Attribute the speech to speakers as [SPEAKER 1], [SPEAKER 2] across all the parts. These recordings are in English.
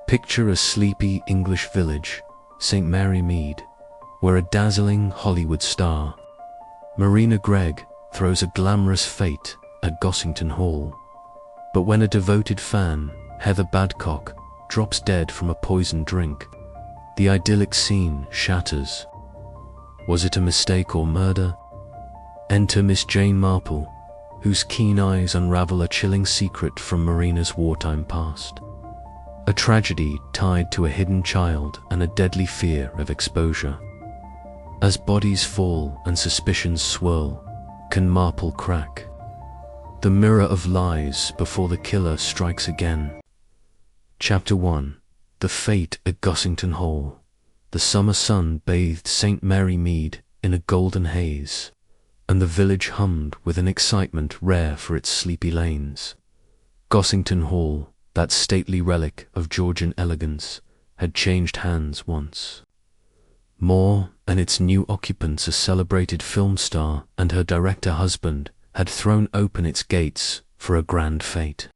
[SPEAKER 1] Picture a sleepy English village, St. Mary Mead, where a dazzling Hollywood star, Marina Gregg, throws a glamorous fete at Gossington Hall. But when a devoted fan, Heather Badcock, drops dead from a poisoned drink, the idyllic scene shatters. Was it a mistake or murder? Enter Miss Jane Marple, whose keen eyes unravel a chilling secret from Marina's wartime past. A tragedy tied to a hidden child and a deadly fear of exposure. As bodies fall and suspicions swirl, can Marple crack the mirror of lies before the killer strikes again? Chapter 1. The Fate at Gossington Hall. The summer sun bathed St. Mary Mead in a golden haze, and the village hummed with an excitement rare for its sleepy lanes. Gossington Hall, that stately relic of Georgian elegance, had changed hands once more, and its new occupants, a celebrated film star and her director husband, had thrown open its gates for a grand fete.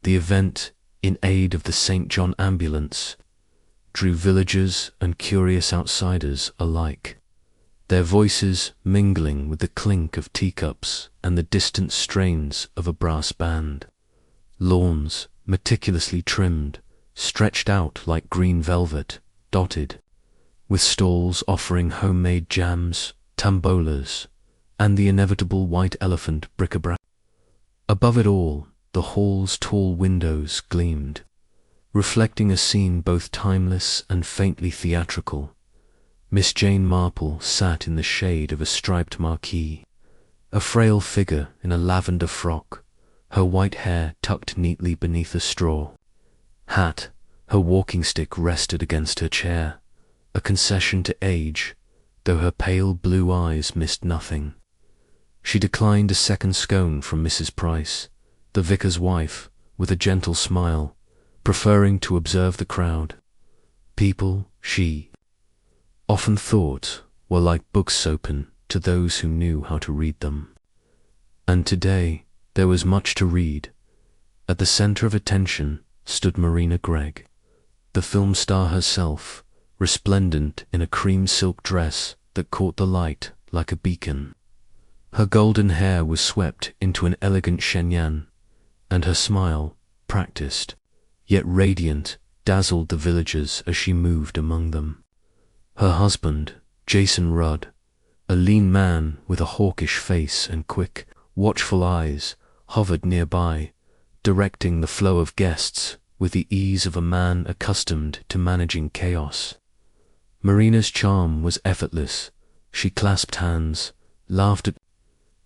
[SPEAKER 1] The event, in aid of the St. John ambulance, drew villagers and curious outsiders alike, their voices mingling with the clink of teacups and the distant strains of a brass band. Lawns, meticulously trimmed, stretched out like green velvet, dotted with stalls offering homemade jams, tambolas, and the inevitable white elephant bric-a-brac. Above it all, the hall's tall windows gleamed, reflecting a scene both timeless and faintly theatrical. Miss Jane Marple sat in the shade of a striped marquee, a frail figure in a lavender frock, her white hair tucked neatly beneath a straw hat. Her walking stick rested against her chair, a concession to age, though her pale blue eyes missed nothing. She declined a second scone from Mrs. Price, the vicar's wife, with a gentle smile, preferring to observe the crowd. People, she often thought, were like books open to those who knew how to read them. And today there was much to read. At the center of attention stood Marina Gregg, the film star herself, resplendent in a cream silk dress that caught the light like a beacon. Her golden hair was swept into an elegant chignon, and her smile, practiced, yet radiant, dazzled the villagers as she moved among them. Her husband, Jason Rudd, a lean man with a hawkish face and quick, watchful eyes, hovered nearby, directing the flow of guests with the ease of a man accustomed to managing chaos. Marina's charm was effortless. She clasped hands, laughed at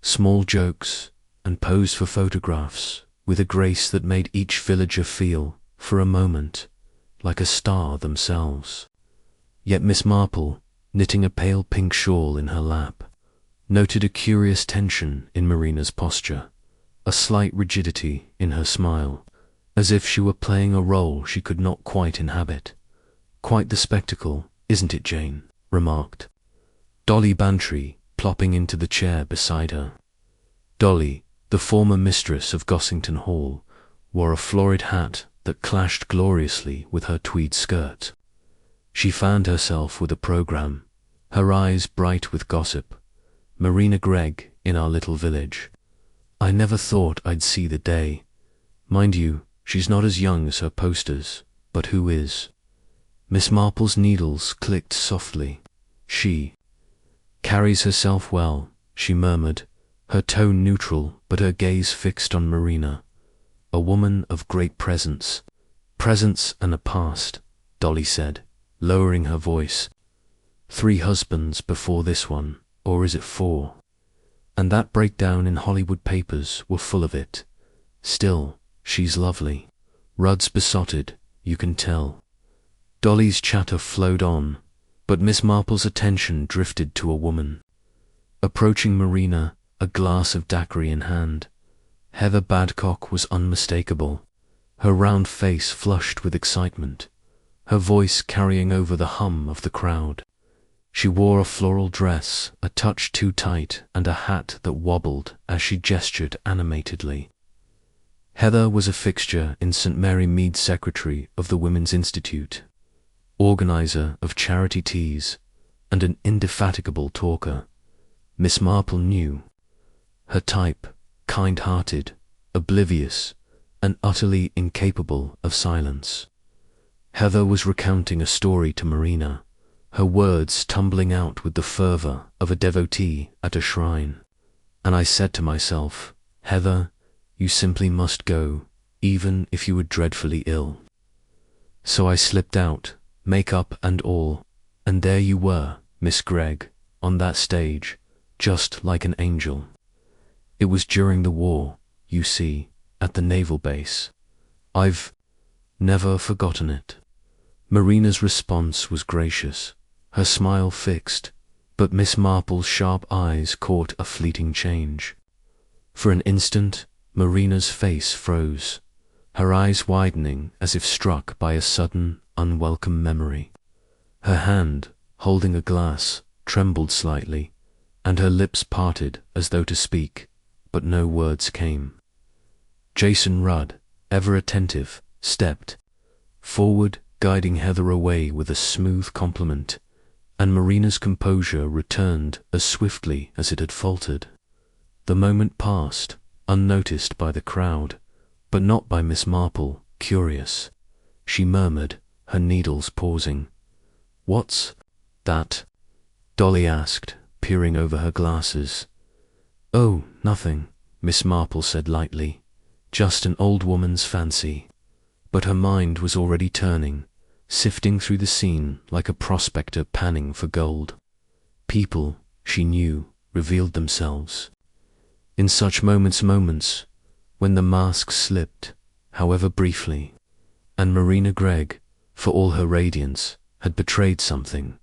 [SPEAKER 1] small jokes, and posed for photographs with a grace that made each villager feel, for a moment, like a star themselves. Yet Miss Marple, knitting a pale pink shawl in her lap, noted a curious tension in Marina's posture, a slight rigidity in her smile, as if she were playing a role she could not quite inhabit. "Quite the spectacle, isn't it, Jane?" remarked Dolly Bantry, plopping into the chair beside her. Dolly, the former mistress of Gossington Hall, wore a florid hat that clashed gloriously with her tweed skirt. She fanned herself with a program, her eyes bright with gossip. "Marina Gregg in our little village. I never thought I'd see the day. Mind you, she's not as young as her posters, but who is?" Miss Marple's needles clicked softly. "She carries herself well," she murmured, her tone neutral but her gaze fixed on Marina. "A woman of great presence." "Presence and a past," Dolly said, lowering her voice. "3 husbands before this one, or is it 4? And that breakdown in Hollywood papers were full of it. Still, she's lovely. Rudd's besotted, you can tell." Dolly's chatter flowed on, but Miss Marple's attention drifted to a woman. Approaching Marina, a glass of daiquiri in hand, Heather Badcock was unmistakable, her round face flushed with excitement, her voice carrying over the hum of the crowd. She wore a floral dress, a touch too tight, and a hat that wobbled as she gestured animatedly. Heather was a fixture in St. Mary Mead, secretary of the Women's Institute, organizer of charity teas, and an indefatigable talker. Miss Marple knew. Her type, kind-hearted, oblivious, and utterly incapable of silence. Heather was recounting a story to Marina, her words tumbling out with the fervor of a devotee at a shrine. And I said to myself, Heather, you simply must go, even if you were dreadfully ill. So I slipped out, makeup and all, and there you were, Miss Gregg, on that stage, just like an angel. It was during the war, you see, at the naval base. I've never forgotten it. Marina's response was gracious, her smile fixed, but Miss Marple's sharp eyes caught a fleeting change. For an instant, Marina's face froze, her eyes widening as if struck by a sudden, unwelcome memory. Her hand, holding a glass, trembled slightly, and her lips parted as though to speak, but no words came. Jason Rudd, ever attentive, stepped forward, guiding Heather away with a smooth compliment, and Marina's composure returned as swiftly as it had faltered. The moment passed, unnoticed by the crowd, but not by Miss Marple, curious. She murmured, her needles pausing. "What's that?" Dolly asked, peering over her glasses. "Oh, nothing," Miss Marple said lightly. "Just an old woman's fancy." But her mind was already turning, sifting through the scene like a prospector panning for gold. People, she knew, revealed themselves. In such moments, when the mask slipped, however briefly, and Marina Gregg, for all her radiance, had betrayed something.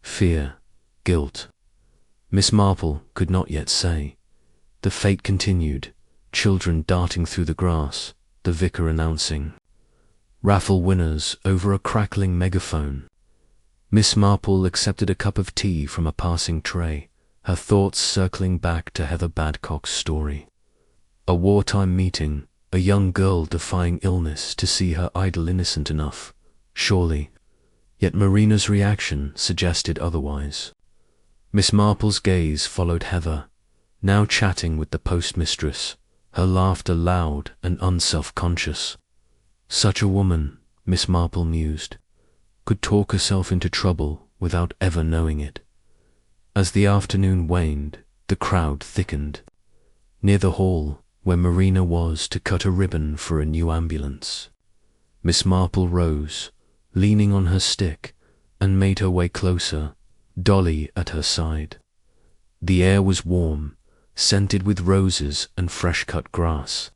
[SPEAKER 1] Fear, guilt. Miss Marple could not yet say. The fate continued, children darting through the grass, the vicar announcing raffle winners over a crackling megaphone. Miss Marple accepted a cup of tea from a passing tray, her thoughts circling back to Heather Badcock's story. A wartime meeting, a young girl defying illness to see her idol innocent enough, surely. Yet Marina's reaction suggested otherwise. Miss Marple's gaze followed Heather, now chatting with the postmistress, her laughter loud and unself-conscious. Such a woman, Miss Marple mused, could talk herself into trouble without ever knowing it. As the afternoon waned, the crowd thickened. Near the hall, where Marina was to cut a ribbon for a new ambulance, Miss Marple rose, leaning on her stick, and made her way closer, Dolly at her side. The air was warm, scented with roses and fresh-cut grass,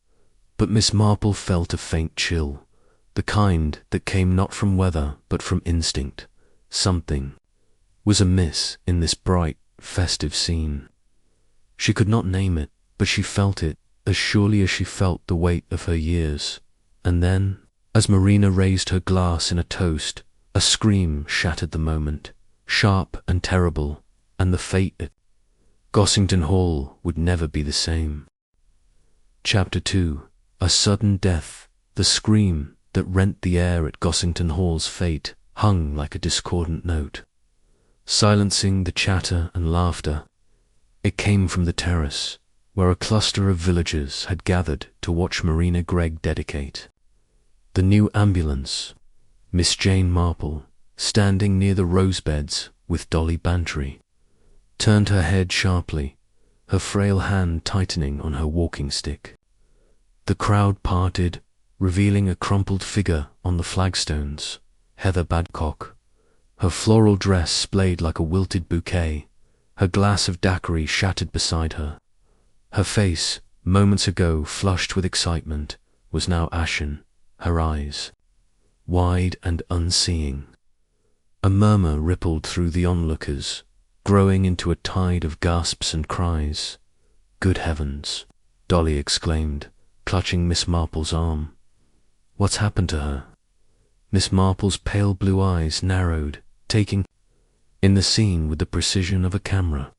[SPEAKER 1] but Miss Marple felt a faint chill, the kind that came not from weather but from instinct. Something was amiss in this bright, festive scene. She could not name it, but she felt it as surely as she felt the weight of her years. And then, as Marina raised her glass in a toast, a scream shattered the moment, sharp and terrible, and the fate at Gossington Hall would never be the same. Chapter 2. A sudden death. The scream that rent the air at Gossington Hall's fate hung like a discordant note, silencing the chatter and laughter. It came from the terrace, where a cluster of villagers had gathered to watch Marina Gregg dedicate. The new ambulance, Miss Jane Marple, standing near the rose beds with Dolly Bantry, turned her head sharply, her frail hand tightening on her walking stick. The crowd parted, revealing a crumpled figure on the flagstones, Heather Badcock, her floral dress splayed like a wilted bouquet, her glass of daiquiri shattered beside her. Her face, moments ago flushed with excitement, was now ashen, her eyes wide and unseeing. A murmur rippled through the onlookers, growing into a tide of gasps and cries. "Good heavens," Dolly exclaimed, clutching Miss Marple's arm. "What's happened to her?" Miss Marple's pale blue eyes narrowed, taking in the scene with the precision of a camera.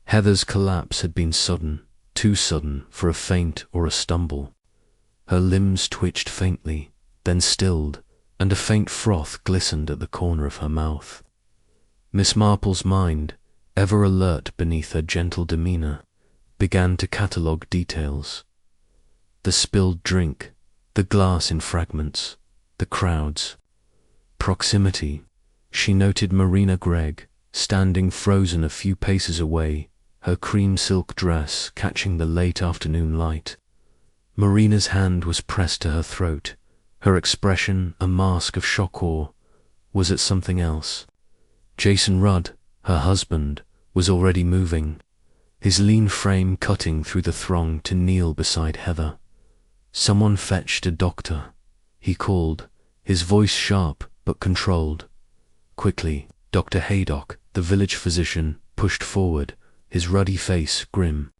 [SPEAKER 1] Heather's collapse had been sudden, too sudden for a faint or a stumble. Her limbs twitched faintly, then stilled, and a faint froth glistened at the corner of her mouth. Miss Marple's mind, ever alert beneath her gentle demeanour, began to catalogue details. The spilled drink, the glass in fragments, the crowds. Proximity. She noted Marina Gregg, standing frozen a few paces away, her cream silk dress catching the late afternoon light. Marina's hand was pressed to her throat, her expression a mask of shock or was it something else? Jason Rudd, her husband, was already moving, his lean frame cutting through the throng to kneel beside Heather. Someone fetched a doctor, he called, his voice sharp but controlled. Quickly, Dr. Haydock, the village physician, pushed forward, his ruddy face grim.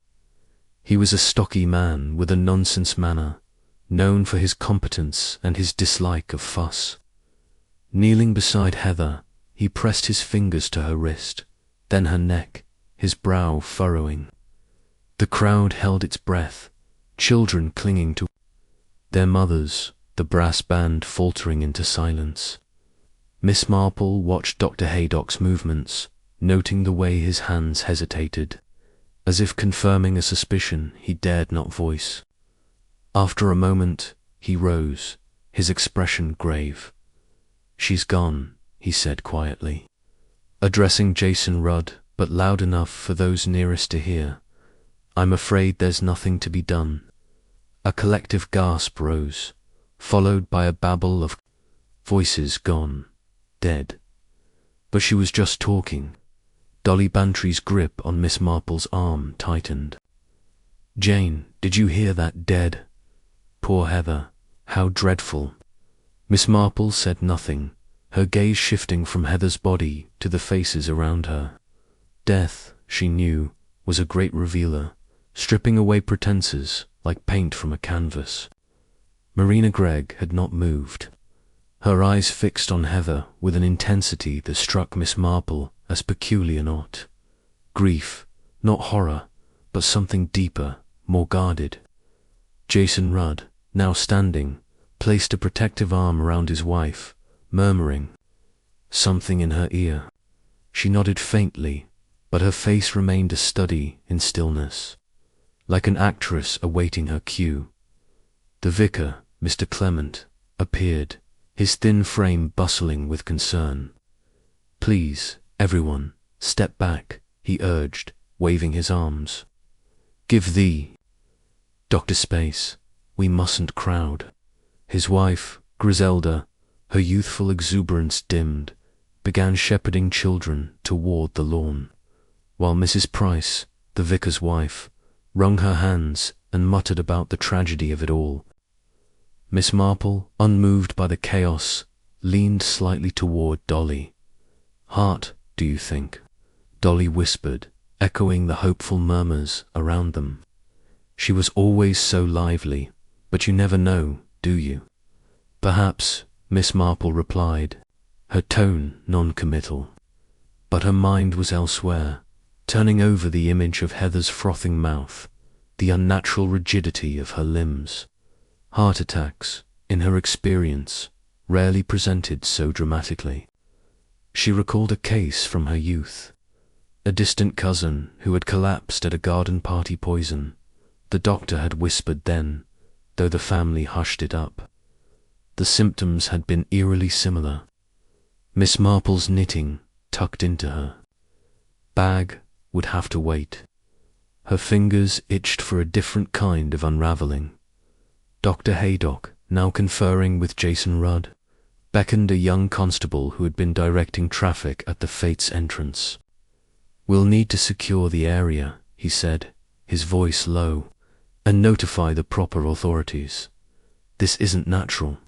[SPEAKER 1] He was a stocky man with a nonsense manner, known for his competence and his dislike of fuss. Kneeling beside Heather, he pressed his fingers to her wrist, then her neck, his brow furrowing. The crowd held its breath, children clinging to their mothers, the brass band faltering into silence. Miss Marple watched Dr. Haydock's movements, noting the way his hands hesitated, as if confirming a suspicion he dared not voice. After a moment, he rose, his expression grave. "She's gone," he said quietly, addressing Jason Rudd, but loud enough for those nearest to hear. "I'm afraid there's nothing to be done." A collective gasp rose, followed by a babble of voices. "Gone. Dead." But she was just talking. Dolly Bantry's grip on Miss Marple's arm tightened. "Jane, did you hear that? Dead. Poor Heather. How dreadful." Miss Marple said nothing, her gaze shifting from Heather's body to the faces around her. Death, she knew, was a great revealer, stripping away pretenses like paint from a canvas. Marina Gregg had not moved, her eyes fixed on Heather with an intensity that struck Miss Marple as peculiar. Not grief, not horror, but something deeper, more guarded. Jason Rudd, now standing, placed a protective arm around his wife, murmuring something in her ear. She nodded faintly, but her face remained a study in stillness, like an actress awaiting her cue. The vicar, Mr. Clement, appeared, his thin frame bustling with concern. "Please, everyone, step back," he urged, waving his arms. "Give the doctor space. We mustn't crowd." His wife, Griselda, her youthful exuberance dimmed, began shepherding children toward the lawn, while Mrs. Price, the vicar's wife, wrung her hands and muttered about the tragedy of it all. Miss Marple, unmoved by the chaos, leaned slightly toward Dolly. "Heart, do you think?" Dolly whispered, echoing the hopeful murmurs around them. She was always so lively, but you never know, do you? "Perhaps," Miss Marple replied, her tone non-committal. But her mind was elsewhere, turning over the image of Heather's frothing mouth, the unnatural rigidity of her limbs. Heart attacks, in her experience, rarely presented so dramatically. She recalled a case from her youth, a distant cousin who had collapsed at a garden party poison. The doctor had whispered then, though the family hushed it up. The symptoms had been eerily similar. Miss Marple's knitting tucked into her bag would have to wait. Her fingers itched for a different kind of unraveling. Dr. Haydock, now conferring with Jason Rudd, beckoned a young constable who had been directing traffic at the Fates entrance. "We'll need to secure the area," he said, his voice low, "and notify the proper authorities. This isn't natural."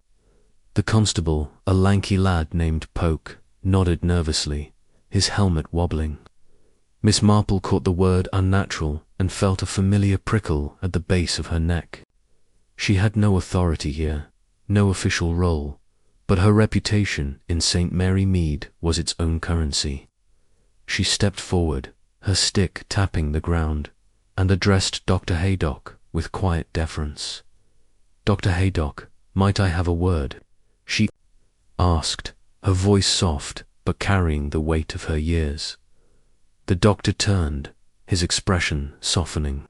[SPEAKER 1] The constable, a lanky lad named Polk, nodded nervously, his helmet wobbling. Miss Marple caught the word unnatural and felt a familiar prickle at the base of her neck. She had no authority here, no official role, but her reputation in St. Mary Mead was its own currency. She stepped forward, her stick tapping the ground, and addressed Dr. Haydock with quiet deference. Dr. Haydock, might I have a word? She asked, her voice soft but carrying the weight of her years. The doctor turned, his expression softening.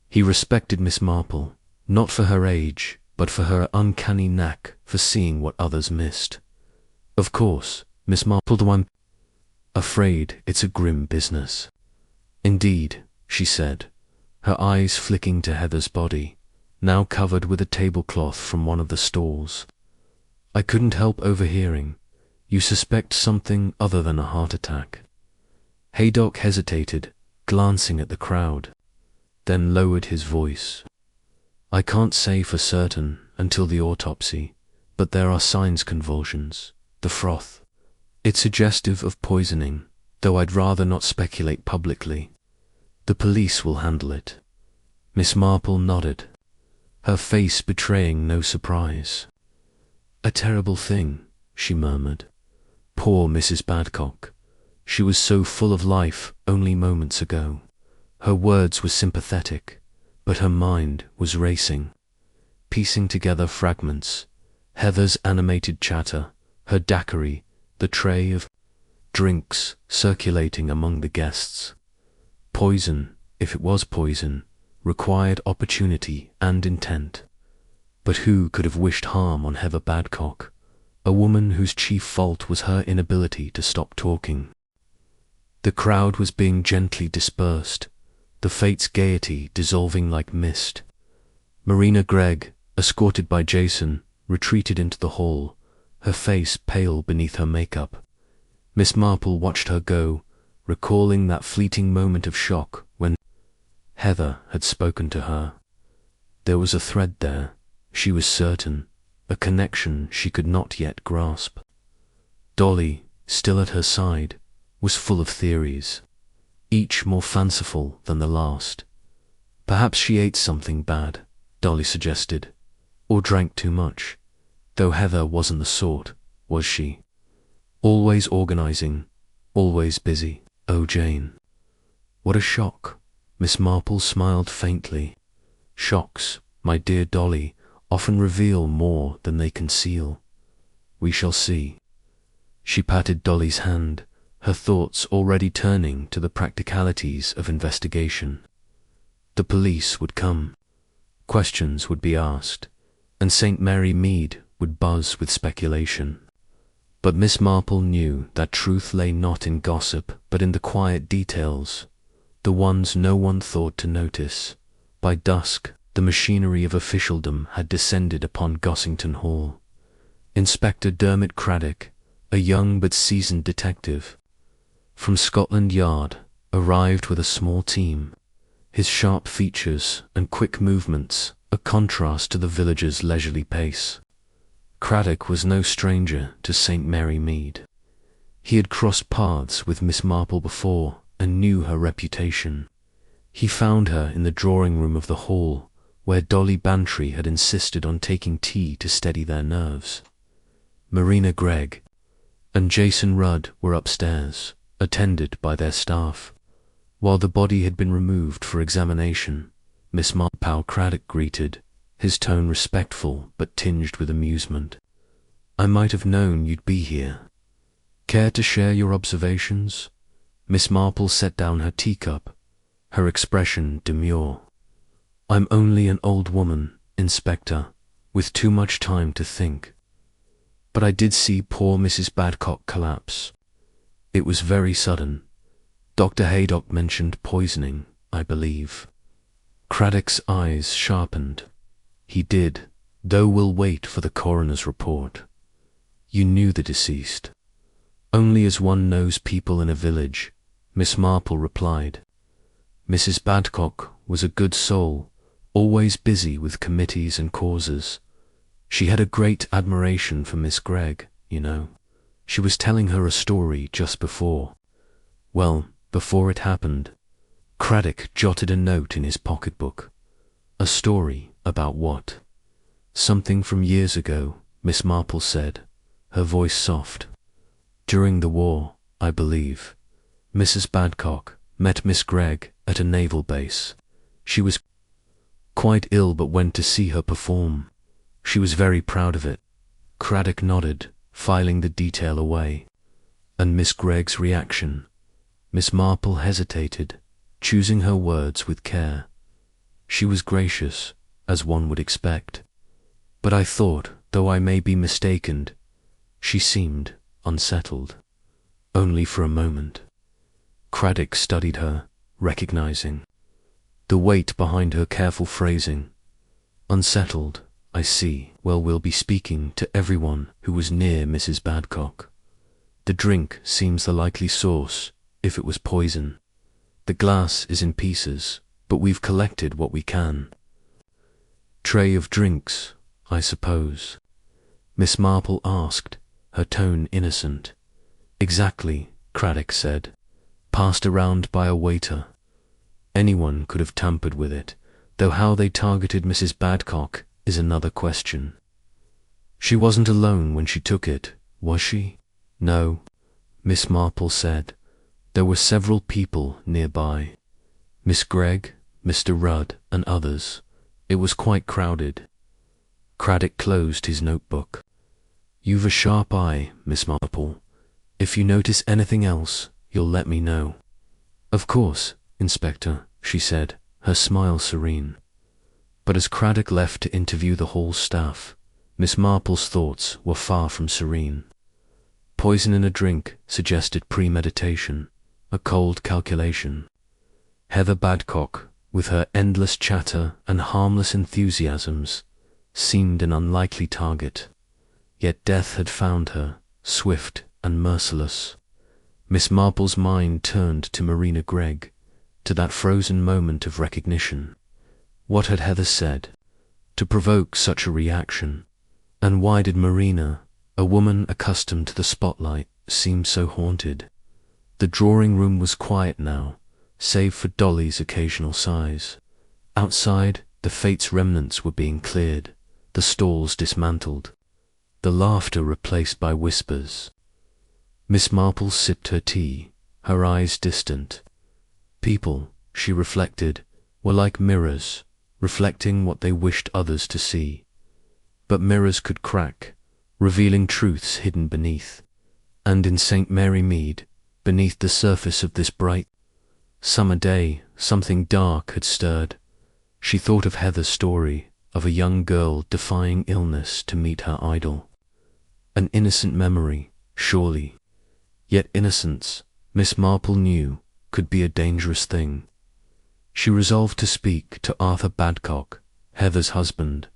[SPEAKER 1] He respected Miss Marple, not for her age, but for her uncanny knack for seeing what others missed. Of course, Miss Marple, though I'm afraid it's a grim business. Indeed, she said, her eyes flicking to Heather's body, now covered with a tablecloth from one of the stalls. I couldn't help overhearing. You suspect something other than a heart attack. Haydock hesitated, glancing at the crowd, then lowered his voice. I can't say for certain until the autopsy, but there are signs convulsions, the froth. It's suggestive of poisoning, though I'd rather not speculate publicly. The police will handle it. Miss Marple nodded, her face betraying no surprise. A terrible thing, she murmured. Poor Mrs. Badcock. She was so full of life only moments ago. Her words were sympathetic, but her mind was racing, piecing together fragments. Heather's animated chatter, her daiquiri, the tray of drinks circulating among the guests. Poison, if it was poison, required opportunity and intent. But who could have wished harm on Heather Badcock, a woman whose chief fault was her inability to stop talking? The crowd was being gently dispersed, the fate's gaiety dissolving like mist. Marina Gregg, escorted by Jason, retreated into the hall, her face pale beneath her makeup. Miss Marple watched her go, recalling that fleeting moment of shock when Heather had spoken to her. There was a thread there, she was certain, a connection she could not yet grasp. Dolly, still at her side, was full of theories, each more fanciful than the last. Perhaps she ate something bad, Dolly suggested, or drank too much, though Heather wasn't the sort, was she? Always organizing, always busy. Oh, Jane. What a shock. Miss Marple smiled faintly. Shocks, my dear Dolly, often reveal more than they conceal. We shall see. She patted Dolly's hand, her thoughts already turning to the practicalities of investigation. The police would come. Questions would be asked, and St. Mary Mead would buzz with speculation. But Miss Marple knew that truth lay not in gossip, but in the quiet details, the ones no one thought to notice. By dusk, the machinery of officialdom had descended upon Gossington Hall. Inspector Dermot Craddock, a young but seasoned detective from Scotland Yard, arrived with a small team, his sharp features and quick movements a contrast to the villagers' leisurely pace. Craddock was no stranger to St. Mary Mead. He had crossed paths with Miss Marple before and knew her reputation. He found her in the drawing-room of the hall, where Dolly Bantry had insisted on taking tea to steady their nerves. Marina Gregg and Jason Rudd were upstairs, attended by their staff. While the body had been removed for examination, Miss Marple Craddock greeted, his tone respectful but tinged with amusement. I might have known you'd be here. Care to share your observations? Miss Marple set down her teacup, her expression demure. I'm only an old woman, Inspector, with too much time to think. But I did see poor Mrs. Badcock collapse. It was very sudden. Dr. Haydock mentioned poisoning, I believe. Craddock's eyes sharpened. He did, though we'll wait for the coroner's report. You knew the deceased. Only as one knows people in a village, Miss Marple replied. Mrs. Badcock was a good soul, always busy with committees and causes. She had a great admiration for Miss Gregg, you know. She was telling her a story just before. Well, before it happened. Craddock jotted a note in his pocketbook. A story about what? Something from years ago, Miss Marple said, her voice soft. During the war, I believe, Mrs. Badcock met Miss Gregg at a naval base. She was quite ill but went to see her perform. She was very proud of it. Craddock nodded, filing the detail away. And Miss Gregg's reaction? Miss Marple hesitated, choosing her words with care. She was gracious, as one would expect. But I thought, though I may be mistaken, she seemed unsettled. Only for a moment. Craddock studied her, recognizing the weight behind her careful phrasing. Unsettled, I see. Well, we'll be speaking to everyone who was near Mrs. Badcock. The drink seems the likely source, if it was poison. The glass is in pieces, but we've collected what we can. Tray of drinks, I suppose? Miss Marple asked, her tone innocent. Exactly, Craddock said. Passed around by a waiter. Anyone could have tampered with it, though how they targeted Mrs. Badcock is another question. She wasn't alone when she took it, was she? No, Miss Marple said. There were several people nearby. Miss Gregg, Mr. Rudd, and others. It was quite crowded. Craddock closed his notebook. You've a sharp eye, Miss Marple. If you notice anything else, you'll let me know. Of course, Inspector, she said, her smile serene. But as Craddock left to interview the hall staff, Miss Marple's thoughts were far from serene. Poison in a drink suggested premeditation, a cold calculation. Heather Badcock, with her endless chatter and harmless enthusiasms, seemed an unlikely target. Yet death had found her, swift and merciless. Miss Marple's mind turned to Marina Gregg, to that frozen moment of recognition. What had Heather said to provoke such a reaction? And why did Marina, a woman accustomed to the spotlight, seem so haunted? The drawing room was quiet now, save for Dolly's occasional sighs. Outside, the Fates' remnants were being cleared, the stalls dismantled, the laughter replaced by whispers. Miss Marple sipped her tea, her eyes distant. People, she reflected, were like mirrors, reflecting what they wished others to see. But mirrors could crack, revealing truths hidden beneath. And in St. Mary Mead, beneath the surface of this bright summer day, something dark had stirred. She thought of Heather's story, of a young girl defying illness to meet her idol. An innocent memory, surely. Yet innocence, Miss Marple knew, could be a dangerous thing. She resolved to speak to Arthur Badcock, Heather's husband,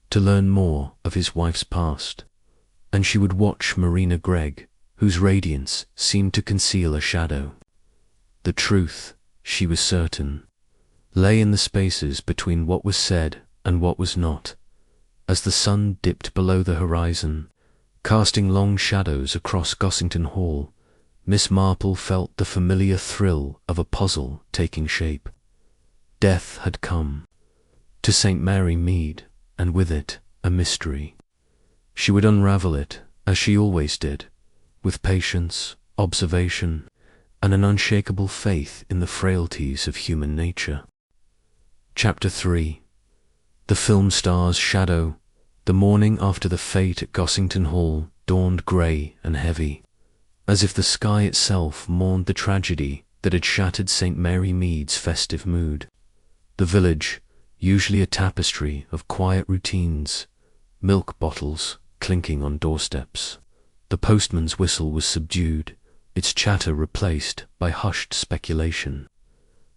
[SPEAKER 1] to learn more of his wife's past. And she would watch Marina Gregg, whose radiance seemed to conceal a shadow. The truth, she was certain, lay in the spaces between what was said and what was not. As the sun dipped below the horizon, casting long shadows across Gossington Hall, Miss Marple felt the familiar thrill of a puzzle taking shape. Death had come to St. Mary Mead, and with it a mystery. She would unravel it, as she always did, with patience, observation, and an unshakable faith in the frailties of human nature. Chapter 3. The film star's shadow. The morning after the fete at Gossington Hall dawned grey and heavy, as if the sky itself mourned the tragedy that had shattered St. Mary Mead's festive mood. The village, usually a tapestry of quiet routines, milk bottles clinking on doorsteps. The postman's whistle was subdued, its chatter replaced by hushed speculation.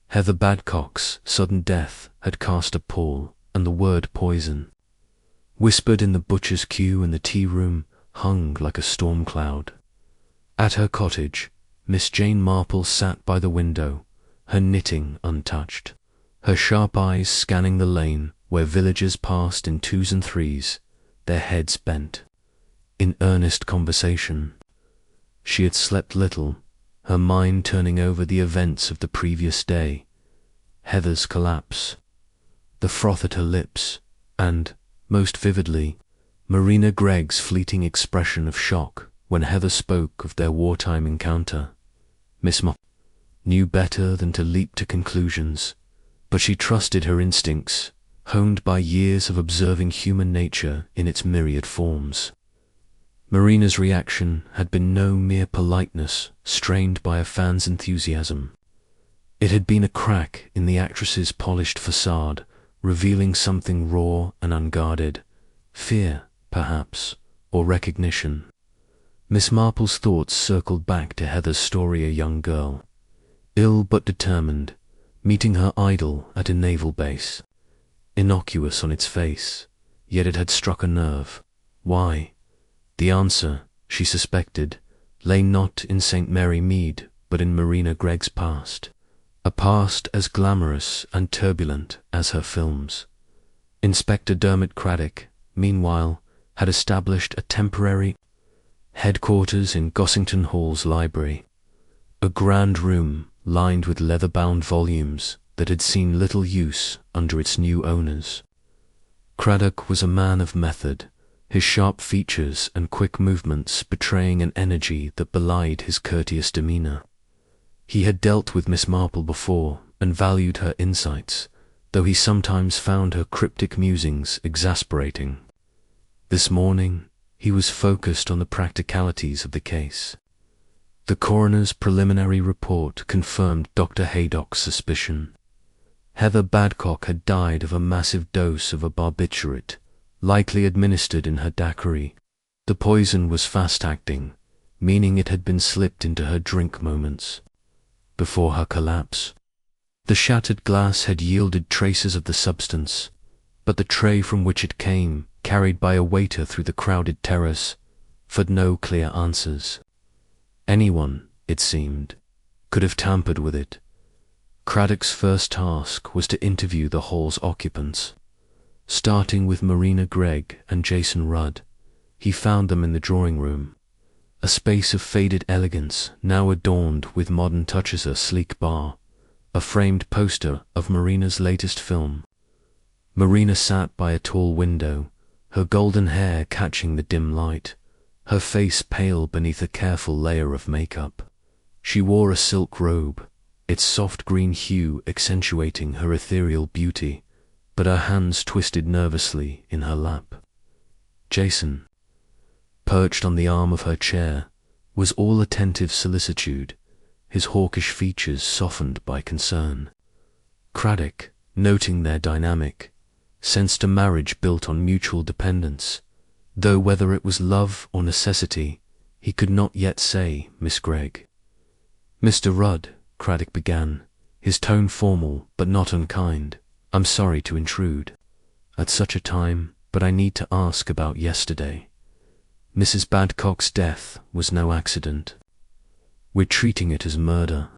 [SPEAKER 1] Heather Badcock's sudden death had cast a pall, and the word poison, whispered in the butcher's queue and the tea room, hung like a storm cloud. At her cottage, Miss Jane Marple sat by the window, her knitting untouched, her sharp eyes scanning the lane where villagers passed in twos and threes, their heads bent, in earnest conversation. She had slept little, her mind turning over the events of the previous day, Heather's collapse, the froth at her lips, and, most vividly, Marina Gregg's fleeting expression of shock when Heather spoke of their wartime encounter. Miss Marple knew better than to leap to conclusions, but she trusted her instincts, honed by years of observing human nature in its myriad forms. Marina's reaction had been no mere politeness strained by a fan's enthusiasm. It had been a crack in the actress's polished facade, revealing something raw and unguarded, fear, perhaps, or recognition. Miss Marple's thoughts circled back to Heather's story, a young girl, ill but determined, meeting her idol at a naval base. Innocuous on its face, yet it had struck a nerve. Why? The answer, she suspected, lay not in St. Mary Mead, but in Marina Gregg's past. A past as glamorous and turbulent as her films. Inspector Dermot Craddock, meanwhile, had established a temporary headquarters in Gossington Hall's library, a grand room lined with leather-bound volumes that had seen little use under its new owners. Craddock was a man of method, his sharp features and quick movements betraying an energy that belied his courteous demeanour. He had dealt with Miss Marple before and valued her insights, though he sometimes found her cryptic musings exasperating. This morning, he was focused on the practicalities of the case. The coroner's preliminary report confirmed Dr. Haydock's suspicion. Heather Badcock had died of a massive dose of a barbiturate, likely administered in her daiquiri. The poison was fast-acting, meaning it had been slipped into her drink moments before her collapse. The shattered glass had yielded traces of the substance, but the tray from which it came, carried by a waiter through the crowded terrace, offered no clear answers. Anyone, it seemed, could have tampered with it. Craddock's first task was to interview the hall's occupants. Starting with Marina Gregg and Jason Rudd, he found them in the drawing room, a space of faded elegance now adorned with modern touches, a sleek bar, a framed poster of Marina's latest film. Marina sat by a tall window, her golden hair catching the dim light, her face pale beneath a careful layer of makeup. She wore a silk robe, its soft green hue accentuating her ethereal beauty, but her hands twisted nervously in her lap. Jason, perched on the arm of her chair, was all attentive solicitude, his hawkish features softened by concern. Craddock, noting their dynamic, sensed a marriage built on mutual dependence, though whether it was love or necessity, he could not yet say. Miss Gregg. Mr. Rudd, Craddock began, his tone formal but not unkind. I'm sorry to intrude at such a time, but I need to ask about yesterday. Mrs. Badcock's death was no accident. We're treating it as murder.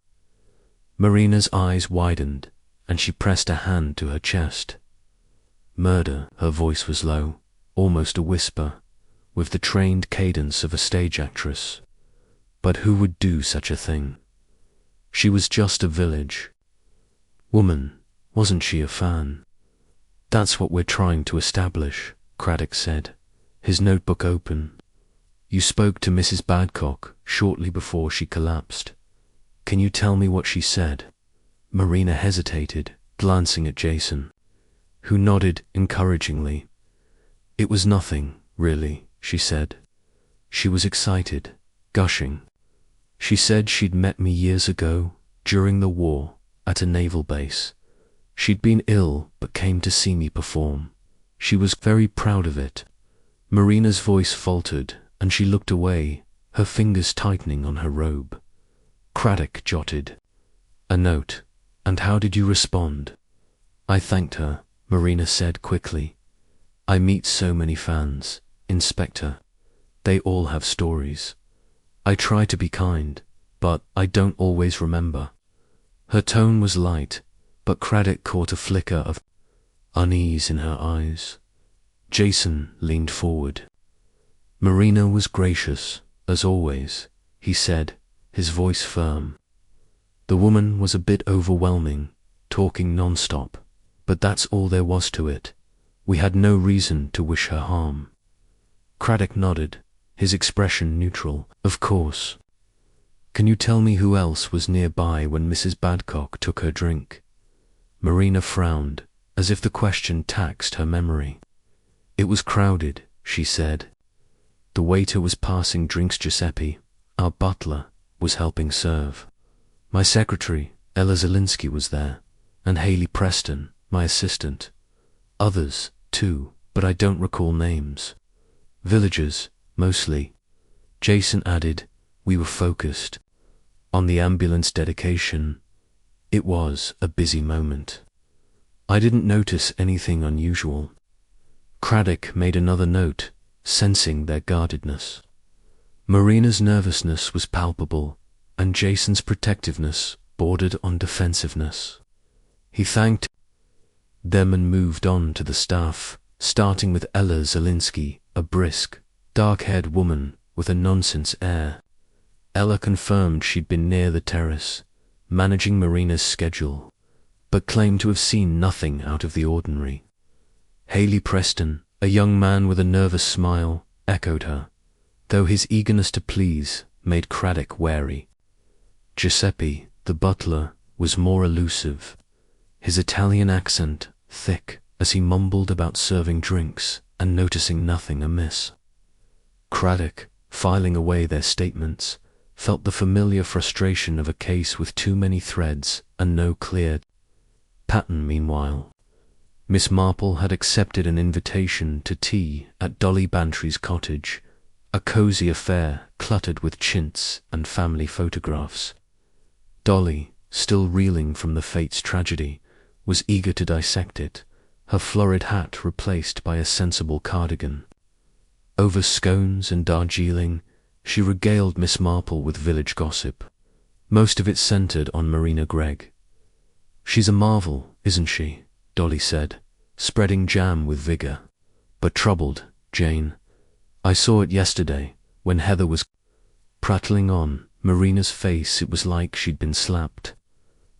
[SPEAKER 1] Marina's eyes widened, and she pressed a hand to her chest. Murder, her voice was low, almost a whisper, with the trained cadence of a stage actress. But who would do such a thing? She was just a village woman, wasn't she a fan? That's what we're trying to establish, Craddock said, his notebook open. You spoke to Mrs. Badcock shortly before she collapsed. Can you tell me what she said? Marina hesitated, glancing at Jason, who nodded encouragingly. It was nothing, really, she said. She was excited, gushing. She said she'd met me years ago, during the war, at a naval base. She'd been ill but came to see me perform. She was very proud of it. Marina's voice faltered, and she looked away, her fingers tightening on her robe. Craddock jotted a note. And how did you respond? I thanked her, Marina said quickly. I meet so many fans, Inspector. They all have stories. I try to be kind, but I don't always remember. Her tone was light, but Craddock caught a flicker of unease in her eyes. Jason leaned forward. Marina was gracious, as always, he said, his voice firm. The woman was a bit overwhelming, talking non-stop, but that's all there was to it. We had no reason to wish her harm. Craddock nodded, his expression neutral. Of course. Can you tell me who else was nearby when Mrs. Badcock took her drink? Marina frowned, as if the question taxed her memory. It was crowded, she said. The waiter was passing drinks. Giuseppe, our butler, was helping serve. My secretary, Ella Zielinski, was there, and Haley Preston, my assistant. Others, too, but I don't recall names. Villagers, mostly. Jason added, we were focused on the ambulance dedication. It was a busy moment. I didn't notice anything unusual. Craddock made another note, sensing their guardedness. Marina's nervousness was palpable, and Jason's protectiveness bordered on defensiveness. He thanked them and moved on to the staff, starting with Ella Zielinski, a brisk, dark-haired woman with a nonsense air. Ella confirmed she'd been near the terrace, managing Marina's schedule, but claimed to have seen nothing out of the ordinary. Haley Preston, a young man with a nervous smile, echoed her, though his eagerness to please made Craddock wary. Giuseppe, the butler, was more elusive, his Italian accent thick as he mumbled about serving drinks and noticing nothing amiss. Craddock, filing away their statements, felt the familiar frustration of a case with too many threads and no clear pattern. Meanwhile, Miss Marple had accepted an invitation to tea at Dolly Bantry's cottage, a cozy affair cluttered with chintz and family photographs. Dolly, still reeling from the Fates tragedy, was eager to dissect it, her florid hat replaced by a sensible cardigan. Over scones and Darjeeling, she regaled Miss Marple with village gossip, most of it centered on Marina Gregg. She's a marvel, isn't she? Dolly said, spreading jam with vigor. But troubled, Jane. I saw it yesterday, when Heather was prattling on. Marina's face, it was like she'd been slapped.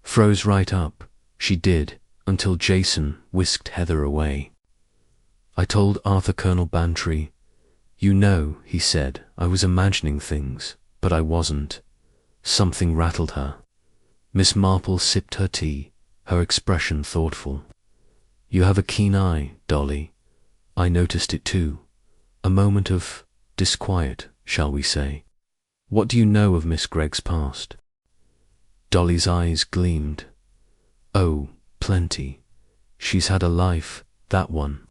[SPEAKER 1] Froze right up, she did, until Jason whisked Heather away. I told Arthur Colonel Bantry. You know, he said, I was imagining things, but I wasn't. Something rattled her. Miss Marple sipped her tea, her expression thoughtful. You have a keen eye, Dolly. I noticed it too. A moment of disquiet, shall we say. What do you know of Miss Gregg's past? Dolly's eyes gleamed. Oh, plenty. She's had a life, that one.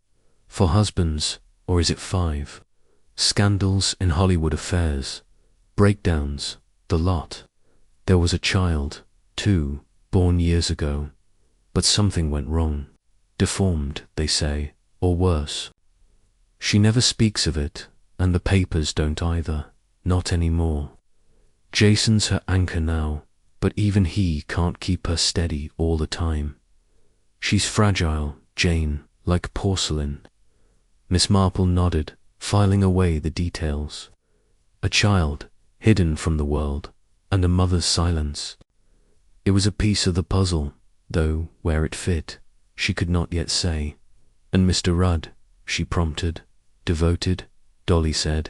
[SPEAKER 1] 4 husbands, or is it 5? Scandals in Hollywood affairs. Breakdowns, the lot. There was a child, too, born years ago. But something went wrong. Deformed, they say, or worse. She never speaks of it, and the papers don't either. Not anymore. Jason's her anchor now, but even he can't keep her steady all the time. She's fragile, Jane, like porcelain. Miss Marple nodded, filing away the details. A child, hidden from the world, and a mother's silence. It was a piece of the puzzle, though where it fit, she could not yet say. And Mr. Rudd, she prompted. Devoted, Dolly said.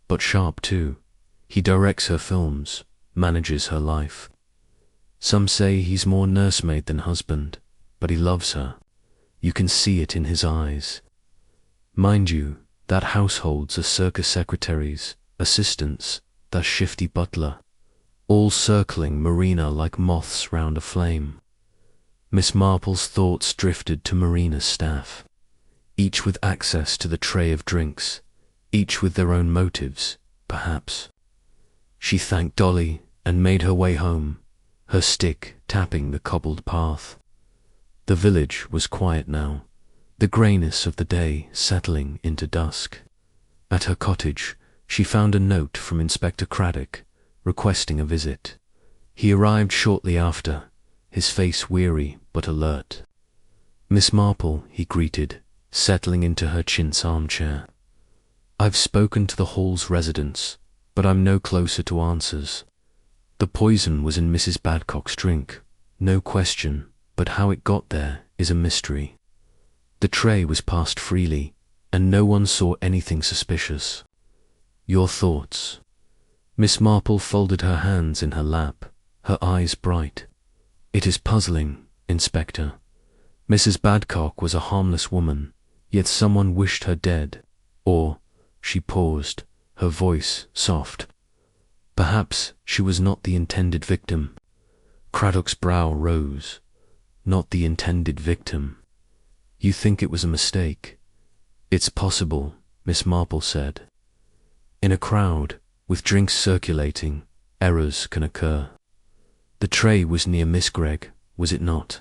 [SPEAKER 1] But sharp too. He directs her films, manages her life. Some say he's more nursemaid than husband, but he loves her. You can see it in his eyes. Mind you, that household's a circus secretaries, assistants, that shifty butler, all circling Marina like moths round a flame. Miss Marple's thoughts drifted to Marina's staff, each with access to the tray of drinks, each with their own motives, perhaps. She thanked Dolly and made her way home, her stick tapping the cobbled path. The village was quiet now, the greyness of the day settling into dusk. At her cottage, she found a note from Inspector Craddock, requesting a visit. He arrived shortly after, his face weary but alert. Miss Marple, he greeted, settling into her chintz armchair. I've spoken to the Hall's residents, but I'm no closer to answers. The poison was in Mrs. Badcock's drink, no question, but how it got there is a mystery. The tray was passed freely, and no one saw anything suspicious. Your thoughts? Miss Marple folded her hands in her lap, her eyes bright. It is puzzling, Inspector. Mrs. Badcock was a harmless woman, yet someone wished her dead. Or, she paused, her voice soft. Perhaps she was not the intended victim. Craddock's brow rose. Not the intended victim. You think it was a mistake? It's possible, Miss Marple said. In a crowd, with drinks circulating, errors can occur. The tray was near Miss Gregg, was it not?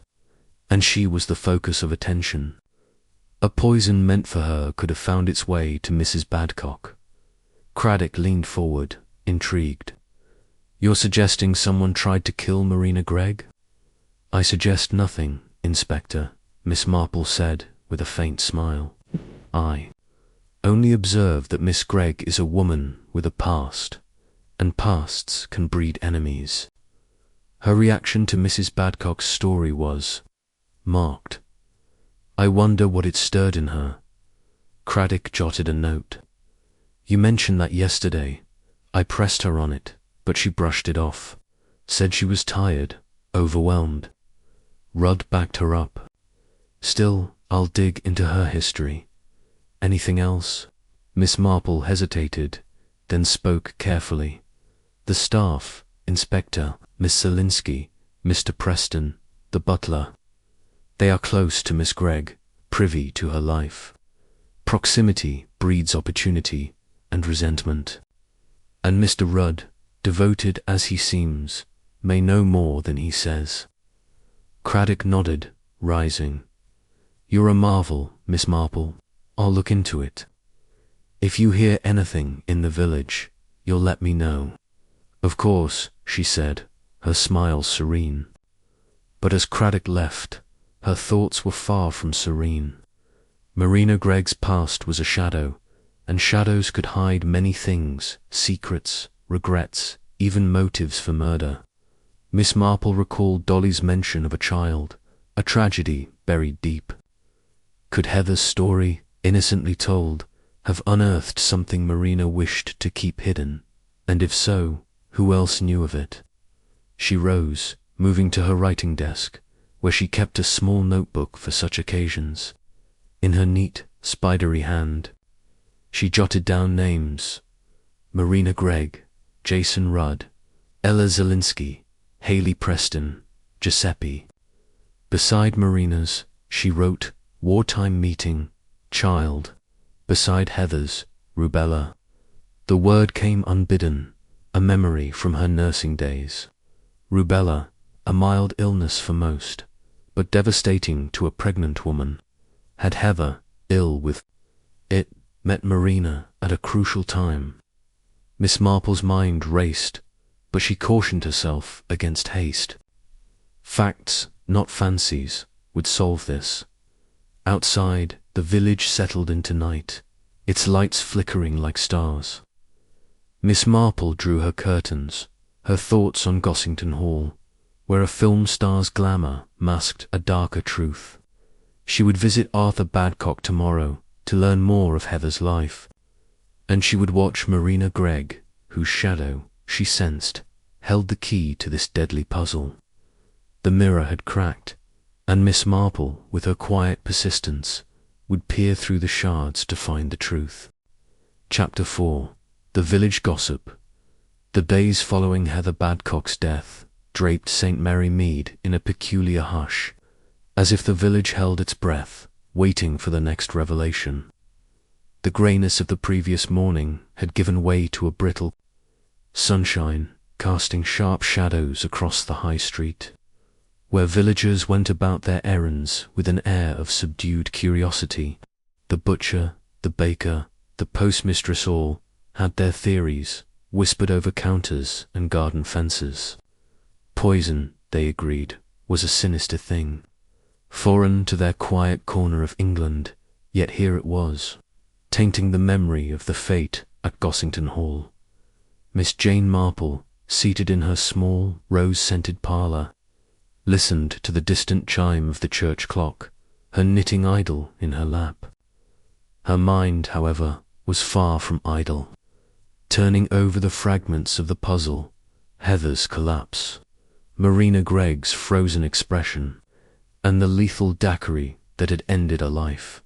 [SPEAKER 1] And she was the focus of attention. A poison meant for her could have found its way to Mrs. Badcock. Craddock leaned forward, intrigued. You're suggesting someone tried to kill Marina Gregg? I suggest nothing, Inspector, Miss Marple said with a faint smile. I only observe that Miss Gregg is a woman with a past, and pasts can breed enemies. Her reaction to Mrs. Badcock's story was marked. I wonder what it stirred in her. Craddock jotted a note. You mentioned that yesterday. I pressed her on it, but she brushed it off. Said she was tired, overwhelmed. Rudd backed her up. Still, I'll dig into her history. Anything else? Miss Marple hesitated, then spoke carefully. The staff, Inspector, Miss Zielinski, Mr. Preston, the butler. They are close to Miss Gregg, privy to her life. Proximity breeds opportunity and resentment. And Mr. Rudd, devoted as he seems, may know more than he says. Craddock nodded, rising. You're a marvel, Miss Marple. I'll look into it. If you hear anything in the village, you'll let me know. Of course, she said, her smile serene. But as Craddock left, her thoughts were far from serene. Marina Gregg's past was a shadow, and shadows could hide many things, secrets, regrets, even motives for murder. Miss Marple recalled Dolly's mention of a child, a tragedy buried deep. Could Heather's story, innocently told, have unearthed something Marina wished to keep hidden? And if so, who else knew of it? She rose, moving to her writing desk, where she kept a small notebook for such occasions. In her neat, spidery hand, she jotted down names: Marina Gregg, Jason Rudd, Ella Zielinski, Haley Preston, Giuseppe. Beside Marina's, she wrote wartime meeting, child. Beside Heather's, rubella. The word came unbidden, a memory from her nursing days. Rubella, a mild illness for most, but devastating to a pregnant woman. Had Heather, ill with it, met Marina at a crucial time? Miss Marple's mind raced, but she cautioned herself against haste. Facts, not fancies, would solve this. Outside, the village settled into night, its lights flickering like stars. Miss Marple drew her curtains, her thoughts on Gossington Hall, where a film star's glamour masked a darker truth. She would visit Arthur Badcock tomorrow to learn more of Heather's life, and she would watch Marina Gregg, whose shadow, she sensed, held the key to this deadly puzzle. The mirror had cracked, and Miss Marple, with her quiet persistence, would peer through the shards to find the truth. Chapter 4. The Village Gossip. The days following Heather Badcock's death draped St. Mary Mead in a peculiar hush, as if the village held its breath, waiting for the next revelation. The greyness of the previous morning had given way to a brittle sunshine, casting sharp shadows across the high street, where villagers went about their errands with an air of subdued curiosity. The butcher, the baker, the postmistress all had their theories, whispered over counters and garden fences. Poison, they agreed, was a sinister thing, foreign to their quiet corner of England, yet here it was, tainting the memory of the fate at Gossington Hall. Miss Jane Marple, seated in her small, rose-scented parlour, listened to the distant chime of the church clock, her knitting idle in her lap. Her mind, however, was far from idle, turning over the fragments of the puzzle: Heather's collapse, Marina Gregg's frozen expression, and the lethal daiquiri that had ended a life.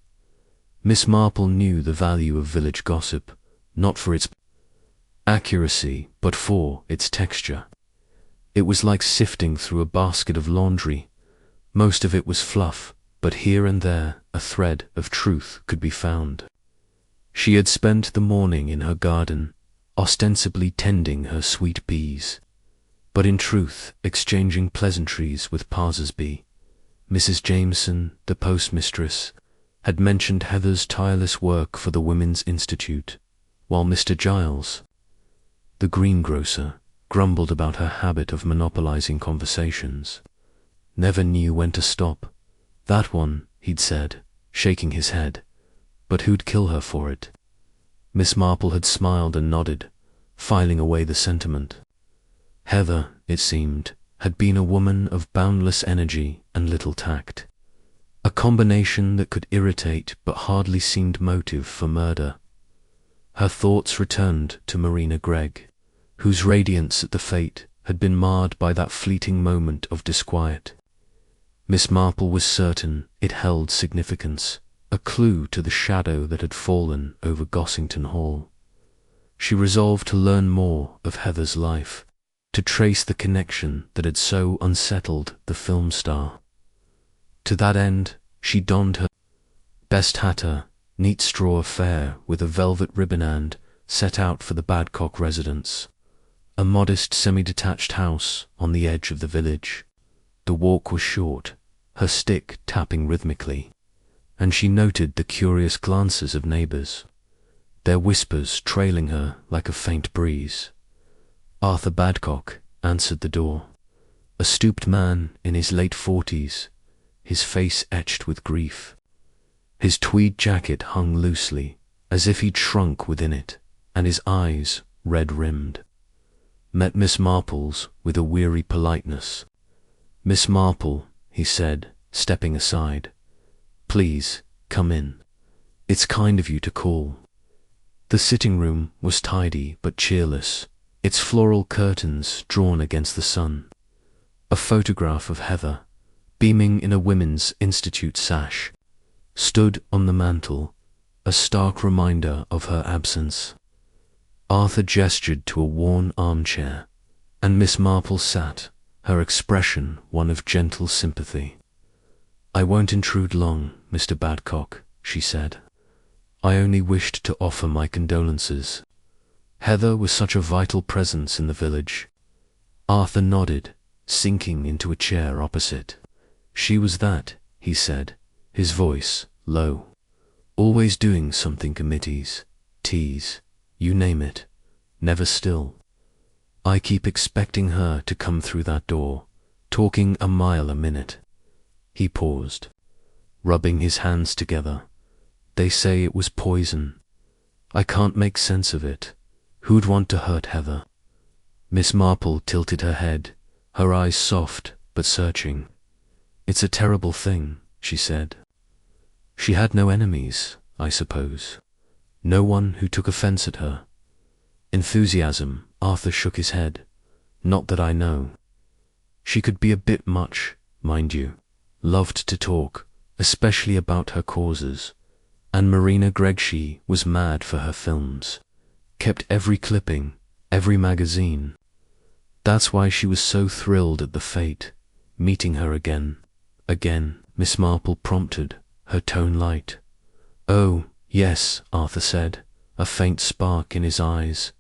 [SPEAKER 1] Miss Marple knew the value of village gossip, not for its accuracy, but for its texture. It was like sifting through a basket of laundry. Most of it was fluff, but here and there a thread of truth could be found. She had spent the morning in her garden, ostensibly tending her sweet peas, but in truth exchanging pleasantries with passers-by. Mrs. Jameson, the postmistress, had mentioned Heather's tireless work for the Women's Institute, while Mr. Giles, the greengrocer, grumbled about her habit of monopolizing conversations. Never knew when to stop. That one, he'd said, shaking his head. But who'd kill her for it? Miss Marple had smiled and nodded, filing away the sentiment. Heather, it seemed, had been a woman of boundless energy and little tact. A combination that could irritate but hardly seemed motive for murder. Her thoughts returned to Marina Gregg, whose radiance at the fete had been marred by that fleeting moment of disquiet. Miss Marple was certain it held significance, a clue to the shadow that had fallen over Gossington Hall. She resolved to learn more of Heather's life, to trace the connection that had so unsettled the film star. To that end, she donned her best hatter, neat straw affair with a velvet ribbon and set out for the Badcock residence, a modest semi-detached house on the edge of the village. The walk was short, her stick tapping rhythmically, and she noted the curious glances of neighbours, their whispers trailing her like a faint breeze. Arthur Badcock answered the door, a stooped man in his late 40s, his face etched with grief. His tweed jacket hung loosely, as if he'd shrunk within it, and his eyes, red-rimmed, met Miss Marple's with a weary politeness. "Miss Marple," he said, stepping aside, "please, come in. It's kind of you to call." The sitting room was tidy but cheerless, its floral curtains drawn against the sun. A photograph of Heather, beaming in a Women's Institute sash, stood on the mantel, a stark reminder of her absence. Arthur gestured to a worn armchair, and Miss Marple sat, her expression one of gentle sympathy. "I won't intrude long, Mr. Badcock," she said. "I only wished to offer my condolences. Heather was such a vital presence in the village." Arthur nodded, sinking into a chair opposite. "She was that," he said, his voice low. "Always doing something, committees, teas, you name it, never still. I keep expecting her to come through that door, talking a mile a minute." He paused, rubbing his hands together. "They say it was poison. I can't make sense of it. Who'd want to hurt Heather?" Miss Marple tilted her head, her eyes soft but searching. "It's a terrible thing," she said. "She had no enemies, I suppose. No one who took offence at her." Enthusiasm, Arthur shook his head. "Not that I know. She could be a bit much, mind you. Loved to talk, especially about her causes. And Marina Gregg, she was mad for her films. Kept every clipping, every magazine. That's why she was so thrilled at the fate, meeting her again." "Again," Miss Marple prompted, her tone light. "Oh, yes," Arthur said, a faint spark in his eyes.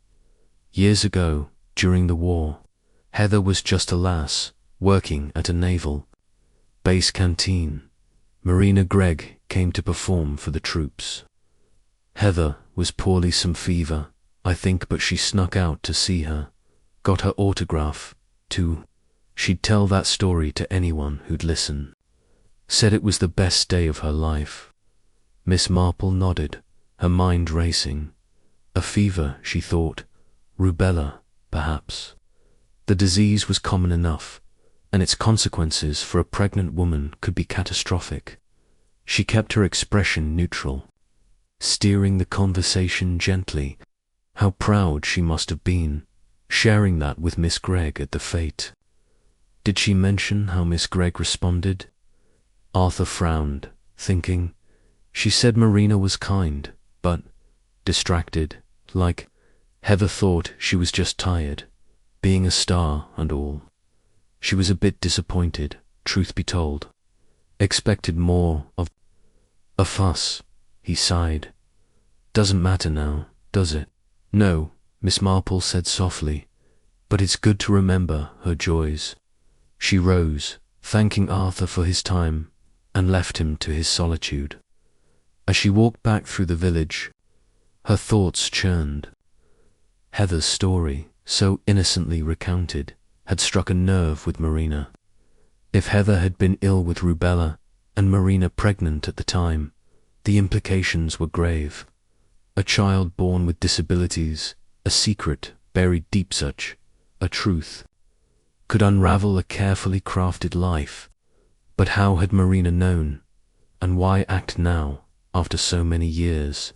[SPEAKER 1] "Years ago, during the war, Heather was just a lass, working at a naval base canteen. Marina Gregg came to perform for the troops. Heather was poorly, some fever, I think, but she snuck out to see her, got her autograph, too. She'd tell that story to anyone who'd listen. Said it was the best day of her life." Miss Marple nodded, her mind racing. A fever, she thought. Rubella, perhaps. The disease was common enough, and its consequences for a pregnant woman could be catastrophic. She kept her expression neutral, steering the conversation gently. How proud she must have been, sharing that with Miss Gregg at the fete. Did she mention how Miss Gregg responded? Arthur frowned, thinking, she said Marina was kind, but distracted, like Heather thought she was just tired, being a star and all. She was a bit disappointed, truth be told. Expected more of a fuss, he sighed. Doesn't matter now, does it? No, Miss Marple said softly, but it's good to remember her joys. She rose, thanking Arthur for his time, and left him to his solitude. As she walked back through the village, her thoughts churned. Heather's story, so innocently recounted, had struck a nerve with Marina. If Heather had been ill with rubella, and Marina pregnant at the time, the implications were grave. A child born with disabilities, a secret buried deep, such a truth could unravel a carefully crafted life. But how had Marina known? And why act now, after so many years?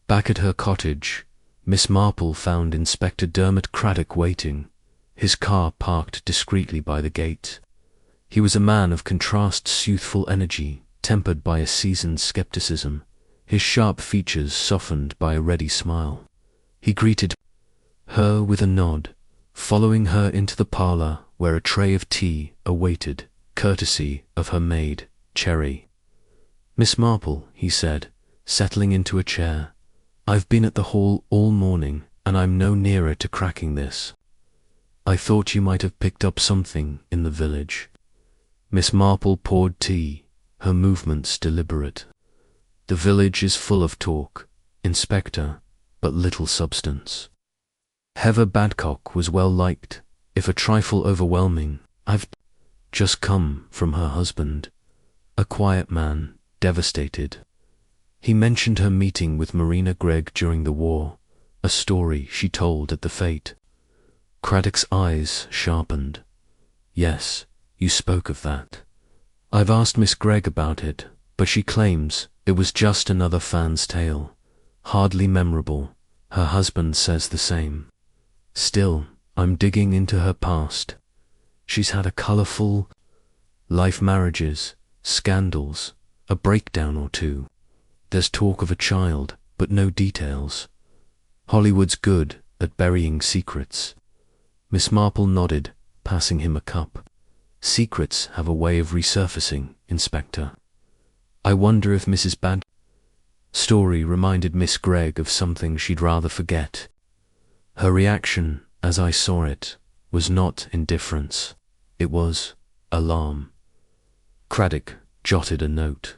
[SPEAKER 1] Back at her cottage, Miss Marple found Inspector Dermot Craddock waiting, his car parked discreetly by the gate. He was a man of contrasts, youthful energy, tempered by a seasoned skepticism, his sharp features softened by a ready smile. He greeted her with a nod, following her into the parlour where a tray of tea awaited, courtesy of her maid, Cherry. Miss Marple, he said, settling into a chair, I've been at the hall all morning, and I'm no nearer to cracking this. I thought you might have picked up something in the village. Miss Marple poured tea, her movements deliberate. The village is full of talk, Inspector, but little substance. Heather Badcock was well liked, if a trifle overwhelming. I've just come from her husband, a quiet man, devastated. He mentioned her meeting with Marina Gregg during the war, a story she told at the fete. Craddock's eyes sharpened. Yes, you spoke of that. I've asked Miss Gregg about it, but she claims it was just another fan's tale, hardly memorable. Her husband says the same. Still, I'm digging into her past. She's had a colourful life, marriages, scandals, a breakdown or two. There's talk of a child, but no details. Hollywood's good at burying secrets. Miss Marple nodded, passing him a cup. Secrets have a way of resurfacing, Inspector. I wonder if Mrs. Bad's story reminded Miss Gregg of something she'd rather forget. Her reaction, as I saw it, was not indifference. It was alarm. Craddock jotted a note.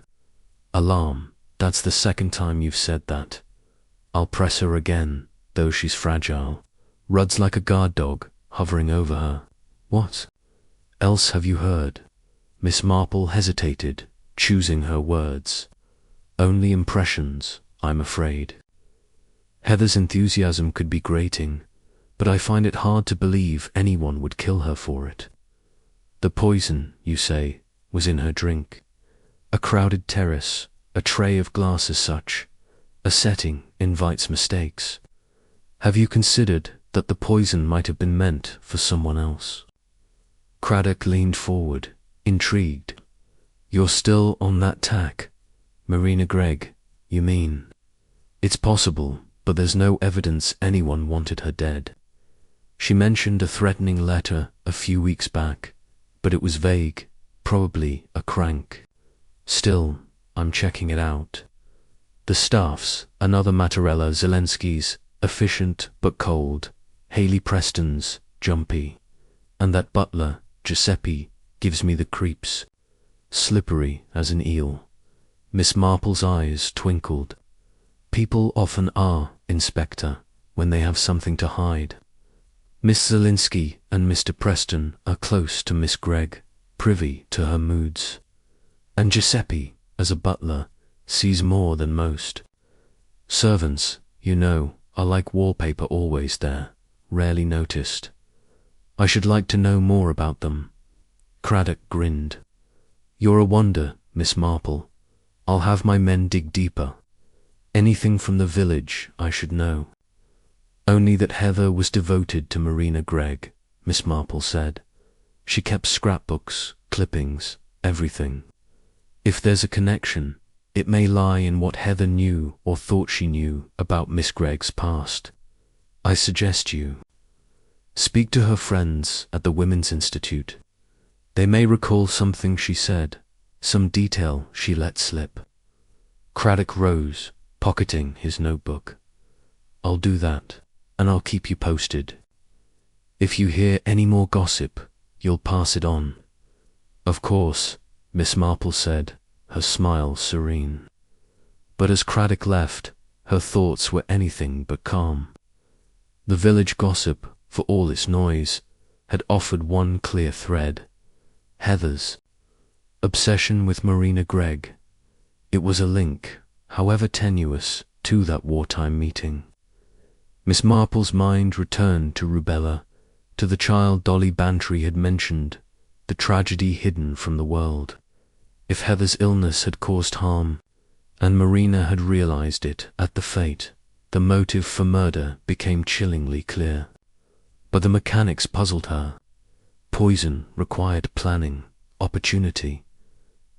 [SPEAKER 1] Alarm. That's the second time you've said that. I'll press her again, though she's fragile. Rudd's like a guard dog, hovering over her. What else have you heard? Miss Marple hesitated, choosing her words. Only impressions, I'm afraid. Heather's enthusiasm could be grating, but I find it hard to believe anyone would kill her for it. The poison, you say, was in her drink. A crowded terrace, a tray of glass as such. A setting invites mistakes. Have you considered that the poison might have been meant for someone else? Craddock leaned forward, intrigued. You're still on that tack? Marina Gregg, you mean? It's possible, but there's no evidence anyone wanted her dead. She mentioned a threatening letter a few weeks back, but it was vague, probably a crank. Still, I'm checking it out. The staff's, another Mattarella Zelensky's, efficient but cold, Haley Preston's, jumpy, and that butler, Giuseppe, gives me the creeps, slippery as an eel. Miss Marple's eyes twinkled. People often are, Inspector, when they have something to hide. Miss Zelinsky and Mr. Preston are close to Miss Gregg, privy to her moods. And Giuseppe, as a butler, sees more than most. Servants, you know, are like wallpaper, always there, rarely noticed. I should like to know more about them. Craddock grinned. You're a wonder, Miss Marple. I'll have my men dig deeper. Anything from the village I should know. Only that Heather was devoted to Marina Gregg, Miss Marple said. She kept scrapbooks, clippings, everything. If there's a connection, it may lie in what Heather knew or thought she knew about Miss Gregg's past. I suggest you speak to her friends at the Women's Institute. They may recall something she said, some detail she let slip. Craddock rose, pocketing his notebook. I'll do that, and I'll keep you posted. If you hear any more gossip, you'll pass it on. Of course, Miss Marple said, her smile serene. But as Craddock left, her thoughts were anything but calm. The village gossip, for all its noise, had offered one clear thread: Heather's obsession with Marina Gregg. It was a link, however tenuous, to that wartime meeting. Miss Marple's mind returned to Rubella, to the child Dolly Bantry had mentioned, the tragedy hidden from the world. If Heather's illness had caused harm, and Marina had realized it at the fete, the motive for murder became chillingly clear. But the mechanics puzzled her. Poison required planning, opportunity.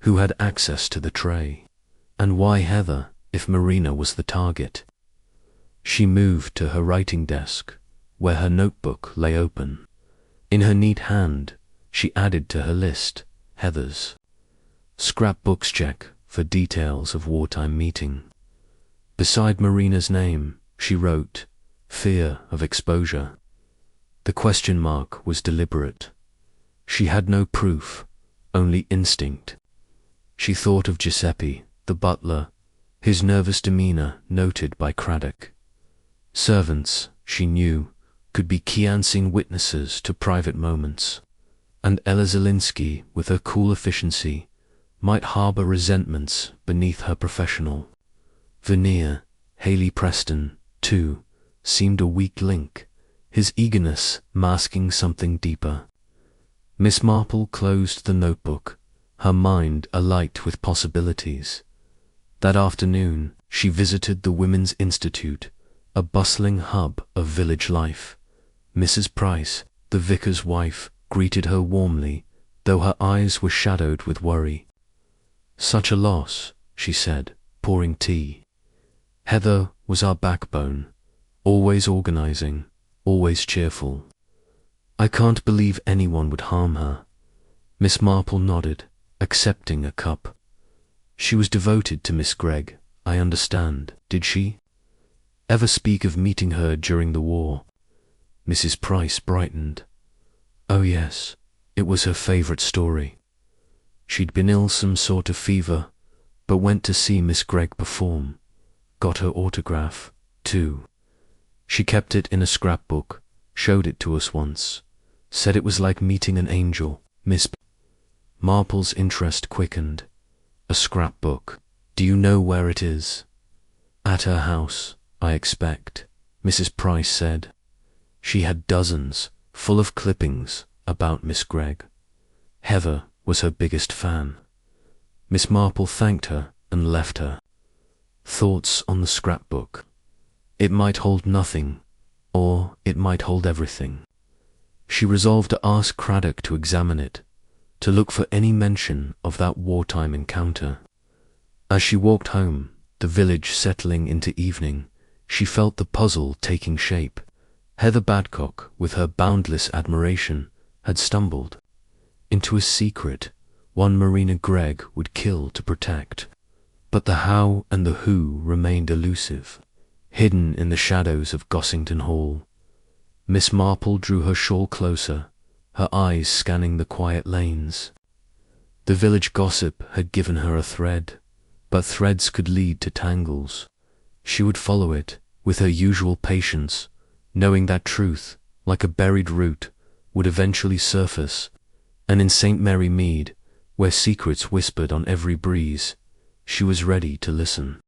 [SPEAKER 1] Who had access to the tray? And why Heather, if Marina was the target? She moved to her writing desk, where her notebook lay open. In her neat hand, she added to her list, Heather's scrapbooks check for details of wartime meeting. Beside Marina's name, she wrote, fear of exposure. The question mark was deliberate. She had no proof, only instinct. She thought of Giuseppe, the butler, his nervous demeanor noted by Craddock. Servants, she knew, could be key-answering witnesses to private moments, and Ella Zielinski, with her cool efficiency, might harbor resentments beneath her professional veneer. Haley Preston, too, seemed a weak link, his eagerness masking something deeper. Miss Marple closed the notebook, her mind alight with possibilities. That afternoon, she visited the Women's Institute, a bustling hub of village life. Mrs. Price, the vicar's wife, greeted her warmly, though her eyes were shadowed with worry. Such a loss, she said, pouring tea. Heather was our backbone, always organizing, always cheerful. I can't believe anyone would harm her. Miss Marple nodded, accepting a cup. She was devoted to Miss Gregg, I understand. Did she ever speak of meeting her during the war? Mrs. Price brightened. Oh yes, it was her favorite story. She'd been ill, some sort of fever, but went to see Miss Gregg perform. Got her autograph, too. She kept it in a scrapbook, showed it to us once, said it was like meeting an angel. Miss Marple's interest quickened. A scrapbook. Do you know where it is? At her house, I expect, Mrs. Price said. She had dozens, full of clippings about Miss Gregg. Heather was her biggest fan. Miss Marple thanked her and left her. Thoughts on the scrapbook. It might hold nothing, or it might hold everything. She resolved to ask Craddock to examine it, to look for any mention of that wartime encounter. As she walked home, the village settling into evening, she felt the puzzle taking shape. Heather Badcock, with her boundless admiration, had stumbled into a secret one Marina Gregg would kill to protect. But the how and the who remained elusive, hidden in the shadows of Gossington Hall. Miss Marple drew her shawl closer, her eyes scanning the quiet lanes. The village gossip had given her a thread, but threads could lead to tangles. She would follow it with her usual patience, knowing that truth, like a buried root, would eventually surface, and in St. Mary Mead, where secrets whispered on every breeze, she was ready to listen.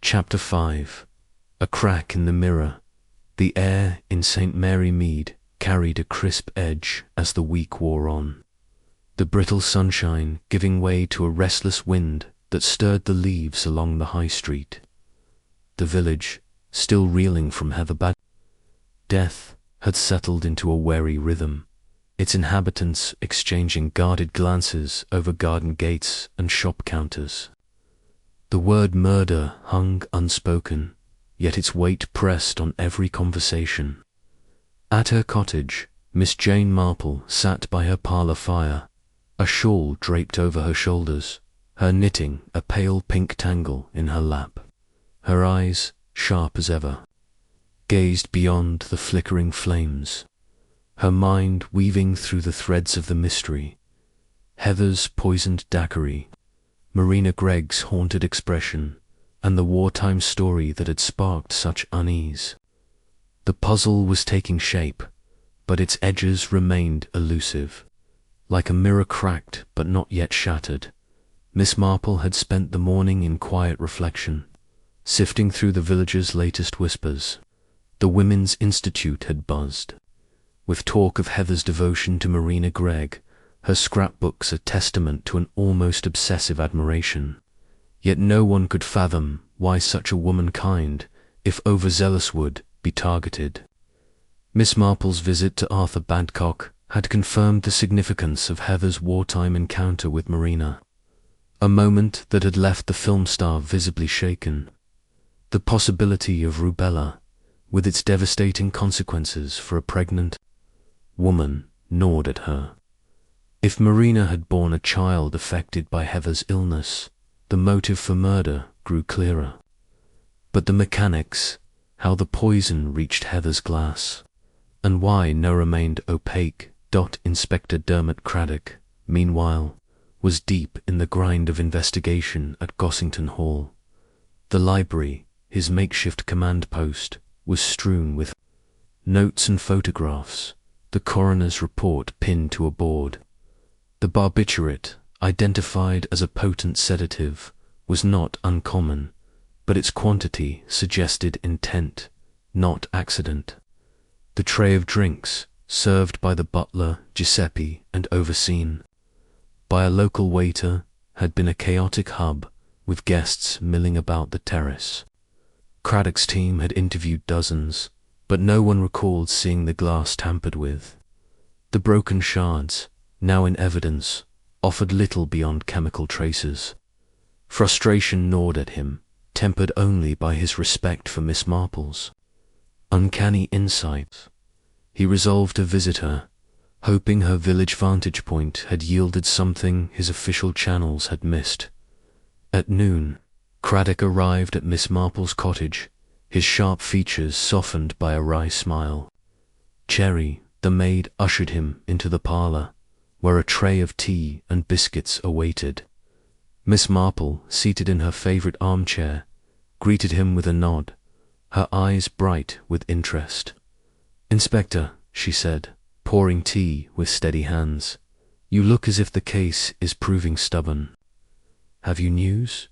[SPEAKER 1] Chapter 5. A crack in the mirror. The air in St. Mary Mead carried a crisp edge as the week wore on, the brittle sunshine giving way to a restless wind that stirred the leaves along the high street. The village, still reeling from Heather Bad death, had settled into a wary rhythm. its inhabitants exchanging guarded glances over garden gates and shop counters. The word murder hung unspoken, yet its weight pressed on every conversation. At her cottage, Miss Jane Marple sat by her parlour fire, a shawl draped over her shoulders, her knitting a pale pink tangle in her lap. Her eyes, sharp as ever, gazed beyond the flickering flames, her mind weaving through the threads of the mystery. Heather's poisoned daiquiri, Marina Gregg's haunted expression, and the wartime story that had sparked such unease. The puzzle was taking shape, but its edges remained elusive. Like a mirror cracked but not yet shattered, Miss Marple had spent the morning in quiet reflection, sifting through the villagers' latest whispers. The Women's Institute had buzzed with talk of Heather's devotion to Marina Gregg, her scrapbooks a testament to an almost obsessive admiration. Yet no one could fathom why such a womankind, if overzealous, would be targeted. Miss Marple's visit to Arthur Badcock had confirmed the significance of Heather's wartime encounter with Marina, a moment that had left the film star visibly shaken. The possibility of rubella, with its devastating consequences for a pregnant woman, gnawed at her. If Marina had borne a child affected by Heather's illness, the motive for murder grew clearer. But the mechanics, how the poison reached Heather's glass, and why no remained opaque. Inspector Dermot Craddock, meanwhile, was deep in the grind of investigation at Gossington Hall. The library, his makeshift command post, was strewn with notes and photographs, the coroner's report pinned to a board. The barbiturate, identified as a potent sedative, was not uncommon, but its quantity suggested intent, not accident. The tray of drinks, served by the butler Giuseppe and overseen by a local waiter, had been a chaotic hub, with guests milling about the terrace. Craddock's team had interviewed dozens, but no one recalled seeing the glass tampered with. The broken shards, now in evidence, offered little beyond chemical traces. Frustration gnawed at him, tempered only by his respect for Miss Marple's uncanny insight. He resolved to visit her, hoping her village vantage point had yielded something his official channels had missed. At noon, Craddock arrived at Miss Marple's cottage, his sharp features softened by a wry smile. Cherry, the maid, ushered him into the parlour, where a tray of tea and biscuits awaited. Miss Marple, seated in her favourite armchair, greeted him with a nod, her eyes bright with interest. "Inspector," she said, pouring tea with steady hands, "you look as if the case is proving stubborn. Have you news?"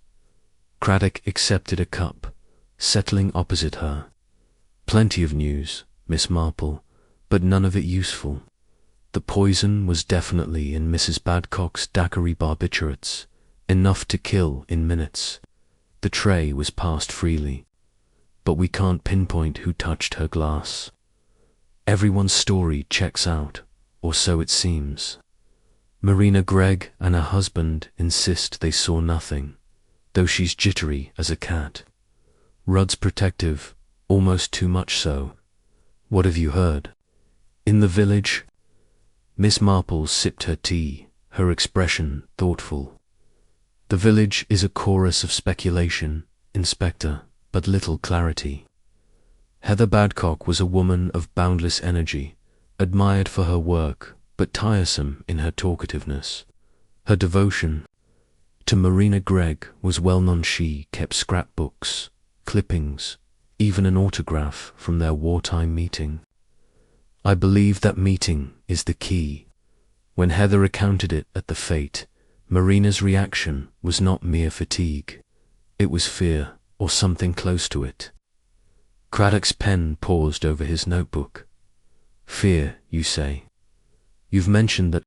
[SPEAKER 1] Craddock accepted a cup, settling opposite her. "Plenty of news, Miss Marple, but none of it useful. The poison was definitely in Mrs. Badcock's daiquiri barbiturates, enough to kill in minutes. The tray was passed freely, but we can't pinpoint who touched her glass. Everyone's story checks out, or so it seems. Marina Gregg and her husband insist they saw nothing, though she's jittery as a cat. Rudd's protective, almost too much so. What have you heard? In the village?" Miss Marple sipped her tea, her expression thoughtful. "The village is a chorus of speculation, Inspector, but little clarity. Heather Badcock was a woman of boundless energy, admired for her work, but tiresome in her talkativeness. Her devotion to Marina Gregg was well known. She kept scrapbooks, clippings, even an autograph from their wartime meeting. I believe that meeting is the key. When Heather recounted it at the fete, Marina's reaction was not mere fatigue. It was fear, or something close to it." Craddock's pen paused over his notebook. "Fear, you say? You've mentioned that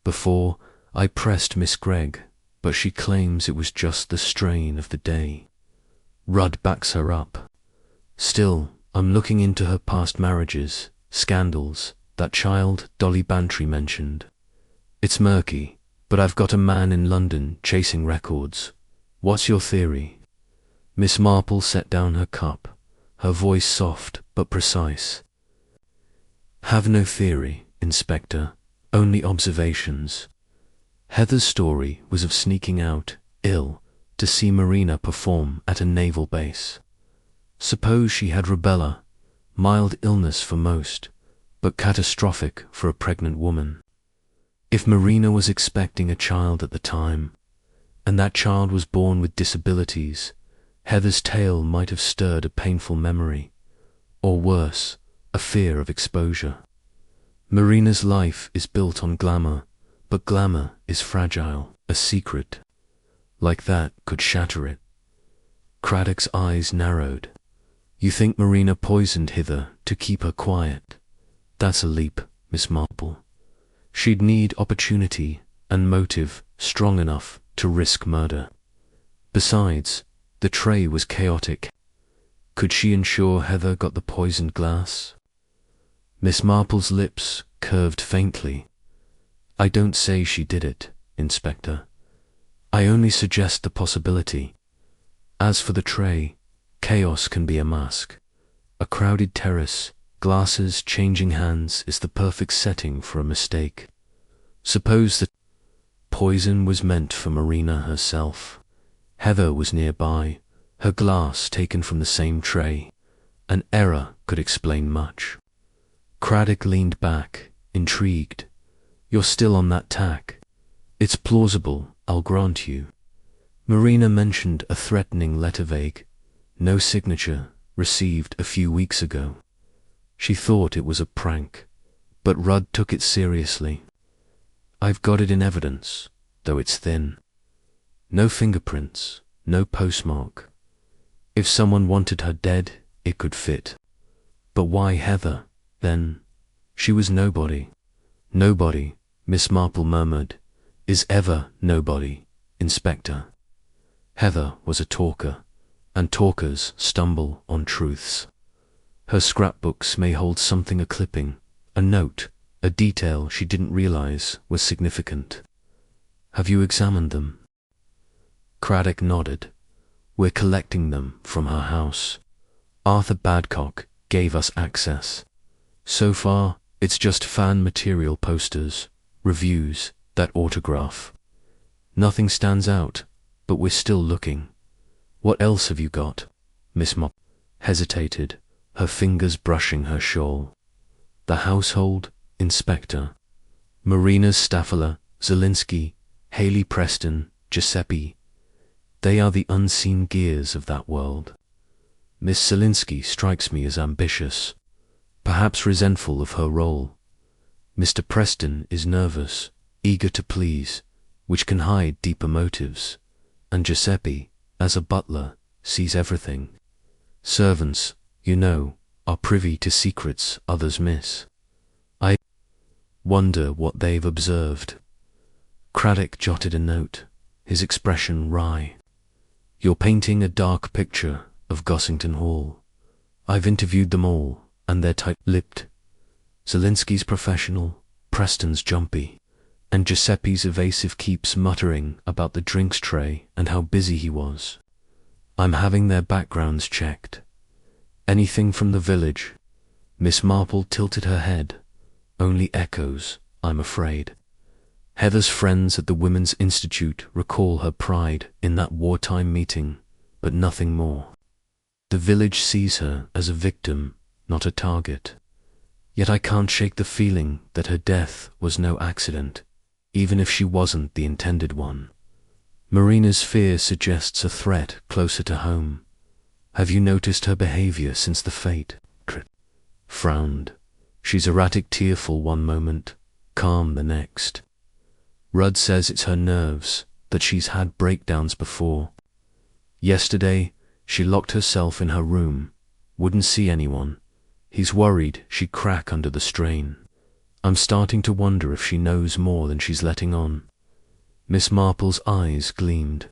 [SPEAKER 1] before. I pressed Miss Gregg, but she claims it was just the strain of the day. Rudd backs her up. Still, I'm looking into her past marriages, scandals, that child Dolly Bantry mentioned. It's murky, but I've got a man in London chasing records. What's your theory? Miss Marple set down her cup, her voice soft but precise. Have no theory, Inspector, only observations. Heather's story was of sneaking out, ill, to see Marina perform at a naval base. Suppose she had rubella, mild illness for most, but catastrophic for a pregnant woman. If Marina was expecting a child at the time, and that child was born with disabilities, Heather's tale might have stirred a painful memory, or worse, a fear of exposure. Marina's life is built on glamour, but glamour is fragile. A secret like that could shatter it. Craddock's eyes narrowed. You think Marina poisoned Heather to keep her quiet? That's a leap, Miss Marple. She'd need opportunity and motive strong enough to risk murder. Besides, the tray was chaotic. Could she ensure Heather got the poisoned glass? Miss Marple's lips curved faintly. I don't say she did it, Inspector. I only suggest the possibility. As for the tray, chaos can be a mask. A crowded terrace, glasses changing hands is the perfect setting for a mistake. Suppose that poison was meant for Marina herself. Heather was nearby, her glass taken from the same tray. An error could explain much. Craddock leaned back, intrigued. You're still on that tack. It's plausible, I'll grant you. Marina mentioned a threatening letter vague, no signature, received a few weeks ago. She thought it was a prank, but Rudd took it seriously. I've got it in evidence, though it's thin. No fingerprints, no postmark. If someone wanted her dead, it could fit. But why Heather, then? She was nobody. Nobody, Miss Marple murmured, is ever nobody, Inspector. Heather was a talker, and talkers stumble on truths. Her scrapbooks may hold something, a clipping, a note, a detail she didn't realize was significant. Have you examined them? Craddock nodded. We're collecting them from her house. Arthur Badcock gave us access. So far, it's just fan material, posters, reviews, that autograph. Nothing stands out, but we're still looking. What else have you got? Miss Marple hesitated, her fingers brushing her shawl. The household, Inspector. Marina's Staffola, Zielinski, Haley Preston, Giuseppe. They are the unseen gears of that world. Miss Zielinski strikes me as ambitious, perhaps resentful of her role. Mr. Preston is nervous, eager to please, which can hide deeper motives, and Giuseppe, as a butler, sees everything. Servants, you know, are privy to secrets others miss. I wonder what they've observed. Craddock jotted a note, his expression wry. You're painting a dark picture of Gossington Hall. I've interviewed them all, and they're tight-lipped. Zielinski's professional, Preston's jumpy, and Giuseppe's evasive keeps muttering about the drinks tray and how busy he was. I'm having their backgrounds checked. Anything from the village? Miss Marple tilted her head. Only echoes, I'm afraid. Heather's friends at the Women's Institute recall her pride in that wartime meeting, but nothing more. The village sees her as a victim, not a target. Yet I can't shake the feeling that her death was no accident, even if she wasn't the intended one. Marina's fear suggests a threat closer to home. Have you noticed her behavior since the fete? Frowned. She's erratic, tearful one moment, calm the next. Rudd says it's her nerves, that she's had breakdowns before. Yesterday, she locked herself in her room, wouldn't see anyone. He's worried she'd crack under the strain. I'm starting to wonder if she knows more than she's letting on. Miss Marple's eyes gleamed.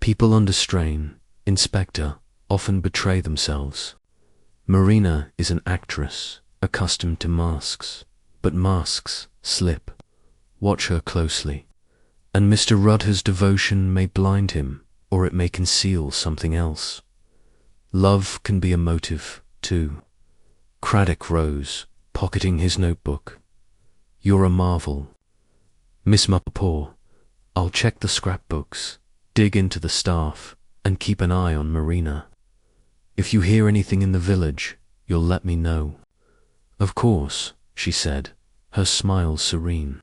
[SPEAKER 1] People under strain, Inspector, often betray themselves. Marina is an actress, accustomed to masks. But masks slip. Watch her closely. And Mr. Rudder's devotion may blind him, or it may conceal something else. Love can be a motive, too. Craddock rose, pocketing his notebook. You're a marvel. Miss Marple, I'll check the scrapbooks, dig into the staff, and keep an eye on Marina. If you hear anything in the village, you'll let me know. Of course, she said, her smile serene.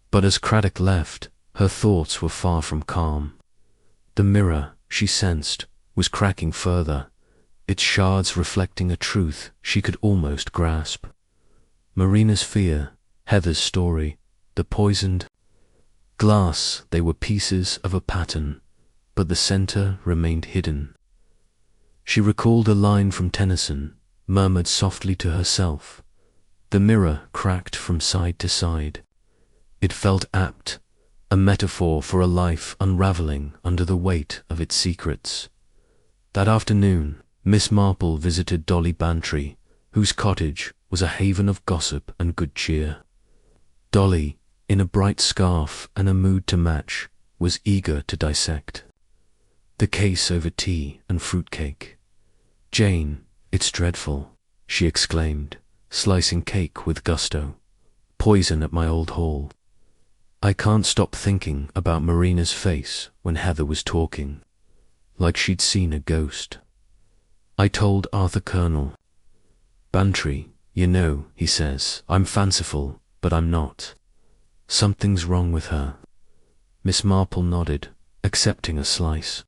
[SPEAKER 1] But as Craddock left, her thoughts were far from calm. The mirror, she sensed, was cracking further, its shards reflecting a truth she could almost grasp. Marina's fear, Heather's story, the poisoned glass, they were pieces of a pattern, but the center remained hidden. She recalled a line from Tennyson, murmured softly to herself. The mirror cracked from side to side. It felt apt, a metaphor for a life unraveling under the weight of its secrets. That afternoon, Miss Marple visited Dolly Bantry, whose cottage was a haven of gossip and good cheer. Dolly, in a bright scarf and a mood to match, was eager to dissect the case over tea and fruitcake. Jane, it's dreadful, she exclaimed, slicing cake with gusto. Poison at my old hall. I can't stop thinking about Marina's face when Heather was talking, like she'd seen a ghost. I told Arthur Colonel. Bantry, you know, he says, I'm fanciful, but I'm not. Something's wrong with her. Miss Marple nodded, accepting a slice.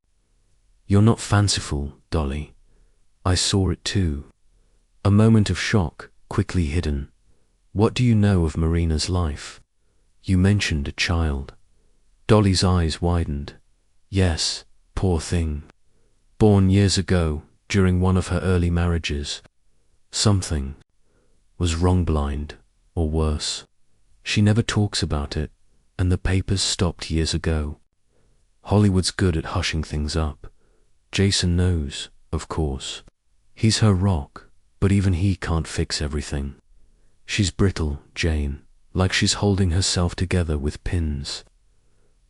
[SPEAKER 1] You're not fanciful, Dolly. I saw it too. A moment of shock, quickly hidden. What do you know of Marina's life? You mentioned a child. Dolly's eyes widened. Yes, poor thing. Born years ago, during one of her early marriages. Something was wrong, blind, or worse. She never talks about it, and the papers stopped years ago. Hollywood's good at hushing things up. Jason knows, of course. He's her rock, but even he can't fix everything. She's brittle, Jane, like she's holding herself together with pins.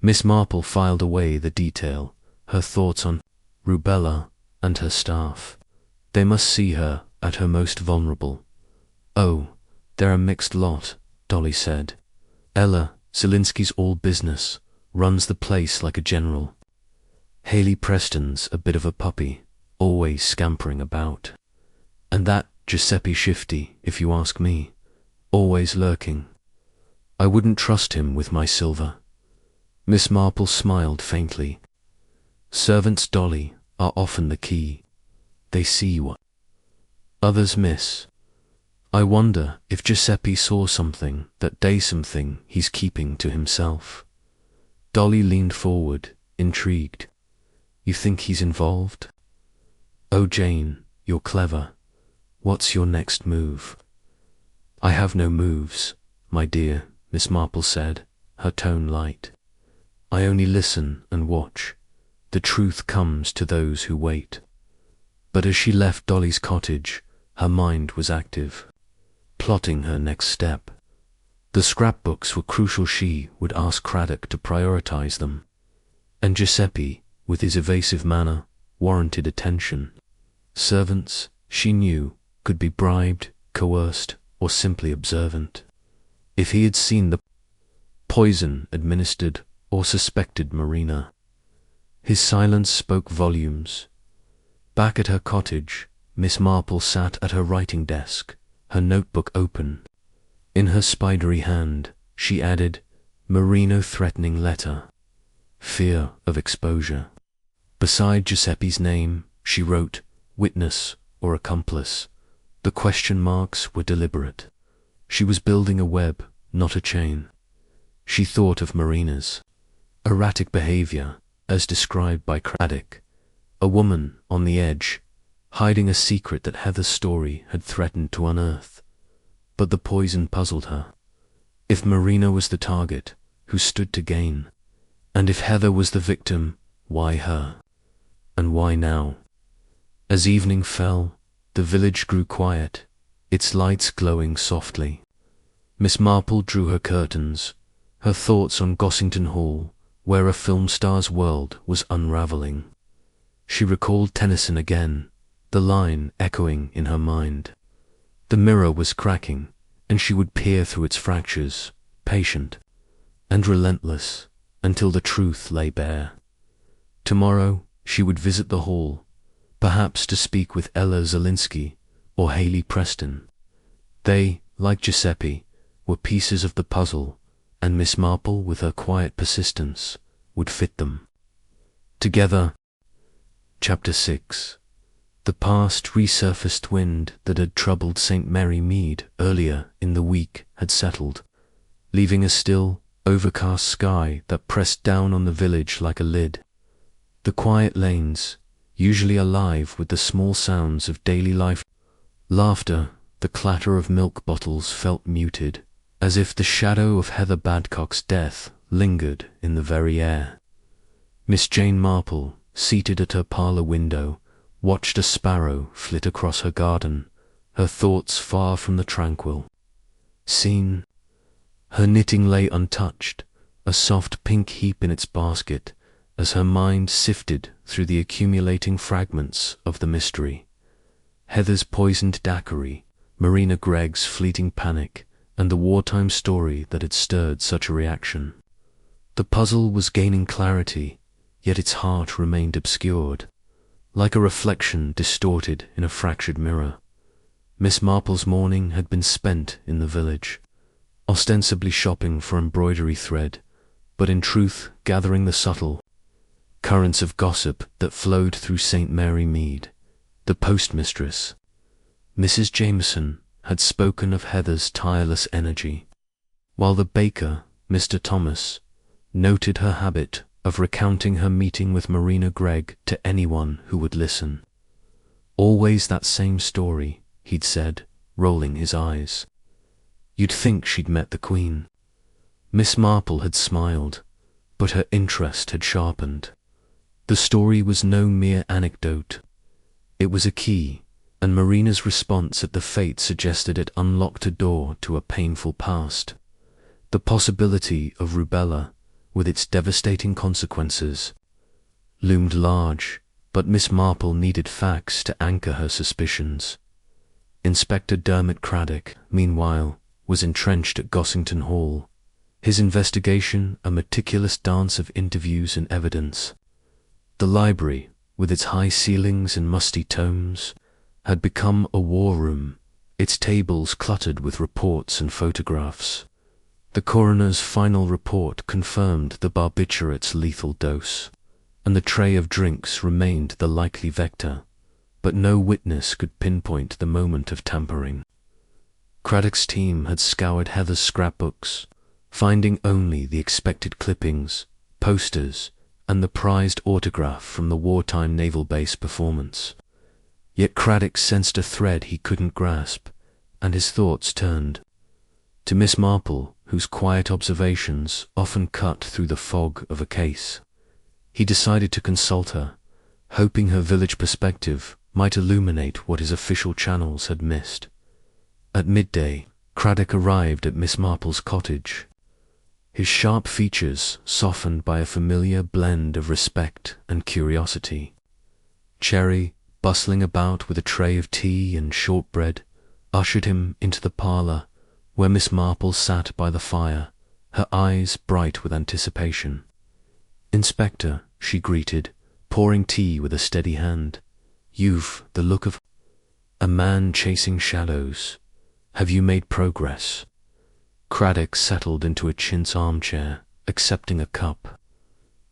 [SPEAKER 1] Miss Marple filed away the detail, her thoughts on rubella and her staff. They must see her at her most vulnerable. Oh, they're a mixed lot, Dolly said. Ella, Zielinski's all business, runs the place like a general. Haley Preston's a bit of a puppy, always scampering about. And that Giuseppe Shifty, if you ask me, always lurking. I wouldn't trust him with my silver. Miss Marple smiled faintly. Servants, Dolly, are often the key. They see what others miss. I wonder if Giuseppe saw something that day, something he's keeping to himself. Dolly leaned forward, intrigued. You think he's involved? Oh, Jane, you're clever. What's your next move? I have no moves, my dear, Miss Marple said, her tone light. I only listen and watch. The truth comes to those who wait. But as she left Dolly's cottage, her mind was active, plotting her next step. The scrapbooks were crucial. She would ask Craddock to prioritize them. And Giuseppe, with his evasive manner, warranted attention. Servants, she knew, could be bribed, coerced, or simply observant. If he had seen the poison administered or suspected Marina, his silence spoke volumes. Back at her cottage, Miss Marple sat at her writing desk, her notebook open. In her spidery hand, she added, Marino threatening letter. Fear of exposure. Beside Giuseppe's name, she wrote, witness or accomplice. The question marks were deliberate. She was building a web, not a chain. She thought of Marina's erratic behavior, as described by Craddock, a woman on the edge, hiding a secret that Heather's story had threatened to unearth. But the poison puzzled her. If Marina was the target, who stood to gain? And if Heather was the victim, why her? And why now? As evening fell, the village grew quiet, its lights glowing softly. Miss Marple drew her curtains, her thoughts on Gossington Hall, where a film star's world was unraveling. She recalled Tennyson again, the line echoing in her mind. The mirror was cracking, and she would peer through its fractures, patient and relentless, until the truth lay bare. Tomorrow she would visit the hall, perhaps to speak with Ella Zielinski or Haley Preston. They, like Giuseppe, were pieces of the puzzle, and Miss Marple, with her quiet persistence, would fit them together. Chapter 6. The past resurfaced wind that had troubled St. Mary Mead earlier in the week had settled, leaving a still, overcast sky that pressed down on the village like a lid. The quiet lanes, usually alive with the small sounds of daily life, laughter, the clatter of milk bottles, felt muted, as if the shadow of Heather Badcock's death lingered in the very air. Miss Jane Marple, seated at her parlour window, watched a sparrow flit across her garden, her thoughts far from the tranquil scene. Her knitting lay untouched, a soft pink heap in its basket, as her mind sifted through the accumulating fragments of the mystery. Heather's poisoned daiquiri, Marina Gregg's fleeting panic, and the wartime story that had stirred such a reaction. The puzzle was gaining clarity, yet its heart remained obscured, like a reflection distorted in a fractured mirror. Miss Marple's morning had been spent in the village, ostensibly shopping for embroidery thread, but in truth gathering the subtle currents of gossip that flowed through St. Mary Mead. The postmistress, Mrs. Jameson, had spoken of Heather's tireless energy, while the baker, Mr. Thomas, noted her habit of recounting her meeting with Marina Gregg to anyone who would listen. Always that same story, he'd said, rolling his eyes. You'd think she'd met the Queen. Miss Marple had smiled, but her interest had sharpened. The story was no mere anecdote. It was a key, and Marina's response at the fate suggested it unlocked a door to a painful past. The possibility of rubella, with its devastating consequences, loomed large, but Miss Marple needed facts to anchor her suspicions. Inspector Dermot Craddock, meanwhile, was entrenched at Gossington Hall, his investigation a meticulous dance of interviews and evidence. The library, with its high ceilings and musty tomes, had become a war room, its tables cluttered with reports and photographs. The coroner's final report confirmed the barbiturate's lethal dose, and the tray of drinks remained the likely vector, but no witness could pinpoint the moment of tampering. Craddock's team had scoured Heather's scrapbooks, finding only the expected clippings, posters, and the prized autograph from the wartime naval base performance. Yet Craddock sensed a thread he couldn't grasp, and his thoughts turned to Miss Marple, whose quiet observations often cut through the fog of a case. He decided to consult her, hoping her village perspective might illuminate what his official channels had missed. At midday, Craddock arrived at Miss Marple's cottage, his sharp features softened by a familiar blend of respect and curiosity. Cherry, bustling about with a tray of tea and shortbread, ushered him into the parlour, where Miss Marple sat by the fire, her eyes bright with anticipation. "Inspector," she greeted, pouring tea with a steady hand. "You've the look of a man chasing shadows. Have you made progress?" Craddock settled into a chintz armchair, accepting a cup.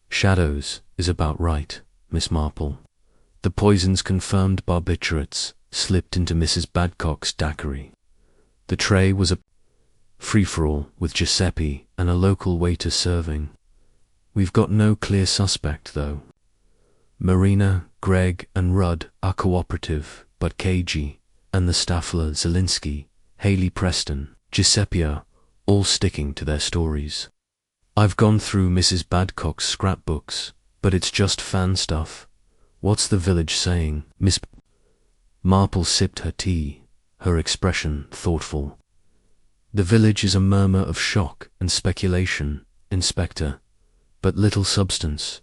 [SPEAKER 1] "Shadows is about right, Miss Marple. The poisons confirmed barbiturates slipped into Mrs. Badcock's daiquiri. The tray was a free-for-all with Giuseppe and a local waiter serving. We've got no clear suspect, though. Marina, Gregg, and Rudd are cooperative, but cagey, and the Staffler, Zielinski, Haley Preston, Giuseppe are all sticking to their stories. I've gone through Mrs. Badcock's scrapbooks, but it's just fan stuff. What's the village saying?" Miss Marple sipped her tea, her expression thoughtful. The village is a murmur of shock and speculation, Inspector, but little substance.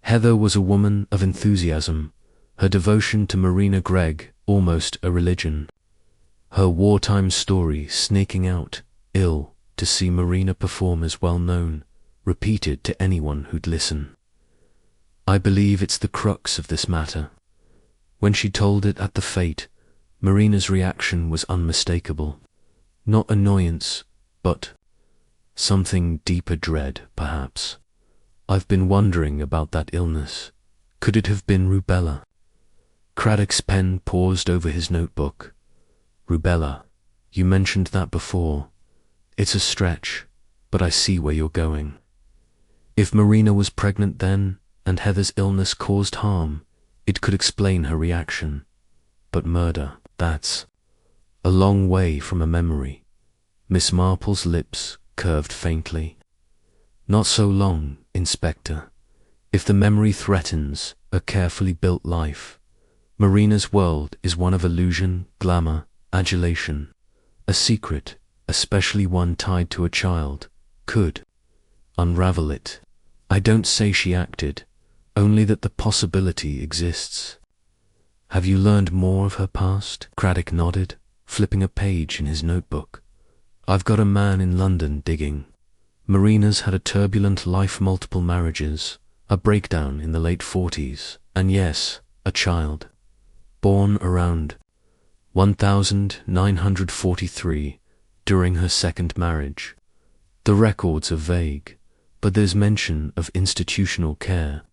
[SPEAKER 1] Heather was a woman of enthusiasm, her devotion to Marina Gregg almost a religion. Her wartime story sneaking out, ill to see Marina perform as well known, repeated to anyone who'd listen. I believe it's the crux of this matter. When she told it at the fete, Marina's reaction was unmistakable. Not annoyance, but something deeper dread, perhaps. I've been wondering about that illness. Could it have been rubella? Craddock's pen paused over his notebook. Rubella. You mentioned that before. It's a stretch, but I see where you're going. If Marina was pregnant then, and Heather's illness caused harm, it could explain her reaction. But murder, that's a long way from a memory. Miss Marple's lips curved faintly. Not so long, Inspector. If the memory threatens a carefully built life, Marina's world is one of illusion, glamour, adulation. A secret, especially one tied to a child, could unravel it. I don't say she acted, only that the possibility exists. Have you learned more of her past? Craddock nodded, flipping a page in his notebook. I've got a man in London digging. Marina's had a turbulent life, multiple marriages, a breakdown in the late 40s, and yes, a child. Born around 1943, during her second marriage. The records are vague, but there's mention of institutional care.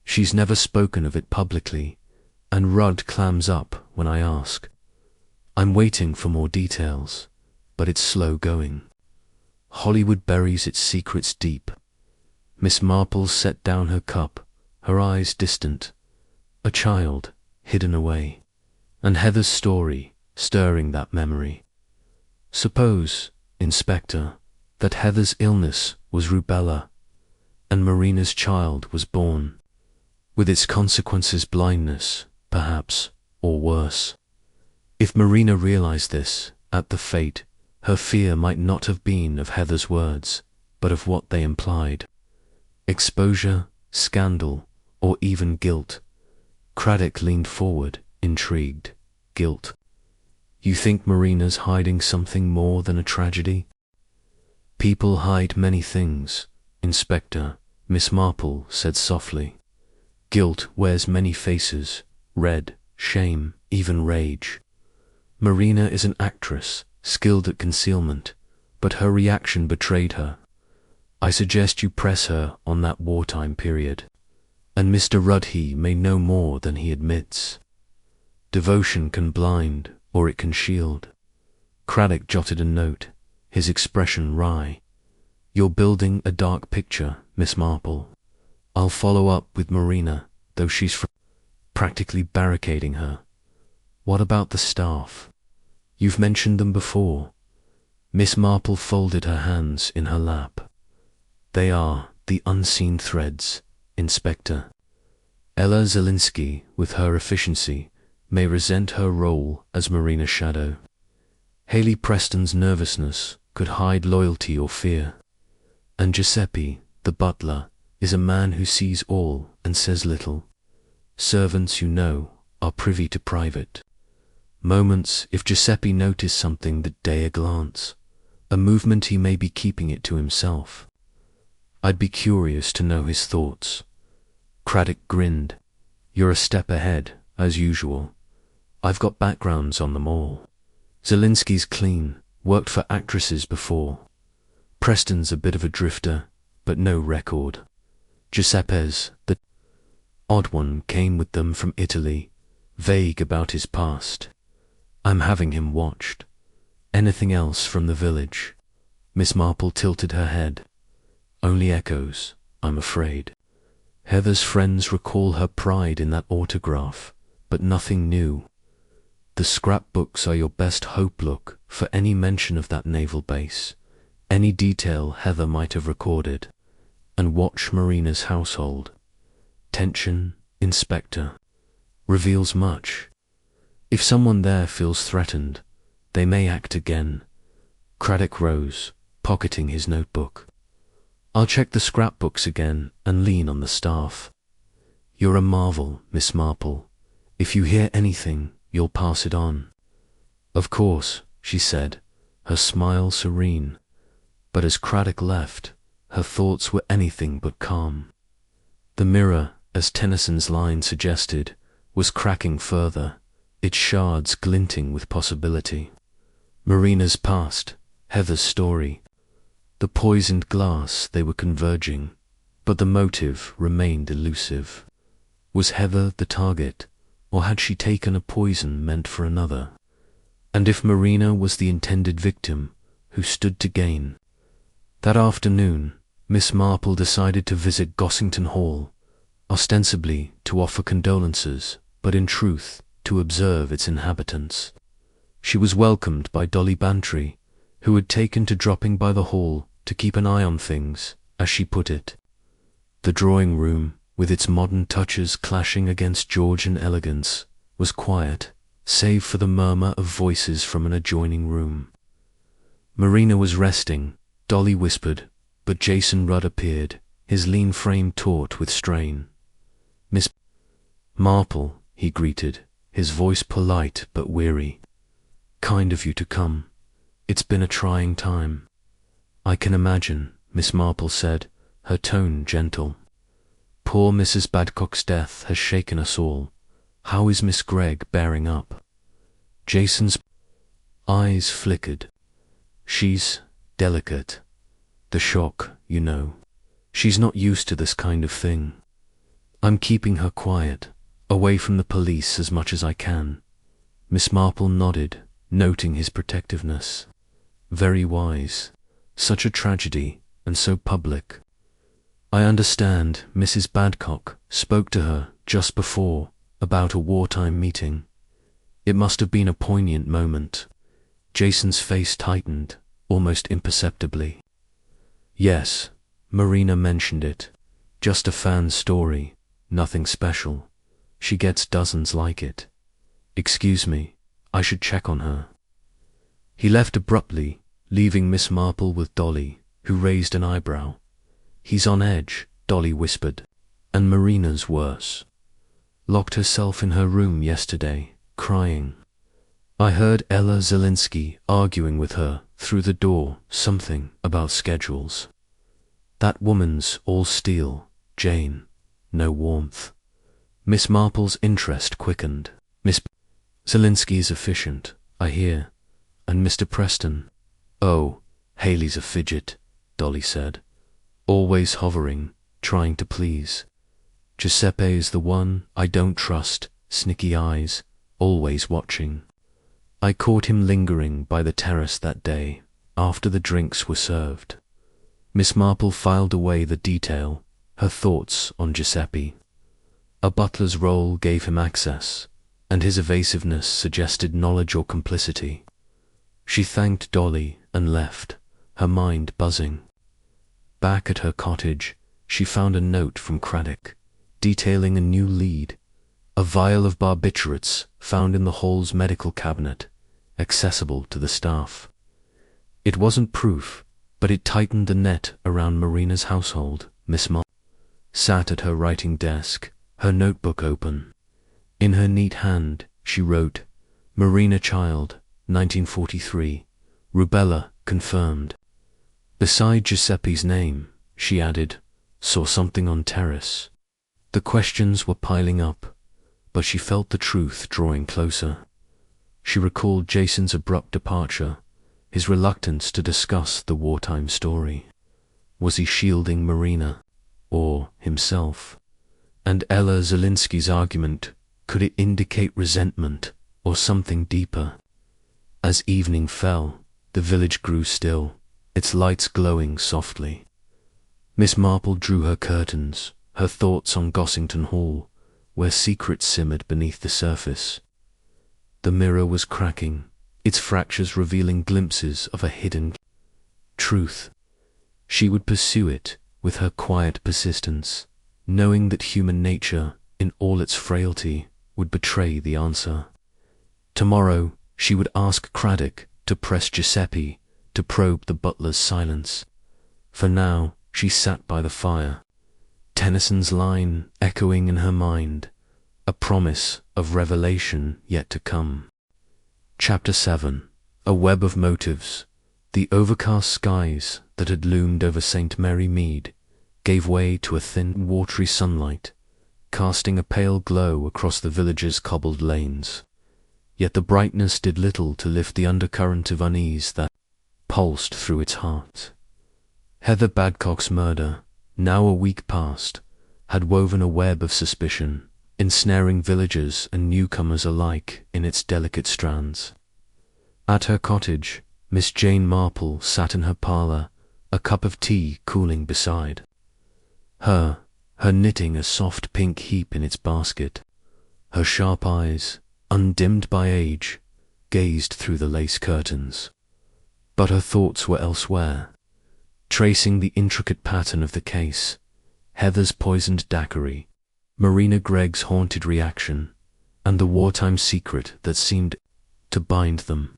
[SPEAKER 1] She's never spoken of it publicly, and Rudd clams up when I ask. I'm waiting for more details, but it's slow going. Hollywood buries its secrets deep. Miss Marple set down her cup, her eyes distant. A child, hidden away. And Heather's story, stirring that memory. Suppose, Inspector, that Heather's illness was rubella, and Marina's child was born. With its consequences, blindness, perhaps, or worse. If Marina realized this, at the fete, her fear might not have been of Heather's words, but of what they implied. Exposure, scandal, or even guilt. Craddock leaned forward, intrigued. Guilt. You think Marina's hiding something more than a tragedy? People hide many things, Inspector, Miss Marple said softly. Guilt wears many faces, red, shame, even rage. Marina is an actress, skilled at concealment, but her reaction betrayed her. I suggest you press her on that wartime period, and Mr. Rudhey may know more than he admits. Devotion can blind, or it can shield. Craddock jotted a note, his expression wry. You're building a dark picture, Miss Marple. I'll follow up with Marina, though she's practically barricading her. What about the staff? You've mentioned them before. Miss Marple folded her hands in her lap. They are the unseen threads, Inspector. Ella Zielinski, with her efficiency, may resent her role as Marina's shadow. Haley Preston's nervousness could hide loyalty or fear. And Giuseppe, the butler, is a man who sees all and says little. Servants, you know, are privy to private moments. If Giuseppe noticed something that day a glance, a movement, he may be keeping it to himself. I'd be curious to know his thoughts. Craddock grinned. You're a step ahead, as usual. I've got backgrounds on them all. Zielinski's clean, worked for actresses before. Preston's a bit of a drifter, but no record. Giuseppe's, the odd one, came with them from Italy, vague about his past. I'm having him watched. Anything else from the village? Miss Marple tilted her head. Only echoes, I'm afraid. Heather's friends recall her pride in that autograph, but nothing new. The scrapbooks are your best hope. Look for any mention of that naval base, any detail Heather might have recorded, and watch Marina's household. Tension, Inspector, reveals much. If someone there feels threatened, they may act again. Craddock rose, pocketing his notebook. "I'll check the scrapbooks again and lean on the staff. You're a marvel, Miss Marple. If you hear anything, you'll pass it on." "Of course," she said, her smile serene. But as Craddock left, her thoughts were anything but calm. The mirror, as Tennyson's line suggested, was cracking further, its shards glinting with possibility. Marina's past, Heather's story. The poisoned glass, they were converging, but the motive remained elusive. Was Heather the target, or had she taken a poison meant for another? And if Marina was the intended victim, who stood to gain? That afternoon, Miss Marple decided to visit Gossington Hall, ostensibly to offer condolences, but in truth to observe its inhabitants. She was welcomed by Dolly Bantry, who had taken to dropping by the hall to keep an eye on things, as she put it. The drawing room, with its modern touches clashing against Georgian elegance, was quiet, save for the murmur of voices from an adjoining room. Marina was resting, Dolly whispered, but Jason Rudd appeared, his lean frame taut with strain. "Miss Marple," he greeted, his voice polite but weary. "Kind of you to come. It's been a trying time." "I can imagine," Miss Marple said, her tone gentle. "Poor Mrs. Badcock's death has shaken us all. How is Miss Gregg bearing up?" Jason's eyes flickered. "She's delicate. The shock, you know. She's not used to this kind of thing. I'm keeping her quiet, away from the police as much as I can." Miss Marple nodded, noting his protectiveness. "Very wise. Such a tragedy, and so public." "I understand Mrs. Badcock spoke to her just before about a wartime meeting. It must have been a poignant moment." Jason's face tightened, almost imperceptibly. "Yes, Marina mentioned it. Just a fan story, nothing special. She gets dozens like it. Excuse me, I should check on her." He left abruptly, leaving Miss Marple with Dolly, who raised an eyebrow. "He's on edge," Dolly whispered, "and Marina's worse. Locked herself in her room yesterday, crying. I heard Ella Zielinski arguing with her through the door, something about schedules. That woman's all steel, Jane, no warmth." Miss Marple's interest quickened. "Miss Zielinski is efficient, I hear. And Mr. Preston?" "Oh, Haley's a fidget," Dolly said. "Always hovering, trying to please. Giuseppe is the one I don't trust, snicky eyes, always watching. I caught him lingering by the terrace that day, after the drinks were served." Miss Marple filed away the detail, her thoughts on Giuseppe. A butler's role gave him access, and his evasiveness suggested knowledge or complicity. She thanked Dolly and left, her mind buzzing. Back at her cottage, she found a note from Craddock, detailing a new lead, a vial of barbiturates found in the hall's medical cabinet, accessible to the staff. It wasn't proof, but it tightened the net around Marina's household. Miss Marple sat at her writing desk, her notebook open. In her neat hand, she wrote, "Marina Child, 1943, rubella confirmed." Beside Giuseppe's name, she added, "Saw something on terrace." The questions were piling up, but she felt the truth drawing closer. She recalled Jason's abrupt departure, his reluctance to discuss the wartime story. Was he shielding Marina, or himself? And Ella Zielinski's argument, could it indicate resentment or something deeper? As evening fell, the village grew still, its lights glowing softly. Miss Marple drew her curtains, her thoughts on Gossington Hall, where secrets simmered beneath the surface. The mirror was cracking, its fractures revealing glimpses of a hidden truth. She would pursue it with her quiet persistence, knowing that human nature, in all its frailty, would betray the answer. Tomorrow, she would ask Craddock to press Giuseppe to probe the butler's silence. For now she sat by the fire, Tennyson's line echoing in her mind, a promise of revelation yet to come. Chapter 7. A web of motives. The overcast skies that had loomed over St. Mary Mead gave way to a thin, watery sunlight, casting a pale glow across the village's cobbled lanes. Yet the brightness did little to lift the undercurrent of unease that pulsed through its heart. Heather Badcock's murder, now a week past, had woven a web of suspicion, ensnaring villagers and newcomers alike in its delicate strands. At her cottage, Miss Jane Marple sat in her parlour, a cup of tea cooling beside her knitting a soft pink heap in its basket. Her sharp eyes, undimmed by age, gazed through the lace curtains. But her thoughts were elsewhere, tracing the intricate pattern of the case, Heather's poisoned daiquiri, Marina Gregg's haunted reaction, and the wartime secret that seemed to bind them.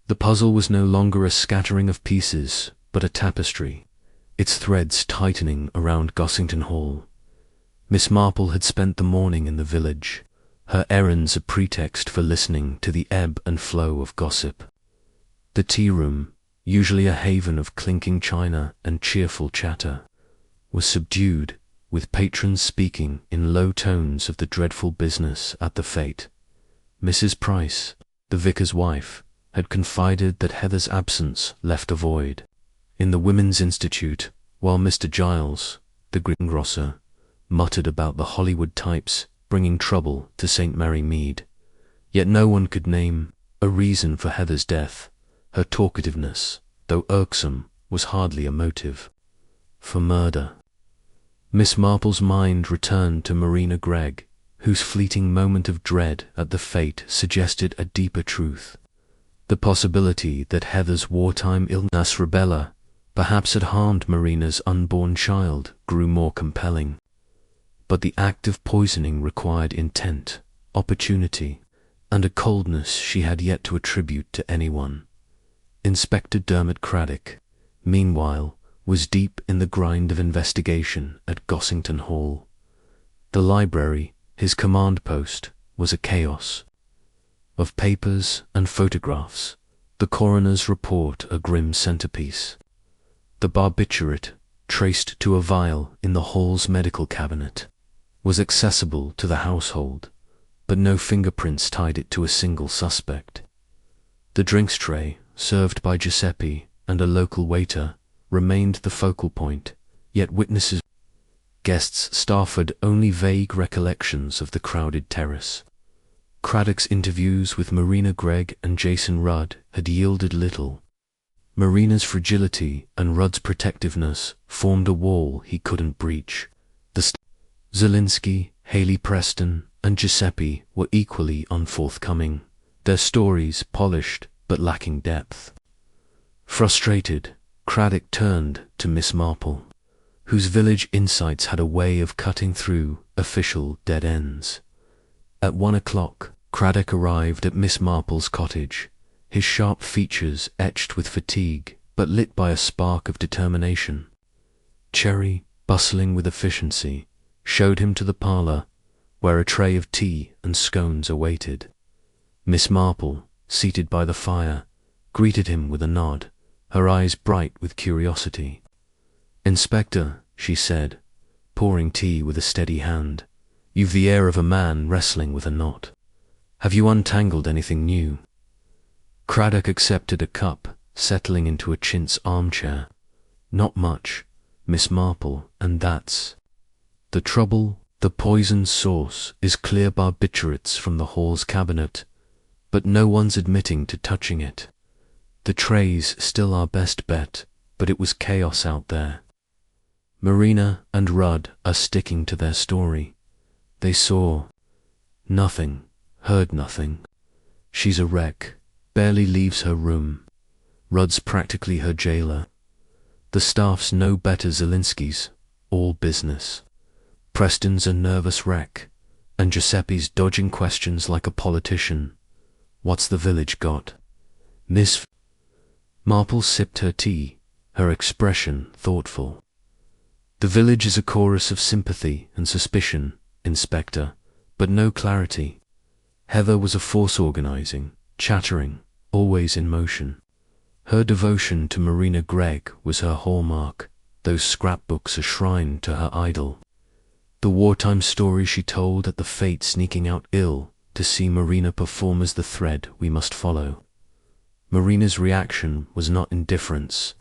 [SPEAKER 1] The puzzle was no longer a scattering of pieces, but a tapestry, its threads tightening around Gossington Hall. Miss Marple had spent the morning in the village, her errands a pretext for listening to the ebb and flow of gossip. The tea room, usually a haven of clinking china and cheerful chatter, was subdued, with patrons speaking in low tones of the dreadful business at the fete. Mrs. Price, the vicar's wife, had confided that Heather's absence left a void in the Women's Institute, while Mr. Giles, the greengrocer, muttered about the Hollywood types bringing trouble to St. Mary Mead. Yet no one could name a reason for Heather's death. Her talkativeness, though irksome, was hardly a motive for murder. Miss Marple's mind returned to Marina Gregg, whose fleeting moment of dread at the fete suggested a deeper truth. The possibility that Heather's wartime illness rebella perhaps had harmed Marina's unborn child grew more compelling. But the act of poisoning required intent, opportunity, and a coldness she had yet to attribute to anyone. Inspector Dermot Craddock, meanwhile, was deep in the grind of investigation at Gossington Hall. The library, his command post, was a chaos of papers and photographs, the coroner's report a grim centerpiece. The barbiturate, traced to a vial in the hall's medical cabinet, was accessible to the household, but no fingerprints tied it to a single suspect. The drinks tray, served by Giuseppe and a local waiter, remained the focal point, yet guests Stafford only vague recollections of the crowded terrace. Craddock's interviews with Marina Gregg and Jason Rudd had yielded little. Marina's fragility and Rudd's protectiveness formed a wall he couldn't breach. Zielinski, Haley Preston, and Giuseppe were equally unforthcoming, their stories polished but lacking depth. Frustrated, Craddock turned to Miss Marple, whose village insights had a way of cutting through official dead ends. At 1 o'clock, Craddock arrived at Miss Marple's cottage, his sharp features etched with fatigue but lit by a spark of determination. Cherry, bustling with efficiency, showed him to the parlour, where a tray of tea and scones awaited. Miss Marple, seated by the fire, greeted him with a nod, her eyes bright with curiosity. "Inspector," she said, pouring tea with a steady hand, "you've the air of a man wrestling with a knot. Have you untangled anything new?" Craddock accepted a cup, settling into a chintz armchair. "Not much, Miss Marple, and that's the trouble. The poisoned source is clear barbiturates from the hall's cabinet, but no one's admitting to touching it. The tray's still our best bet, but it was chaos out there. Marina and Rudd are sticking to their story. They saw nothing, heard nothing. She's a wreck, barely leaves her room. Rudd's practically her jailer. The staff's no better Zielinski's, all business. Preston's a nervous wreck, and Giuseppe's dodging questions like a politician. What's the village got? Miss Marple sipped her tea, her expression thoughtful. The village is a chorus of sympathy and suspicion, Inspector, but no clarity. Heather was a force organizing, chattering, always in motion. Her devotion to Marina Gregg was her hallmark, those scrapbooks a shrine to her idol. The wartime stories she told at the fate sneaking out ill to see Marina perform as the thread we must follow. Marina's reaction was not indifference,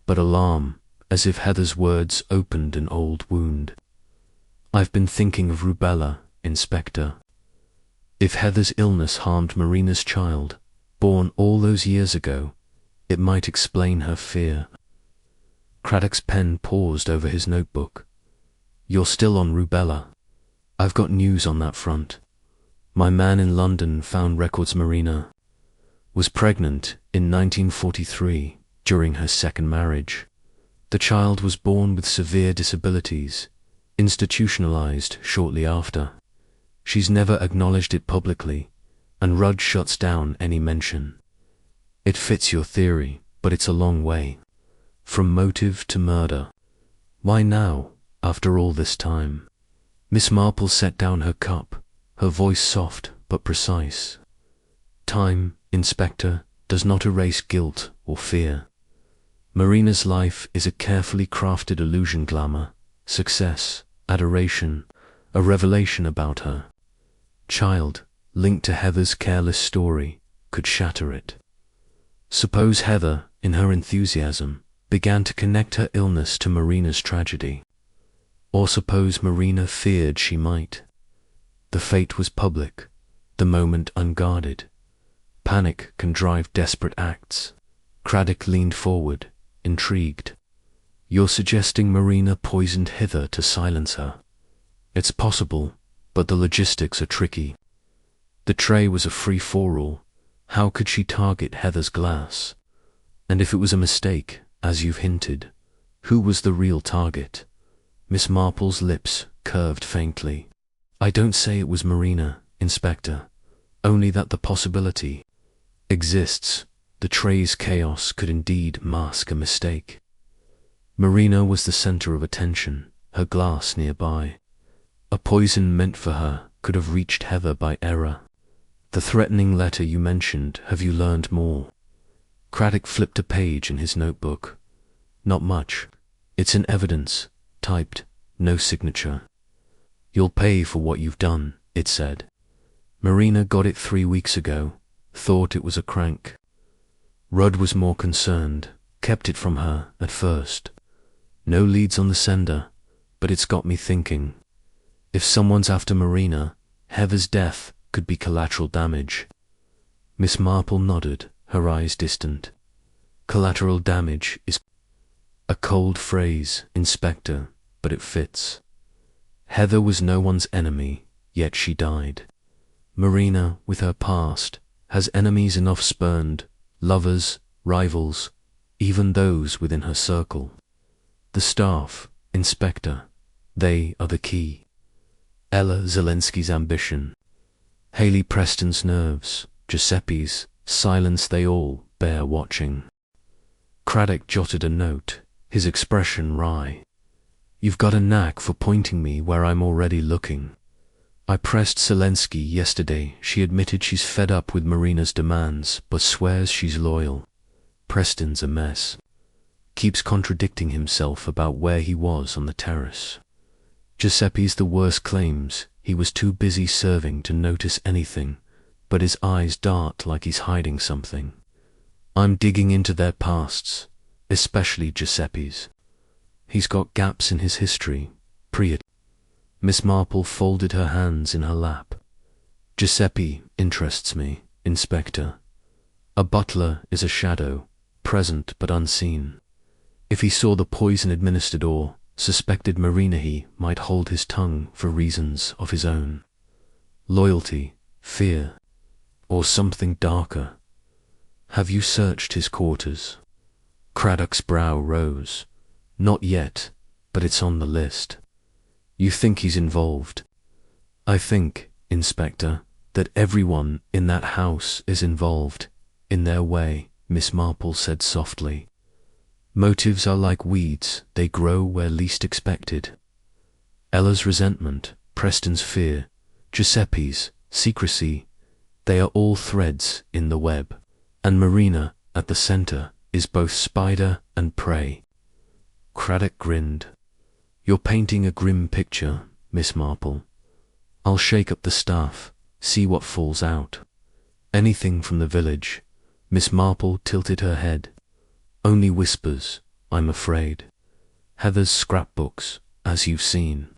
[SPEAKER 1] but alarm, as if Heather's words opened an old wound. I've been thinking of rubella, Inspector. If Heather's illness harmed Marina's child, born all those years ago, it might explain her fear. Craddock's pen paused over his notebook. You're still on rubella. I've got news on that front. My man in London found records Marina was pregnant in 1943 during her second marriage. The child was born with severe disabilities, institutionalized shortly after. She's never acknowledged it publicly, and Rudd shuts down any mention. It fits your theory, but it's a long way. From motive to murder. Why now, after all this time? Miss Marple set down her cup, her voice soft but precise. Time, Inspector, does not erase guilt or fear. Marina's life is a carefully crafted illusion, glamour, success, adoration, a revelation about her. Child, linked to Heather's careless story, could shatter it. Suppose Heather, in her enthusiasm, began to connect her illness to Marina's tragedy. Or suppose Marina feared she might. The fate was public, the moment unguarded. Panic can drive desperate acts. Craddock leaned forward, intrigued. You're suggesting Marina poisoned Heather to silence her. It's possible, but the logistics are tricky. The tray was a free-for-all. How could she target Heather's glass? And if it was a mistake, as you've hinted, who was the real target? Miss Marple's lips curved faintly. I don't say it was Marina, Inspector, only that the possibility exists. The tray's chaos could indeed mask a mistake. Marina was the center of attention, her glass nearby. A poison meant for her could have reached Heather by error. The threatening letter you mentioned, have you learned more? Craddock flipped a page in his notebook. Not much. It's in evidence, typed, no signature. You'll pay for what you've done, it said. Marina got it 3 weeks ago, thought it was a crank. Rudd was more concerned, kept it from her at first. No leads on the sender, but it's got me thinking. If someone's after Marina, Heather's death could be collateral damage. Miss Marple nodded, her eyes distant. Collateral damage is a cold phrase, Inspector, but it fits. Heather was no one's enemy, yet she died. Marina, with her past, has enemies enough spurned, lovers, rivals, even those within her circle. The staff, Inspector, they are the key. Ella Zelensky's ambition, Haley Preston's nerves, Giuseppe's silence, they all bear watching. Craddock jotted a note, his expression wry. You've got a knack for pointing me where I'm already looking. I pressed Zelensky yesterday. She admitted she's fed up with Marina's demands, but swears she's loyal. Preston's a mess. Keeps contradicting himself about where he was on the terrace. Giuseppe's the worst, claims he was too busy serving to notice anything, but his eyes dart like he's hiding something. I'm digging into their pasts, especially Giuseppe's. He's got gaps in his history, Miss Marple folded her hands in her lap. Giuseppe interests me, Inspector. A butler is a shadow, present but unseen. If he saw the poison administered or suspected Marina, he might hold his tongue for reasons of his own. Loyalty, fear, or something darker. Have you searched his quarters? Craddock's brow rose. Not yet, but it's on the list. You think he's involved? I think, Inspector, that everyone in that house is involved, in their way, Miss Marple said softly. Motives are like weeds, they grow where least expected. Ella's resentment, Preston's fear, Giuseppe's secrecy, they are all threads in the web, and Marina, at the center, is both spider and prey. Craddock grinned. You're painting a grim picture, Miss Marple. I'll shake up the staff, see what falls out. Anything from the village. Miss Marple tilted her head. Only whispers, I'm afraid. Heather's scrapbooks, as you've seen,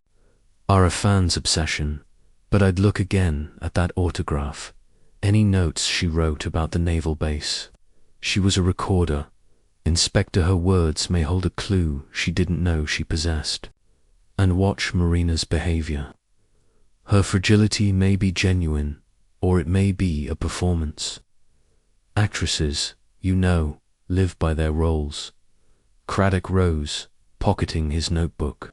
[SPEAKER 1] are a fan's obsession, but I'd look again at that autograph. Any notes she wrote about the naval base. She was a recorder. Inspector, her words may hold a clue she didn't know she possessed. And watch Marina's behavior. Her fragility may be genuine, or it may be a performance. Actresses, you know, live by their roles. Craddock rose, pocketing his notebook.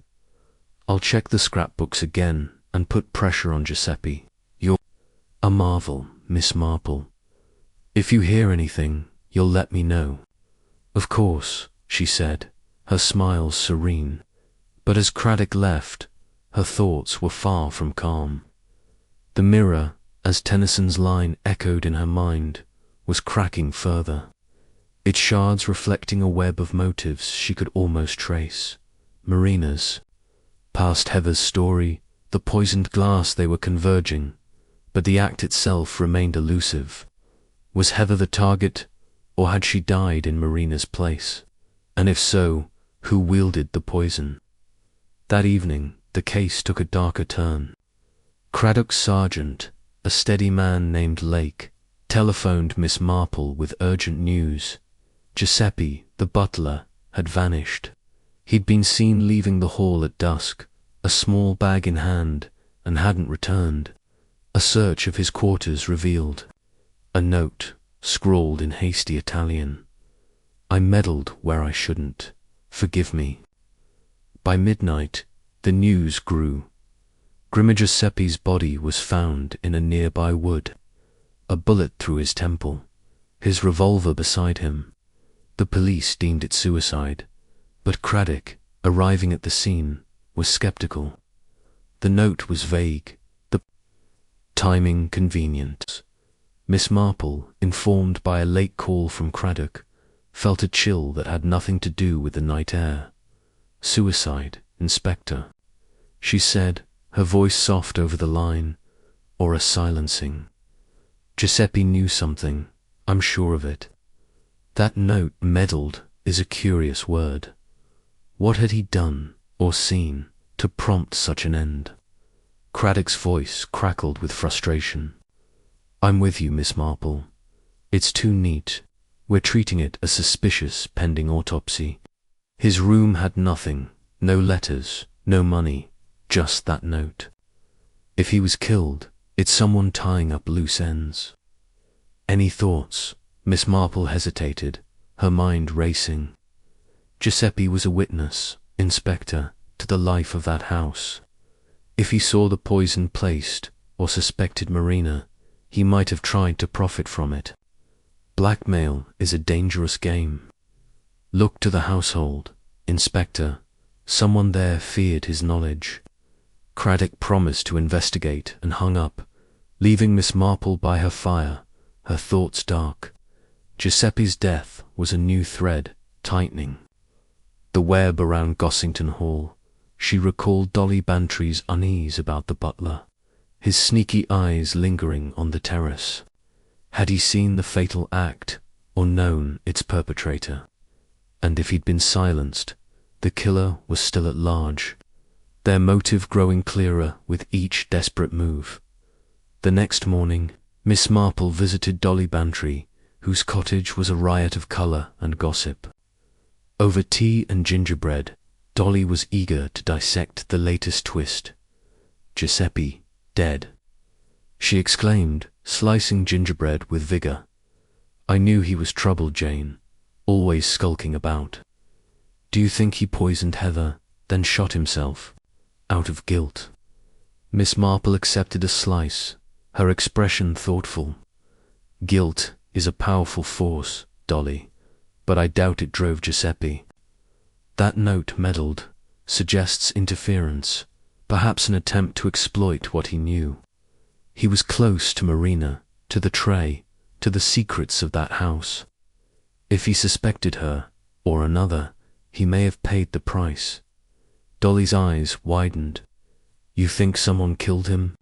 [SPEAKER 1] I'll check the scrapbooks again and put pressure on Giuseppe. You're a marvel, Miss Marple. If you hear anything, you'll let me know. Of course, she said, her smile serene. But as Craddock left, her thoughts were far from calm. The mirror, as Tennyson's line echoed in her mind, was cracking further, its shards reflecting a web of motives she could almost trace. Marina's, past Heather's story, the poisoned glass, they were converging, but the act itself remained elusive. Was Heather the target, or had she died in Marina's place? And if so, who wielded the poison? That evening, the case took a darker turn. Craddock's sergeant, a steady man named Lake, telephoned Miss Marple with urgent news. Giuseppe, the butler, had vanished. He'd been seen leaving the hall at dusk, a small bag in hand, and hadn't returned. A search of his quarters revealed a note, scrawled in hasty Italian. I meddled where I shouldn't. Forgive me. By midnight, the news grew. Giuseppe's body was found in a nearby wood. A bullet through his temple, his revolver beside him. The police deemed it suicide, but Craddock, arriving at the scene, was skeptical. The note was vague, the timing convenient. Miss Marple, informed by a late call from Craddock, felt a chill that had nothing to do with the night air. Suicide, Inspector, she said, her voice soft over the line, or a silencing. Giuseppe knew something, I'm sure of it. That note, meddled, is a curious word. What had he done, or seen, to prompt such an end? Craddock's voice crackled with frustration. I'm with you, Miss Marple. It's too neat. We're treating it as suspicious pending autopsy. His room had nothing, no letters, no money, just that note. If he was killed, it's someone tying up loose ends. Any thoughts? Miss Marple hesitated, her mind racing. Giuseppe was a witness, Inspector, to the life of that house. If he saw the poison placed, or suspected Marina, he might have tried to profit from it. Blackmail is a dangerous game. Look to the household, Inspector. Someone there feared his knowledge. Craddock promised to investigate and hung up, leaving Miss Marple by her fire, her thoughts dark. Giuseppe's death was a new thread, tightening the web around Gossington Hall. She recalled Dolly Bantry's unease about the butler, his sneaky eyes lingering on the terrace. Had he seen the fatal act, or known its perpetrator? And if he'd been silenced, the killer was still at large, their motive growing clearer with each desperate move. The next morning, Miss Marple visited Dolly Bantry, whose cottage was a riot of colour and gossip. Over tea and gingerbread, Dolly was eager to dissect the latest twist. Giuseppe, dead. She exclaimed, slicing gingerbread with vigour. I knew he was troubled, Jane, always skulking about. Do you think he poisoned Heather, then shot himself, out of guilt? Miss Marple accepted a slice, her expression thoughtful. Guilt is a powerful force, Dolly, but I doubt it drove Giuseppe. That note meddled, suggests interference, perhaps an attempt to exploit what he knew. He was close to Marina, to the tray, to the secrets of that house. If he suspected her, or another, he may have paid the price. Dolly's eyes widened. You think someone killed him?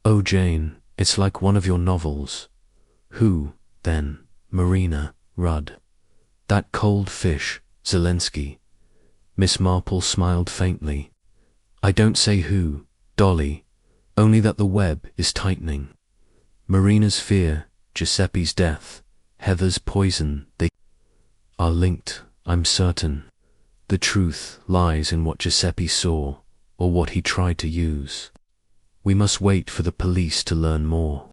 [SPEAKER 1] Oh, Jane, it's like one of your novels. Who, then? Marina, Rudd. That cold fish, Zelensky. Miss Marple smiled faintly. I don't say who, Dolly, only that the web is tightening. Marina's fear, Giuseppe's death, Heather's poison, they are linked, I'm certain. The truth lies in what Giuseppe saw, or what he tried to use. We must wait for the police to learn more.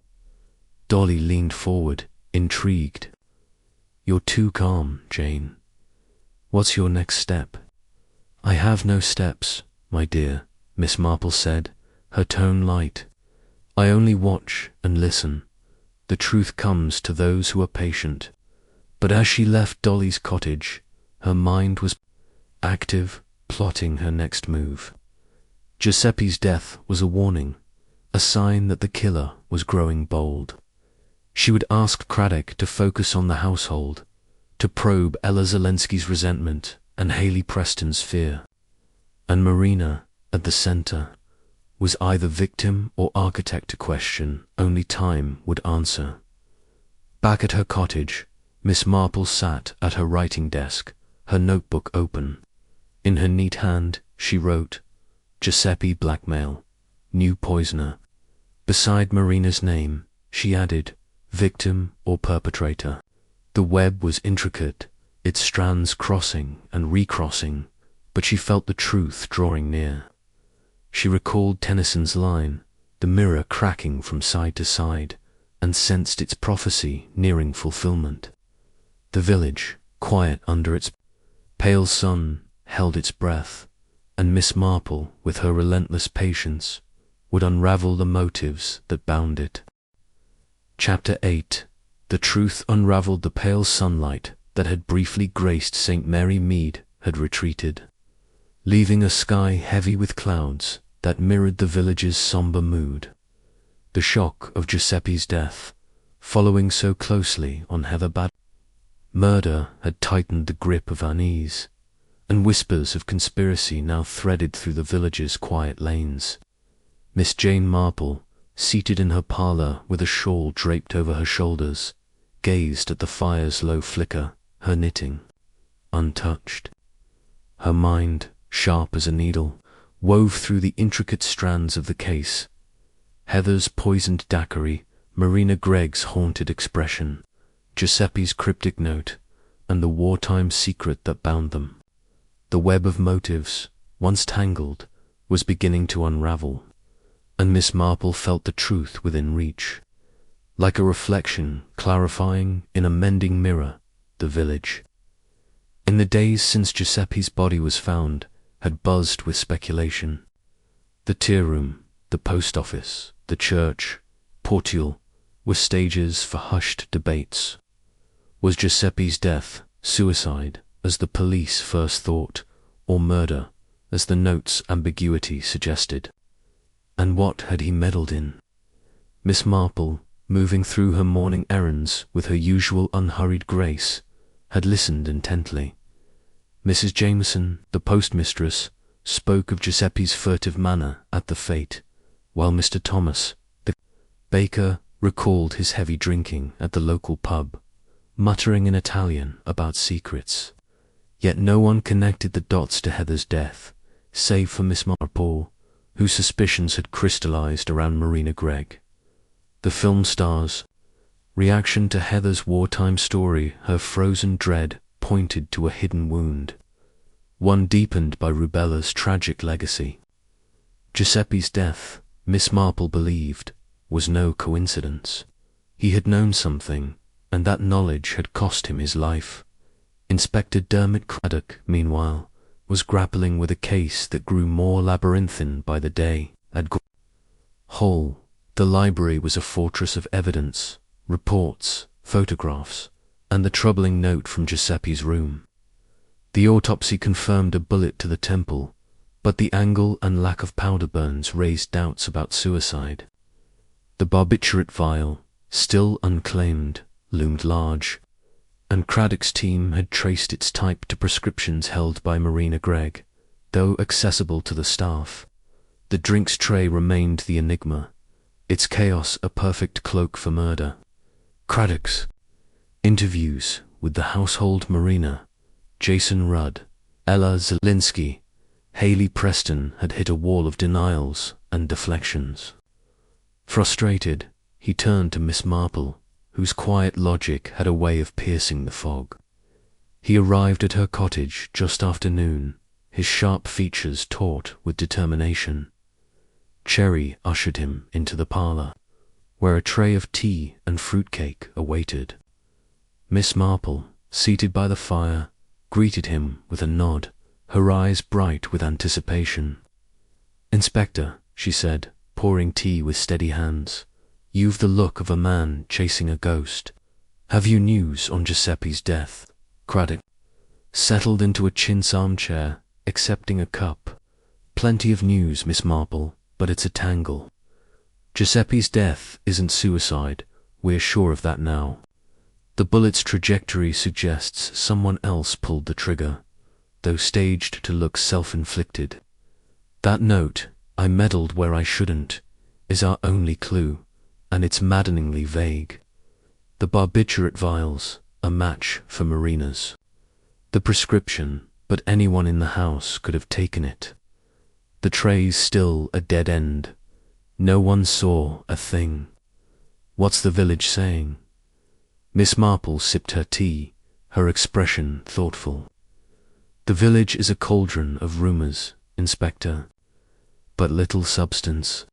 [SPEAKER 1] Dolly leaned forward, intrigued. You're too calm, Jane. What's your next step? I have no steps, my dear, Miss Marple said, her tone light. I only watch and listen. The truth comes to those who are patient. But as she left Dolly's cottage, her mind was active, plotting her next move. Giuseppe's death was a warning, a sign that the killer was growing bold. She would ask Craddock to focus on the household, to probe Ella Zelensky's resentment and Haley Preston's fear. And Marina, at the center, was either victim or architect to question only time would answer. Back at her cottage, Miss Marple sat at her writing desk, her notebook open. In her neat hand, she wrote, Giuseppe blackmail, new poisoner. Beside Marina's name, she added, victim or perpetrator. The web was intricate, its strands crossing and recrossing, but she felt the truth drawing near. She recalled Tennyson's line, the mirror cracking from side to side, and sensed its prophecy nearing fulfillment. The village, quiet under its pale sun, held its breath, and Miss Marple, with her relentless patience, would unravel the motives that bound it. Chapter 8. The truth unraveled. The pale sunlight that had briefly graced St. Mary Mead had retreated, leaving a sky heavy with clouds that mirrored the village's somber mood. The shock of Giuseppe's death, following so closely on Heather Bad's murder, had tightened the grip of unease, and whispers of conspiracy now threaded through the village's quiet lanes. Miss Jane Marple, seated in her parlour with a shawl draped over her shoulders, gazed at the fire's low flicker, her knitting untouched. Her mind, sharp as a needle, wove through the intricate strands of the case. Heather's poisoned daiquiri, Marina Gregg's haunted expression, Giuseppe's cryptic note, and the wartime secret that bound them. The web of motives, once tangled, was beginning to unravel, and Miss Marple felt the truth within reach. Like a reflection clarifying in a mending mirror, the village, in the days since Giuseppe's body was found, had buzzed with speculation. The tea room, the post office, the church, Portugal, were stages for hushed debates. Was Giuseppe's death suicide, as the police first thought, or murder, as the note's ambiguity suggested? And what had he meddled in? Miss Marple, moving through her morning errands with her usual unhurried grace, had listened intently. Mrs. Jameson, the postmistress, spoke of Giuseppe's furtive manner at the fete, while Mr. Thomas, the baker, recalled his heavy drinking at the local pub, muttering in Italian about secrets. Yet no one connected the dots to Heather's death, save for Miss Marple, whose suspicions had crystallized around Marina Gregg. The film star's reaction to Heather's wartime story, her frozen dread, pointed to a hidden wound, one deepened by Rubella's tragic legacy. Giuseppe's death, Miss Marple believed, was no coincidence. He had known something, and that knowledge had cost him his life. Inspector Dermot Craddock, meanwhile, was grappling with a case that grew more labyrinthine by the day. At Hall, the library was a fortress of evidence, reports, photographs, and the troubling note from Giuseppe's room. The autopsy confirmed a bullet to the temple, but the angle and lack of powder burns raised doubts about suicide. The barbiturate vial, still unclaimed, loomed large, and Craddock's team had traced its type to prescriptions held by Marina Gregg, though accessible to the staff. The drinks tray remained the enigma, its chaos a perfect cloak for murder. Craddock's interviews with the household Marina, Jason Rudd, Ella Zielinski, Haley Preston had hit a wall of denials and deflections. Frustrated, he turned to Miss Marple, whose quiet logic had a way of piercing the fog. He arrived at her cottage just after noon, his sharp features taut with determination. Cherry ushered him into the parlor, where a tray of tea and fruitcake awaited. Miss Marple, seated by the fire, greeted him with a nod, her eyes bright with anticipation. "Inspector," she said, pouring tea with steady hands, "you've the look of a man chasing a ghost. Have you news on Giuseppe's death?" Craddock settled into a chintz armchair, accepting a cup. "Plenty of news, Miss Marple, but it's a tangle. Giuseppe's death isn't suicide, we're sure of that now. The bullet's trajectory suggests someone else pulled the trigger, though staged to look self-inflicted. That note, 'I meddled where I shouldn't,' is our only clue, and it's maddeningly vague. The barbiturate vials, a match for Marina's. The prescription, but anyone in the house could have taken it. The tray's still a dead end. No one saw a thing. What's the village saying?" Miss Marple sipped her tea, her expression thoughtful. "The village is a cauldron of rumors, Inspector, but little substance.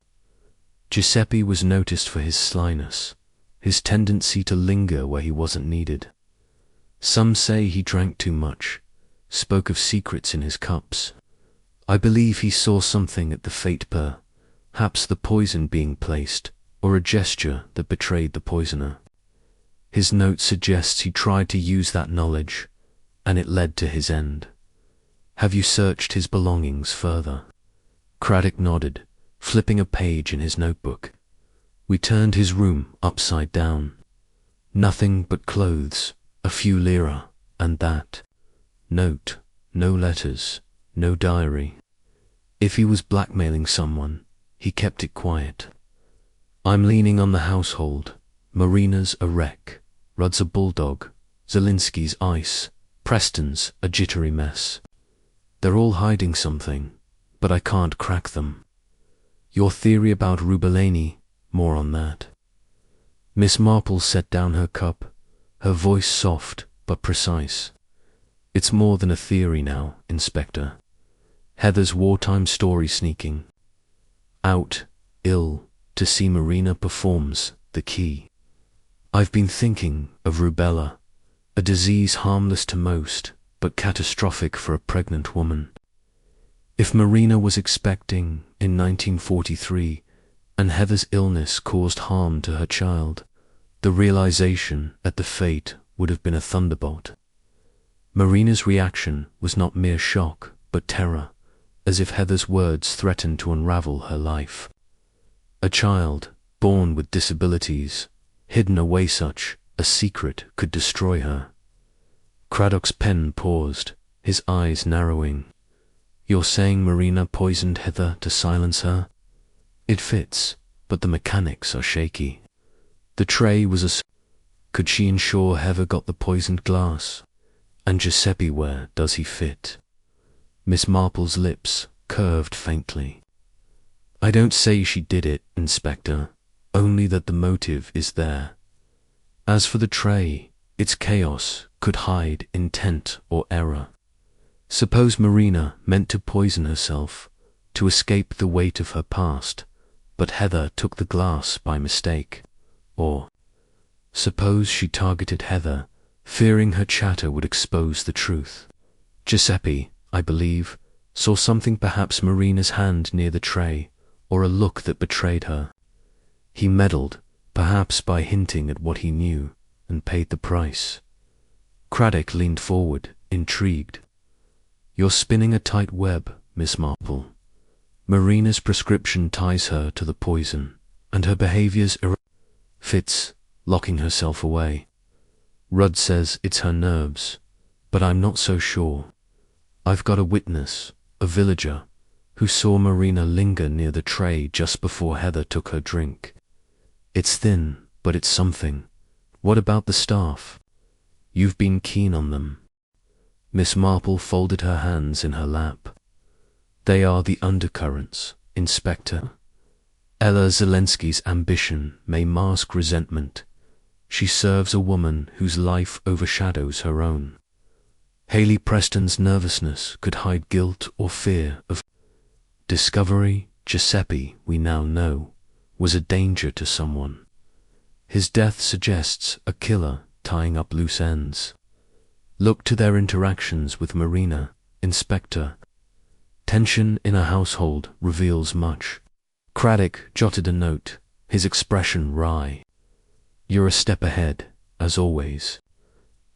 [SPEAKER 1] Giuseppe was noticed for his slyness, his tendency to linger where he wasn't needed. Some say he drank too much, spoke of secrets in his cups. I believe he saw something at the fete perhaps the poison being placed, or a gesture that betrayed the poisoner. His note suggests he tried to use that knowledge, and it led to his end. Have you searched his belongings further?" Craddock nodded, flipping a page in his notebook. "We turned his room upside down. Nothing but clothes, a few lira, and that. Note, no letters, no diary. If he was blackmailing someone, he kept it quiet. I'm leaning on the household. Marina's a wreck, Rudd's a bulldog, Zielinski's ice, Preston's a jittery mess. They're all hiding something, but I can't crack them. Your theory about Rubelini, more on that." Miss Marple set down her cup, her voice soft but precise. "It's more than a theory now, Inspector. Heather's wartime story sneaking out, ill, to see Marina performs the key. I've been thinking of rubella, a disease harmless to most, but catastrophic for a pregnant woman. If Marina was expecting in 1943, and Heather's illness caused harm to her child, the realization at the fete would have been a thunderbolt. Marina's reaction was not mere shock, but terror, as if Heather's words threatened to unravel her life. A child, born with disabilities, hidden away such a secret could destroy her." Craddock's pen paused, his eyes narrowing. "You're saying Marina poisoned Heather to silence her?" "It fits, but the mechanics are shaky. The tray was a... Could she ensure Heather got the poisoned glass? And Giuseppe, where does he fit?" Miss Marple's lips curved faintly. "I don't say she did it, Inspector, only that the motive is there. As for the tray, its chaos could hide intent or error. Suppose Marina meant to poison herself to escape the weight of her past, but Heather took the glass by mistake. Or suppose she targeted Heather, fearing her chatter would expose the truth. Giuseppe, I believe, saw something, perhaps Marina's hand near the tray, or a look that betrayed her. He meddled, perhaps by hinting at what he knew, and paid the price. Craddock leaned forward, intrigued. You're spinning a tight web, Miss Marple. Marina's prescription ties her to the poison, and her behaviour's fits, locking herself away. Rudd says it's her nerves, but I'm not so sure. I've got a witness, a villager, who saw Marina linger near the tray just before Heather took her drink. It's thin, but it's something. What about the staff? You've been keen on them. Miss Marple folded her hands in her lap. They are the undercurrents, Inspector. Ella Zelensky's ambition may mask resentment. She serves a woman whose life overshadows her own. Haley Preston's nervousness could hide guilt or fear of discovery. Giuseppe, we now know, was a danger to someone. His death suggests a killer tying up loose ends. Look to their interactions with Marina, Inspector. Tension in a household reveals much. Craddock jotted a note, his expression wry. You're a step ahead, as always.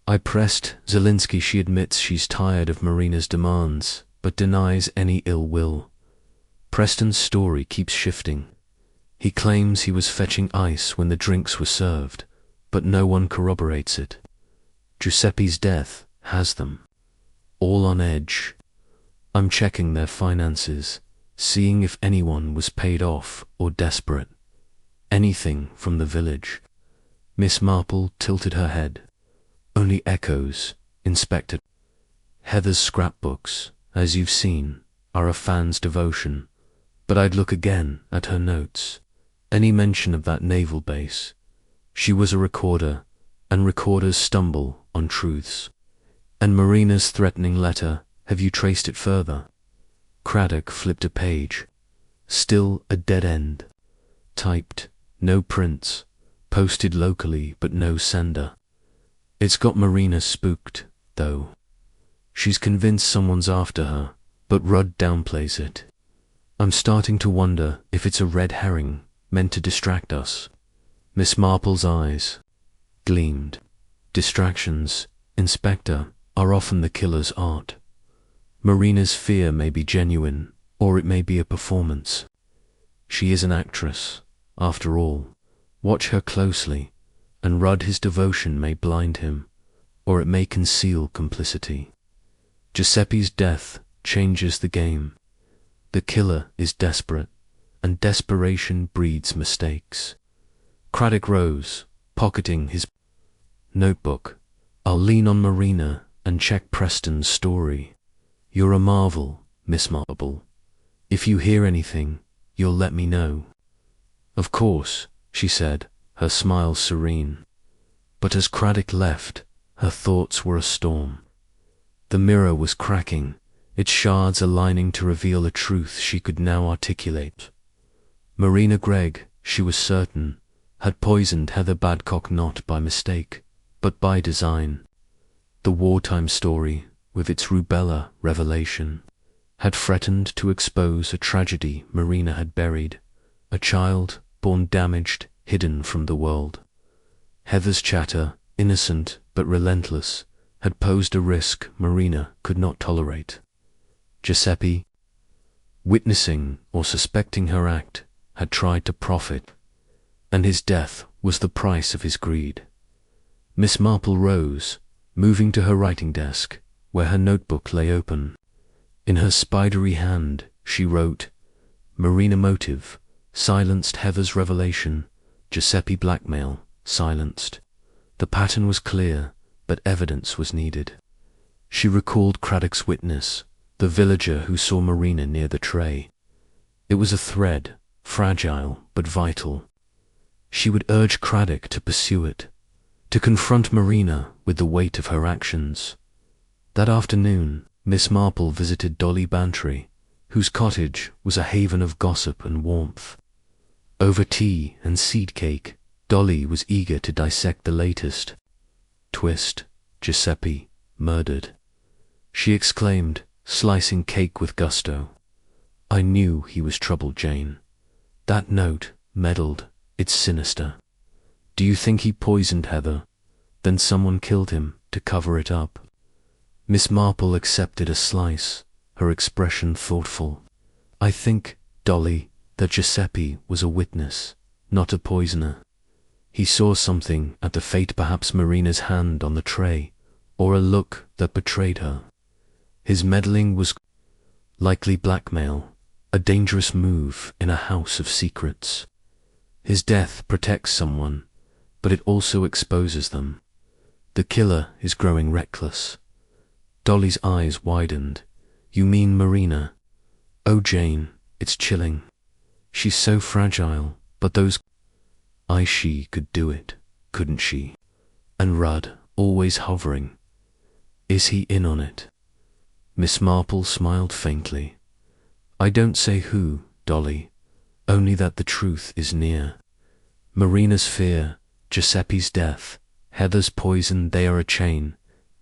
[SPEAKER 1] I pressed Zelensky. She admits she's tired of Marina's demands, but denies any ill will. Preston's story keeps shifting. He claims he was fetching ice when the drinks were served, but no one corroborates it. Giuseppe's death has them all on edge. I'm checking their finances, seeing if anyone was paid off or desperate. Anything from the village. Miss Marple tilted her head. Only echoes, Inspector. Heather's scrapbooks, as you've seen, are a fan's devotion, but I'd look again at her notes. Any mention of that naval base. She was a recorder, and recorders stumble on truths. And Marina's threatening letter, have you traced it further? Craddock flipped a page. Still a dead end. Typed, no prints. Posted locally, but no sender. It's got Marina spooked, though. She's convinced someone's after her, but Rudd downplays it. I'm starting to wonder if it's a red herring meant to distract us. Miss Marple's eyes gleamed. Distractions, Inspector, are often the killer's art. Marina's fear may be genuine, or it may be a performance. She is an actress, after all. Watch her closely, and Rudd, his devotion may blind him, or it may conceal complicity. Giuseppe's death changes the game. The killer is desperate, and desperation breeds mistakes. Craddock rose, pocketing his notebook. I'll lean on Marina and check Preston's story. You're a marvel, Miss Marple. If you hear anything, you'll let me know. Of course, she said, her smile serene. But as Craddock left, her thoughts were a storm. The mirror was cracking, its shards aligning to reveal a truth she could now articulate. Marina Gregg, she was certain, had poisoned Heather Badcock not by mistake, but by design. The wartime story, with its rubella revelation, had threatened to expose a tragedy Marina had buried, a child born damaged, hidden from the world. Heather's chatter, innocent but relentless, had posed a risk Marina could not tolerate. Giuseppe, witnessing or suspecting her act, had tried to profit, and his death was the price of his greed. Miss Marple rose, moving to her writing desk, where her notebook lay open. In her spidery hand, she wrote, Marina motive, silenced Heather's revelation, Giuseppe blackmail, silenced. The pattern was clear, but evidence was needed. She recalled Craddock's witness, the villager who saw Marina near the tray. It was a thread, fragile but vital. She would urge Craddock to pursue it, to confront Marina with the weight of her actions. That afternoon, Miss Marple visited Dolly Bantry, whose cottage was a haven of gossip and warmth. Over tea and seed cake, Dolly was eager to dissect the latest twist. Giuseppe murdered. She exclaimed, slicing cake with gusto. I knew he was trouble, Jane. That note, meddled, it's sinister. Do you think he poisoned Heather? Then someone killed him, to cover it up. Miss Marple accepted a slice, her expression thoughtful. I think, Dolly, that Giuseppe was a witness, not a poisoner. He saw something at the fate, perhaps Marina's hand on the tray, or a look that betrayed her. His meddling was likely blackmail, a dangerous move in a house of secrets. His death protects someone, but it also exposes them. The killer is growing reckless. Dolly's eyes widened. You mean Marina? Oh, Jane, it's chilling. She's so fragile, but those she could do it, couldn't she? And Rudd, always hovering. Is he in on it? Miss Marple smiled faintly. I don't say who, Dolly, only that the truth is near. Marina's fear, Giuseppe's death, Heather's poison, they are a chain,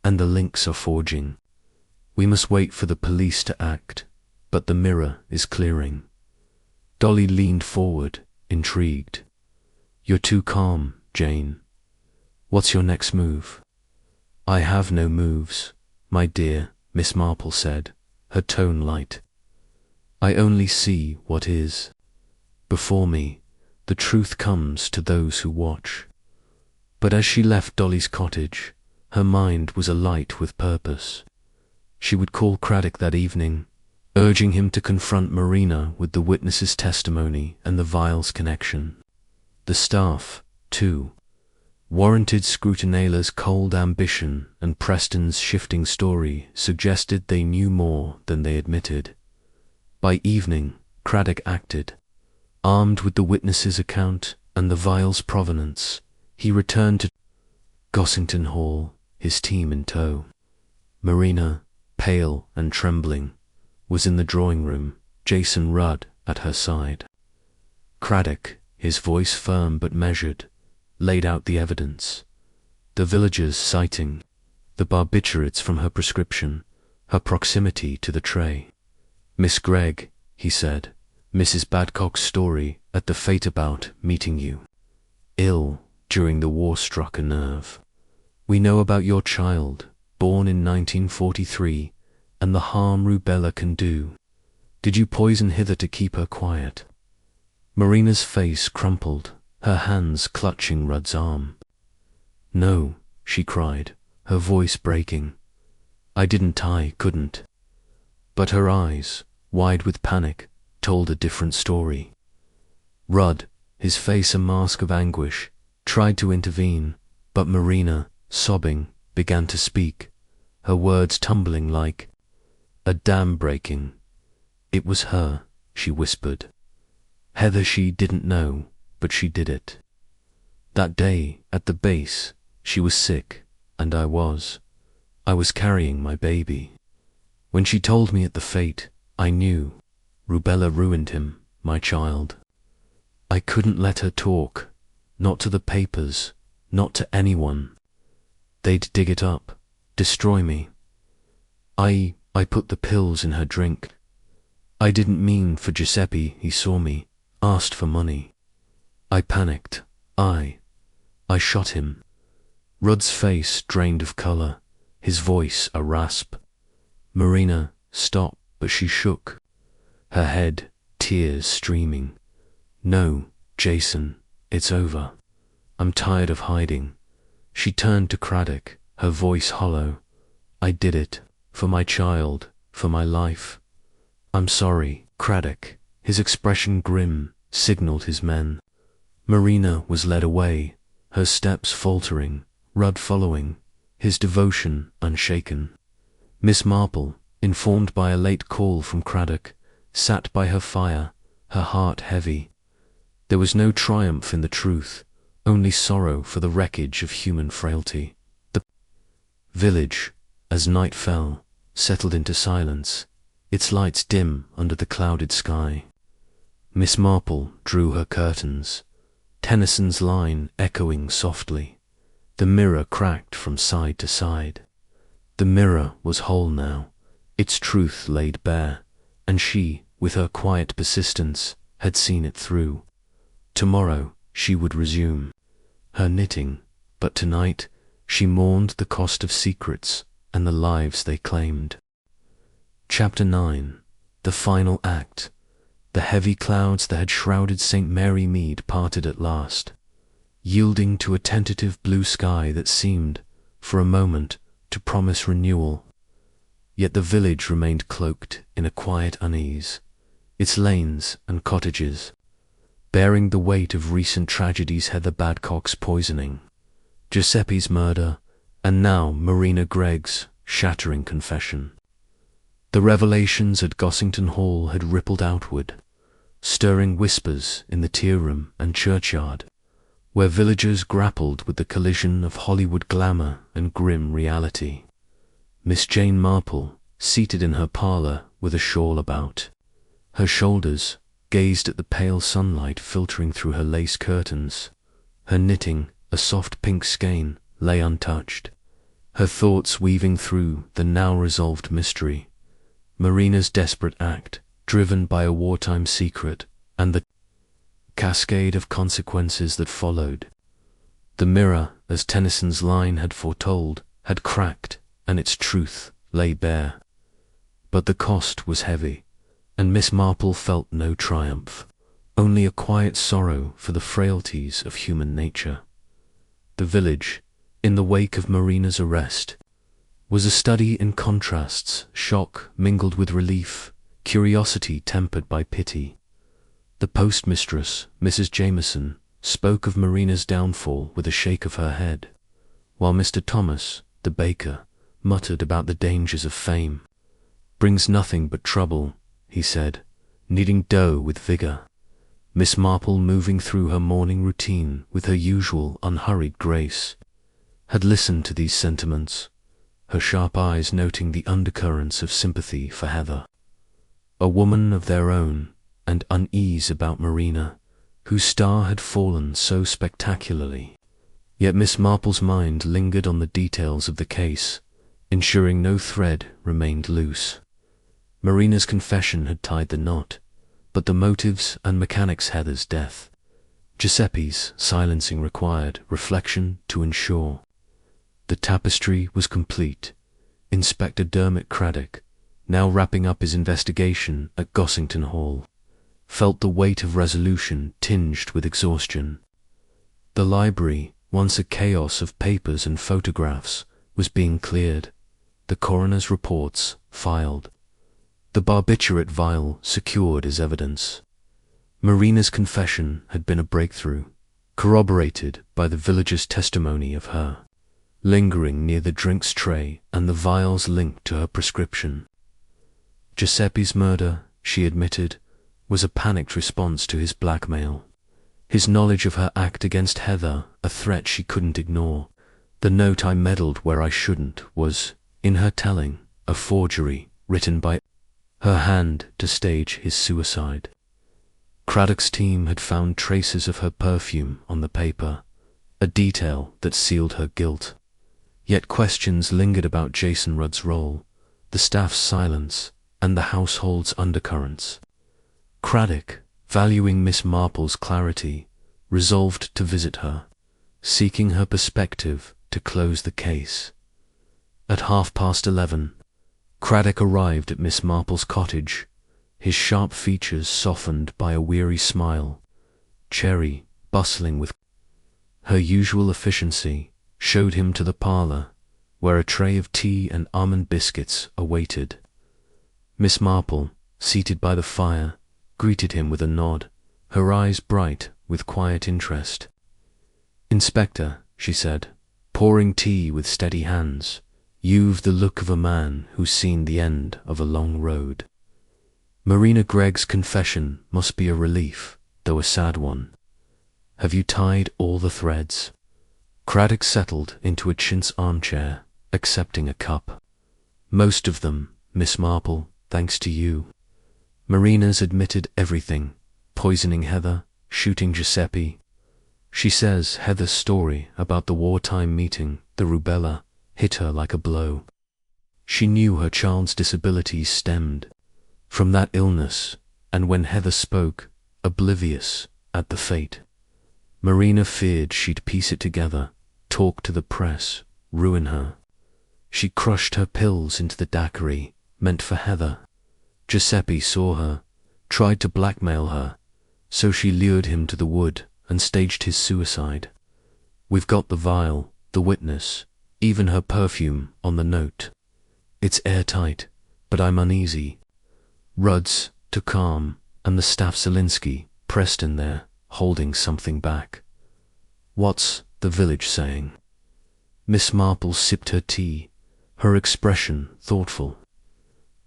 [SPEAKER 1] and the links are forging. We must wait for the police to act, but the mirror is clearing. Dolly leaned forward, intrigued. You're too calm, Jane. What's your next move? I have no moves, my dear, Miss Marple said, her tone light. I only see what is. Before me, the truth comes to those who watch. But as she left Dolly's cottage, her mind was alight with purpose. She would call Craddock that evening, urging him to confront Marina with the witness's testimony and the vial's connection. The staff, too, warranted Scrutinailer's cold ambition, and Preston's shifting story suggested they knew more than they admitted. By evening, Craddock acted. Armed with the witness's account and the vial's provenance, he returned to Gossington Hall, his team in tow. Marina, pale and trembling, was in the drawing room, Jason Rudd at her side. Craddock, his voice firm but measured, laid out the evidence. The villagers citing, the barbiturates from her prescription, her proximity to the tray. Miss Gregg, he said, Mrs. Badcock's story at the fete about meeting you. Ill during the war struck a nerve. We know about your child, born in 1943, and the harm rubella can do. Did you poison Hither to keep her quiet? Marina's face crumpled, her hands clutching Rudd's arm. No, she cried, her voice breaking. I couldn't. But her eyes, wide with panic, told a different story. Rudd, his face a mask of anguish, tried to intervene, but Marina, sobbing, began to speak, her words tumbling like a dam breaking. It was her, she whispered. Heather, she didn't know, but she did it. That day, at the base, she was sick, and I was carrying my baby. When she told me at the fete, I knew. Rubella ruined him, my child. I couldn't let her talk, not to the papers, not to anyone. They'd dig it up, destroy me. I put the pills in her drink. I didn't mean for Giuseppe, he saw me, asked for money. I panicked. I shot him. Rudd's face drained of colour, his voice a rasp. Marina stopped, but she shook. Her head, tears streaming. No, Jason, it's over. I'm tired of hiding. She turned to Craddock, her voice hollow. I did it, for my child, for my life. I'm sorry, Craddock, his expression grim, signalled his men. Marina was led away, her steps faltering, Rudd following, his devotion unshaken. Miss Marple, informed by a late call from Craddock, sat by her fire, her heart heavy. There was no triumph in the truth, only sorrow for the wreckage of human frailty. The village, as night fell, settled into silence, its lights dim under the clouded sky. Miss Marple drew her curtains, Tennyson's line echoing softly. The mirror cracked from side to side. The mirror was whole now, its truth laid bare, and she, with her quiet persistence, had seen it through. Tomorrow she would resume her knitting, but tonight She mourned the cost of secrets and the lives they claimed. Chapter 9. The Final Act. The heavy clouds that had shrouded St. Mary Mead parted at last, yielding to a tentative blue sky that seemed, for a moment, to promise renewal. Yet the village remained cloaked in a quiet unease, its lanes and cottages bearing the weight of recent tragedies: Heather Badcock's poisoning, Giuseppe's murder, and now Marina Gregg's shattering confession. The revelations at Gossington Hall had rippled outward, stirring whispers in the tea room and churchyard, where villagers grappled with the collision of Hollywood glamour and grim reality. Miss Jane Marple, seated in her parlour with a shawl about her shoulders, gazed at the pale sunlight filtering through her lace curtains. Her knitting, a soft pink skein, lay untouched, her thoughts weaving through the now-resolved mystery. Marina's desperate act, driven by a wartime secret, and the cascade of consequences that followed. The mirror, as Tennyson's line had foretold, had cracked, and its truth lay bare. But the cost was heavy, and Miss Marple felt no triumph, only a quiet sorrow for the frailties of human nature. The village, in the wake of Marina's arrest, was a study in contrasts, shock mingled with relief, curiosity tempered by pity. The postmistress, Mrs. Jameson, spoke of Marina's downfall with a shake of her head, while Mr. Thomas, the baker, muttered about the dangers of fame. "Brings nothing but trouble," he said, kneading dough with vigour. Miss Marple, moving through her morning routine with her usual unhurried grace, had listened to these sentiments, her sharp eyes noting the undercurrents of sympathy for Heather, a woman of their own, and unease about Marina, whose star had fallen so spectacularly. Yet Miss Marple's mind lingered on the details of the case, ensuring no thread remained loose. Marina's confession had tied the knot, but the motives and mechanics: Heather's death, Giuseppe's silencing, required reflection to ensure. The tapestry was complete. Inspector Dermot Craddock, now wrapping up his investigation at Gossington Hall, felt the weight of resolution tinged with exhaustion. The library, once a chaos of papers and photographs, was being cleared, the coroner's reports filed, the barbiturate vial secured as evidence. Marina's confession had been a breakthrough, corroborated by the villagers' testimony of her lingering near the drinks tray and the vials linked to her prescription. Giuseppe's murder, she admitted, was a panicked response to his blackmail. His knowledge of her act against Heather, a threat she couldn't ignore. The note "I meddled where I shouldn't" was, in her telling, a forgery written by her hand to stage his suicide. Craddock's team had found traces of her perfume on the paper, a detail that sealed her guilt. Yet questions lingered about Jason Rudd's role, the staff's silence, and the household's undercurrents. Craddock, valuing Miss Marple's clarity, resolved to visit her, seeking her perspective to close the case. At 11:30, Craddock arrived at Miss Marple's cottage, his sharp features softened by a weary smile. Cherry, bustling with her usual efficiency, showed him to the parlour, where a tray of tea and almond biscuits awaited. Miss Marple, seated by the fire, greeted him with a nod, her eyes bright with quiet interest. "Inspector," she said, pouring tea with steady hands, "you've the look of a man who's seen the end of a long road. Marina Gregg's confession must be a relief, though a sad one. Have you tied all the threads?" Craddock settled into a chintz armchair, accepting a cup. "Most of them, Miss Marple, thanks to you. Marina's admitted everything: poisoning Heather, shooting Giuseppe. She says Heather's story about the wartime meeting, the rubella, hit her like a blow. She knew her child's disability stemmed from that illness, and when Heather spoke, oblivious at the fate, Marina feared she'd piece it together, talk to the press, ruin her. She crushed her pills into the daiquiri meant for Heather. Giuseppe saw her, tried to blackmail her, so she lured him to the wood and staged his suicide. We've got the vial, the witness, even her perfume on the note. It's airtight, but I'm uneasy. Rudd's to calm, and the staff Zielinski, Preston there, holding something back. What's the village saying? Miss Marple sipped her tea, her expression thoughtful.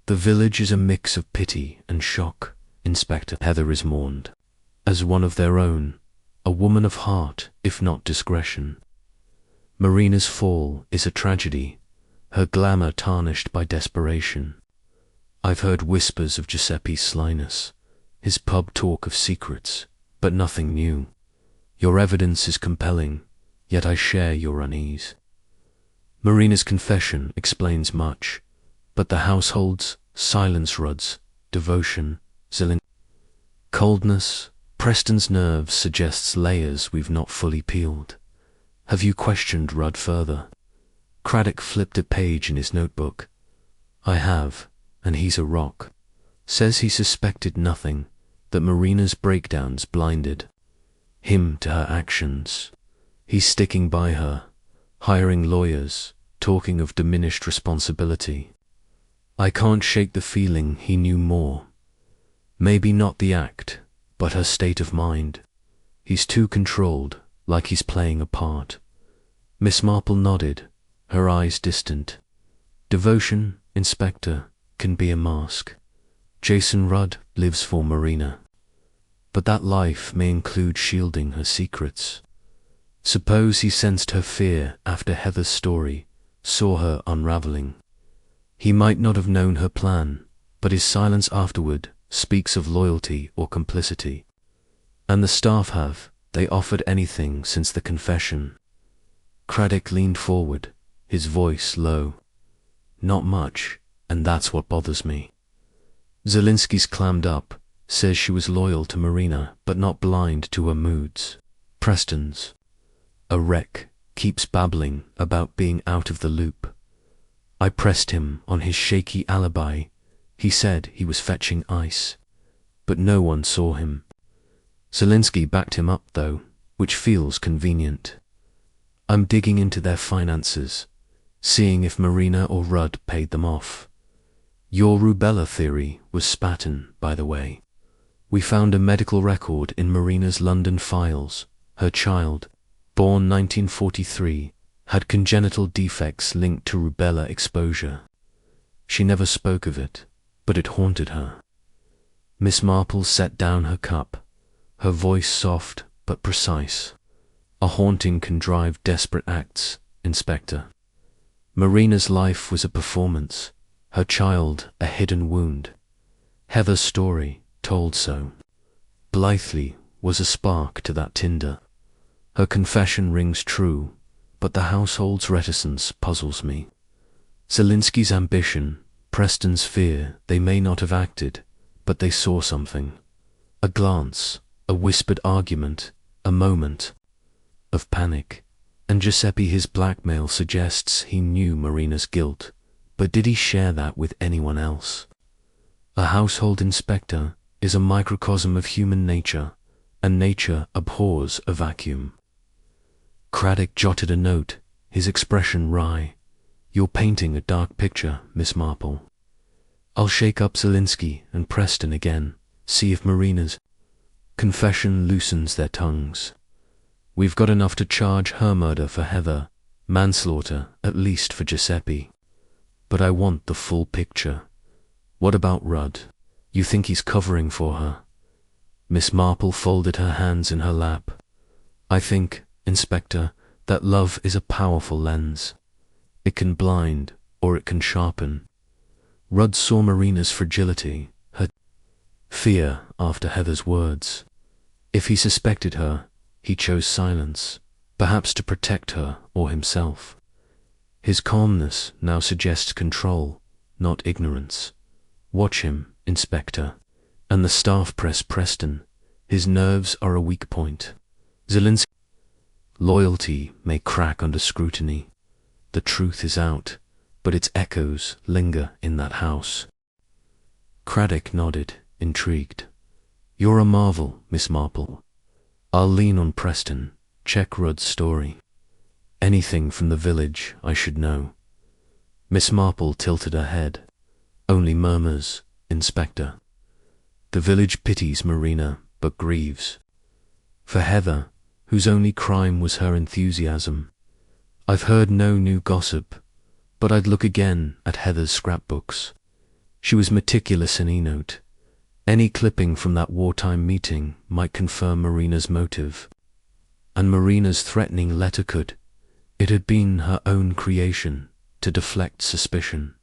[SPEAKER 1] The village is a mix of pity and shock, Inspector. Heather is mourned as one of their own, a woman of heart, if not discretion. Marina's fall is a tragedy, her glamour tarnished by desperation. I've heard whispers of Giuseppe's slyness, his pub talk of secrets, but nothing new. Your evidence is compelling, yet I share your unease. Marina's confession explains much, but the household's silence, Rudd's devotion, coldness, Preston's nerves suggests layers we've not fully peeled. Have you questioned Rudd further? Craddock flipped a page in his notebook. I have, and he's a rock. Says he suspected nothing, that Marina's breakdowns blinded him to her actions. He's sticking by her, hiring lawyers, talking of diminished responsibility. I can't shake the feeling he knew more. Maybe not the act, but her state of mind. He's too controlled, like he's playing a part. Miss Marple nodded, her eyes distant. Devotion, Inspector, can be a mask. Jason Rudd lives for Marina. But that life may include shielding her secrets. Suppose he sensed her fear after Heather's story, saw her unraveling. He might not have known her plan, but his silence afterward speaks of loyalty or complicity. And the staff have, they offered anything since the confession. Craddock leaned forward, his voice low. Not much, and that's what bothers me. Zielinski's clammed up, says she was loyal to Marina, but not blind to her moods. Preston's a wreck, keeps babbling about being out of the loop. I pressed him on his shaky alibi. He said he was fetching ice, but no one saw him. Zielinski backed him up though, which feels convenient. I'm digging into their finances, seeing if Marina or Rudd paid them off. Your rubella theory was spat-on, by the way. We found a medical record in Marina's London files. Her child, born 1943, had congenital defects linked to rubella exposure. She never spoke of it, but it haunted her. Miss Marple set down her cup, her voice soft but precise. A haunting can drive desperate acts, Inspector. Marina's life was a performance, her child a hidden wound. Heather's story told so. Blithely was a spark to that tinder. Her confession rings true, but the household's reticence puzzles me. Zielinski's ambition, Preston's fear, they may not have acted, but they saw something. A glance, a whispered argument, a moment of panic. And Giuseppe, his blackmail suggests he knew Marina's guilt, but did he share that with anyone else? A household inspector is a microcosm of human nature, and nature abhors a vacuum. Craddock jotted a note, his expression wry. You're painting a dark picture, Miss Marple. I'll shake up Zielinski and Preston again, see if Marina's confession loosens their tongues. We've got enough to charge her murder for Heather, manslaughter at least for Giuseppe. But I want the full picture. What about Rudd? You think he's covering for her? Miss Marple folded her hands in her lap. I think, Inspector, that love is a powerful lens. It can blind, or it can sharpen. Rudd saw Marina's fragility, her fear after Heather's words. If he suspected her, he chose silence, perhaps to protect her or himself. His calmness now suggests control, not ignorance. Watch him, Inspector. And the staff press Preston. His nerves are a weak point. Zielinski. Loyalty may crack under scrutiny. The truth is out, but its echoes linger in that house. Craddock nodded, intrigued. You're a marvel, Miss Marple. I'll lean on Preston, check Rudd's story. Anything from the village I should know. Miss Marple tilted her head. Only murmurs, Inspector. The village pities Marina, but grieves. For Heather, whose only crime was her enthusiasm. I've heard no new gossip, but I'd look again at Heather's scrapbooks. She was meticulous in e-note. Any clipping from that wartime meeting might confirm Marina's motive. And Marina's threatening letter could. It had been her own creation to deflect suspicion.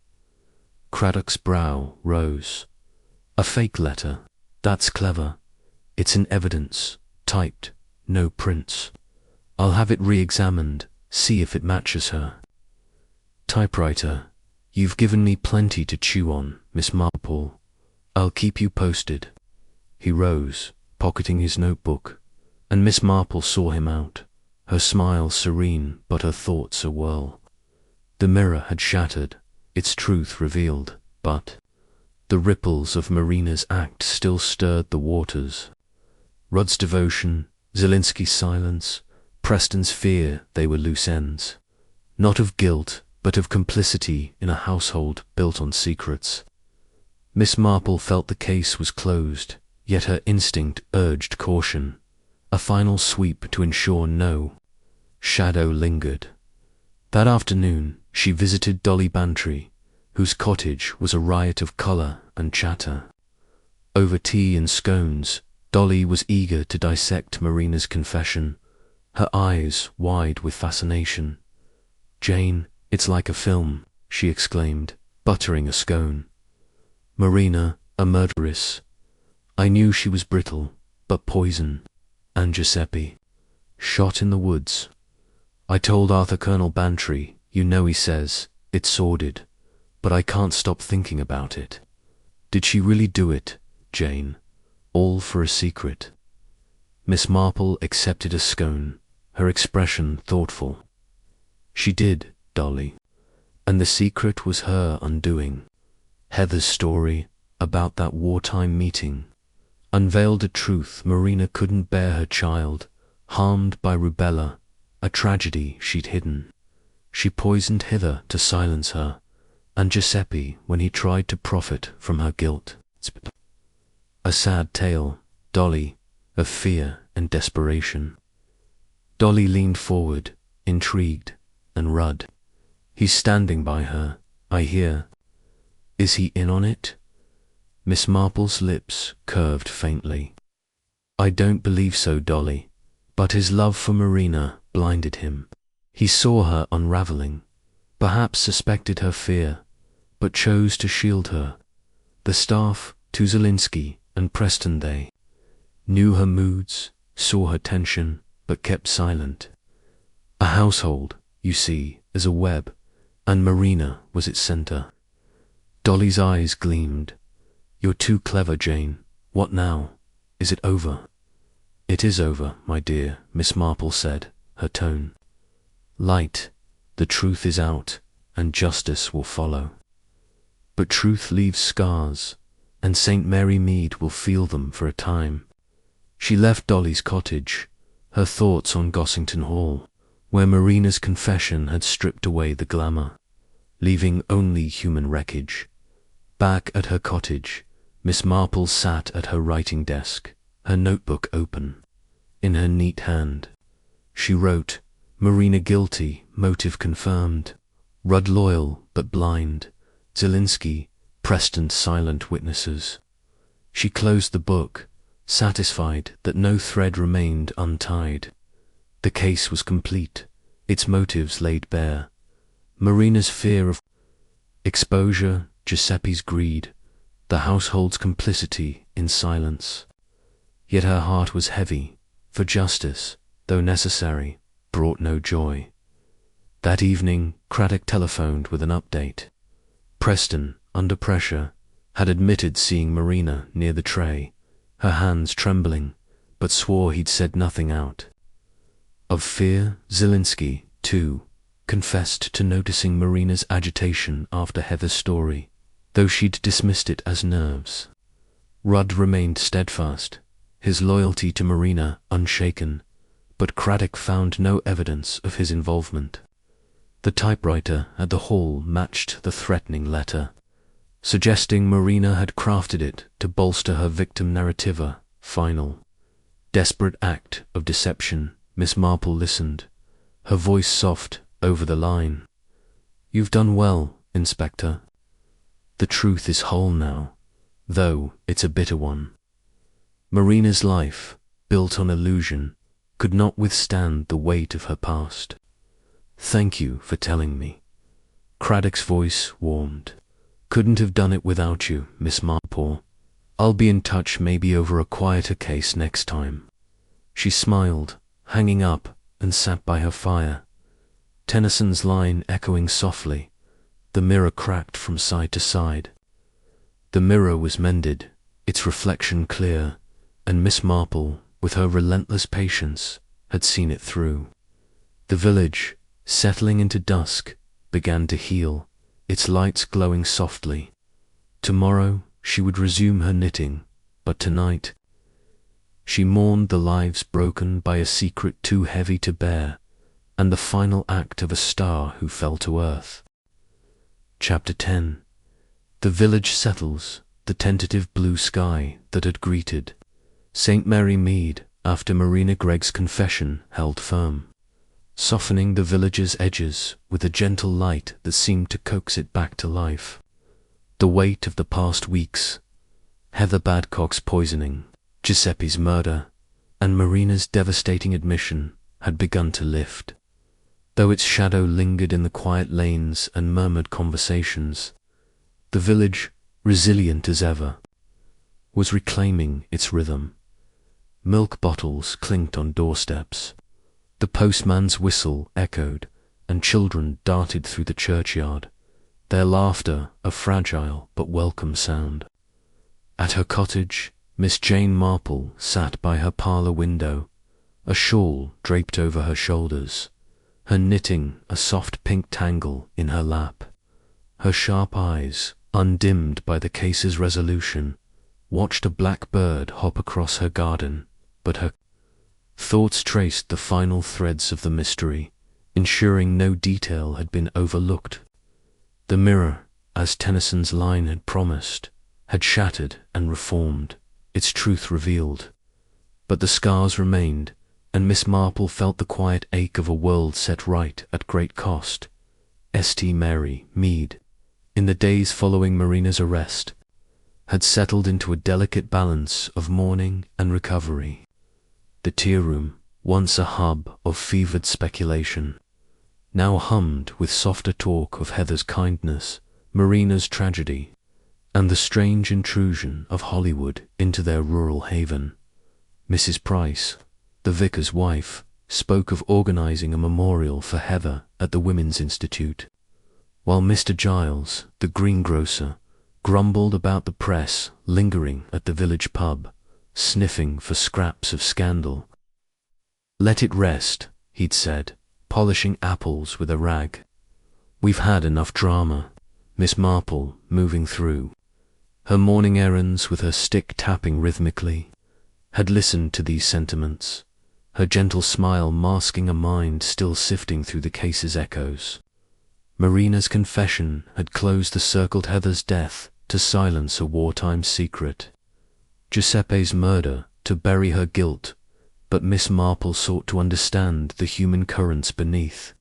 [SPEAKER 1] Craddock's brow rose. A fake letter. That's clever. It's in evidence, typed, no prints. I'll have it re-examined, see if it matches her. Typewriter, you've given me plenty to chew on, Miss Marple. I'll keep you posted. He rose, pocketing his notebook, and Miss Marple saw him out, her smile serene but her thoughts awhirl. The mirror had shattered, its truth revealed, but the ripples of Marina's act still stirred the waters. Rudd's devotion, Zielinski's silence, Preston's fear, they were loose ends. Not of guilt, but of complicity in a household built on secrets. Miss Marple felt the case was closed, yet her instinct urged caution. A final sweep to ensure no shadow lingered. That afternoon she visited Dolly Bantry, whose cottage was a riot of colour and chatter. Over tea and scones, Dolly was eager to dissect Marina's confession, her eyes wide with fascination. "Jane, it's like a film," she exclaimed, buttering a scone. "Marina, a murderess. I knew she was brittle, but poison. And Giuseppe, shot in the woods. I told Arthur Colonel Bantry, you know he says, it's sordid, but I can't stop thinking about it. Did she really do it, Jane? All for a secret?" Miss Marple accepted a scone, her expression thoughtful. "She did, Dolly, and the secret was her undoing. Heather's story about that wartime meeting unveiled a truth Marina couldn't bear her child, harmed by rubella, a tragedy she'd hidden. She poisoned Heather to silence her, and Giuseppe when he tried to profit from her guilt. A sad tale, Dolly, of fear and desperation." Dolly leaned forward, intrigued, and Rudd. "He's standing by her, I hear. Is he in on it?" Miss Marple's lips curved faintly. "I don't believe so, Dolly, but his love for Marina blinded him. He saw her unraveling, perhaps suspected her fear, but chose to shield her. The staff, to Zielinski and Preston, they knew her moods, saw her tension, but kept silent. A household, you see, is a web, and Marina was its center." Dolly's eyes gleamed. "You're too clever, Jane. What now? Is it over?" "It is over, my dear," Miss Marple said, her tone light. "The truth is out, and justice will follow. But truth leaves scars, and St. Mary Mead will feel them for a time." She left Dolly's cottage, her thoughts on Gossington Hall, where Marina's confession had stripped away the glamour, leaving only human wreckage. Back at her cottage, Miss Marple sat at her writing desk, her notebook open. In her neat hand, she wrote, "Marina guilty, motive confirmed. Rudd loyal but blind. Zielinski, Preston silent witnesses." She closed the book, satisfied that no thread remained untied. The case was complete, its motives laid bare. Marina's fear of exposure, Giuseppe's greed, the household's complicity in silence. Yet her heart was heavy, for justice, though necessary, brought no joy. That evening, Craddock telephoned with an update. Preston, under pressure, had admitted seeing Marina near the tray, her hands trembling, but swore he'd said nothing out. Of fear, Zielinski, too, confessed to noticing Marina's agitation after Heather's story, though she'd dismissed it as nerves. Rudd remained steadfast, his loyalty to Marina unshaken, but Craddock found no evidence of his involvement. The typewriter at the hall matched the threatening letter, suggesting Marina had crafted it to bolster her victim narrativa. Final, desperate act of deception. Miss Marple listened, her voice soft over the line. "You've done well, Inspector. The truth is whole now, though it's a bitter one. Marina's life, built on illusion, could not withstand the weight of her past. Thank you for telling me." Craddock's voice warmed. "Couldn't have done it without you, Miss Marple. I'll be in touch, maybe over a quieter case next time." She smiled, hanging up, and sat by her fire. Tennyson's line echoing softly, the mirror cracked from side to side. The mirror was mended, its reflection clear, and Miss Marple, with her relentless patience, had seen it through. The village, settling into dusk, began to heal, its lights glowing softly. Tomorrow she would resume her knitting, but tonight she mourned the lives broken by a secret too heavy to bear, and the final act of a star who fell to earth. Chapter 10. The village settles, the tentative blue sky that had greeted St. Mary Mead after Marina Gregg's confession held firm, softening the village's edges with a gentle light that seemed to coax it back to life. The weight of the past weeks, Heather Badcock's poisoning, Giuseppe's murder, and Marina's devastating admission, had begun to lift. Though its shadow lingered in the quiet lanes and murmured conversations, the village, resilient as ever, was reclaiming its rhythm. Milk bottles clinked on doorsteps, the postman's whistle echoed, and children darted through the churchyard, their laughter a fragile but welcome sound. At her cottage, Miss Jane Marple sat by her parlour window, a shawl draped over her shoulders, her knitting a soft pink tangle in her lap. Her sharp eyes, undimmed by the case's resolution, watched a black bird hop across her garden, but her thoughts traced the final threads of the mystery, ensuring no detail had been overlooked. The mirror, as Tennyson's line had promised, had shattered and reformed, its truth revealed. But the scars remained, and Miss Marple felt the quiet ache of a world set right at great cost. St. Mary Mead, in the days following Marina's arrest, had settled into a delicate balance of mourning and recovery. The tea room, once a hub of fevered speculation, now hummed with softer talk of Heather's kindness, Marina's tragedy, and the strange intrusion of Hollywood into their rural haven. Mrs. Price, the vicar's wife, spoke of organizing a memorial for Heather at the Women's Institute, while Mr. Giles, the greengrocer, grumbled about the press lingering at the village pub, sniffing for scraps of scandal. "Let it rest," he'd said, polishing apples with a rag. "We've had enough drama." Miss Marple, moving through her morning errands with her stick tapping rhythmically, had listened to these sentiments, her gentle smile masking a mind still sifting through the case's echoes. Marina's confession had closed the circled Heather's death to silence a wartime secret, Giuseppe's murder to bury her guilt, but Miss Marple sought to understand the human currents beneath,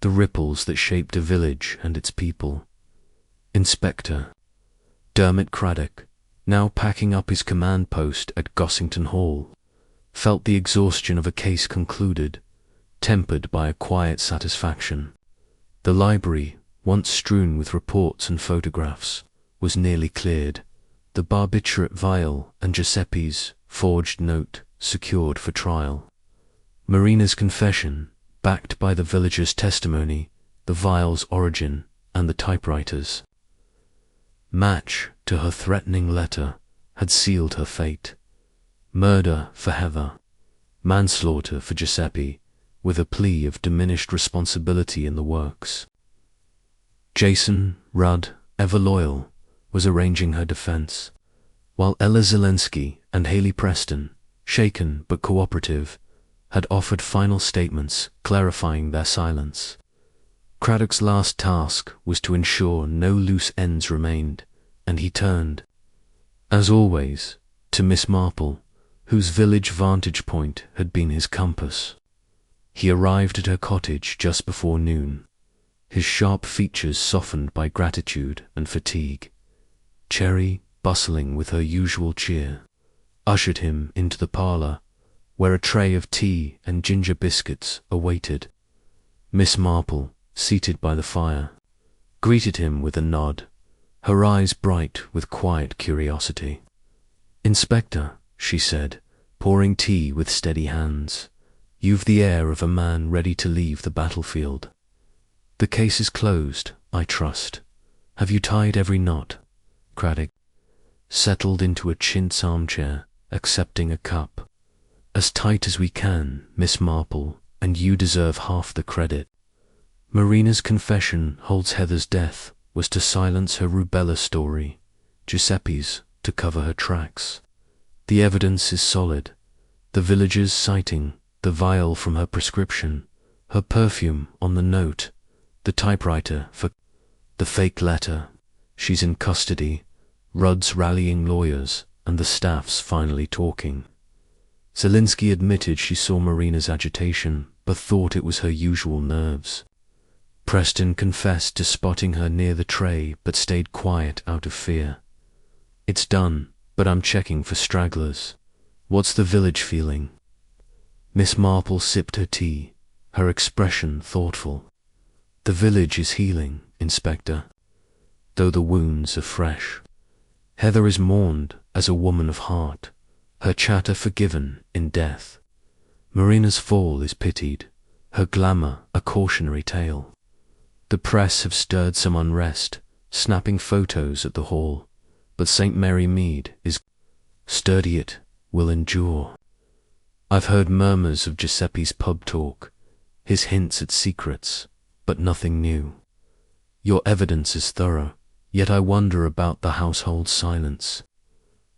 [SPEAKER 1] the ripples that shaped a village and its people. Inspector Dermot Craddock, now packing up his command post at Gossington Hall, felt the exhaustion of a case concluded, tempered by a quiet satisfaction. The library, once strewn with reports and photographs, was nearly cleared, the barbiturate vial and Giuseppe's forged note secured for trial. Marina's confession, backed by the villagers' testimony, the vial's origin, and the typewriter's match to her threatening letter, had sealed her fate. Murder for Heather, manslaughter for Giuseppe, with a plea of diminished responsibility in the works. Jason Rudd, ever loyal, was arranging her defense, while Ella Zelensky and Haley Preston, shaken but cooperative, had offered final statements clarifying their silence. Craddock's last task was to ensure no loose ends remained, and he turned, as always, to Miss Marple, whose village vantage point had been his compass. He arrived at her cottage just before noon, his sharp features softened by gratitude and fatigue. Cherry, bustling with her usual cheer, ushered him into the parlour, where a tray of tea and ginger biscuits awaited. Miss Marple, seated by the fire, greeted him with a nod, her eyes bright with quiet curiosity. "Inspector," she said, pouring tea with steady hands, "you've the air of a man ready to leave the battlefield. The case is closed, I trust. Have you tied every knot?" Craddock settled into a chintz armchair, accepting a cup. "As tight as we can, Miss Marple, and you deserve half the credit. Marina's confession holds Heather's death was to silence her rubella story, Giuseppe's to cover her tracks. The evidence is solid. The villagers citing the vial from her prescription, her perfume on the note, the typewriter for the fake letter. She's in custody, Rudd's rallying lawyers, and the staff's finally talking." Zelensky admitted she saw Marina's agitation, but thought it was her usual nerves. Preston confessed to spotting her near the tray, but stayed quiet out of fear. "It's done, but I'm checking for stragglers. What's the village feeling?" Miss Marple sipped her tea, her expression thoughtful. "The village is healing, Inspector, though the wounds are fresh. Heather is mourned as a woman of heart, her chatter forgiven in death. Marina's fall is pitied, her glamour a cautionary tale. The press have stirred some unrest, snapping photos at the hall, but St. Mary Mead is sturdy, it will endure. I've heard murmurs of Giuseppe's pub talk, his hints at secrets, but nothing new. Your evidence is thorough, yet I wonder about the household silence.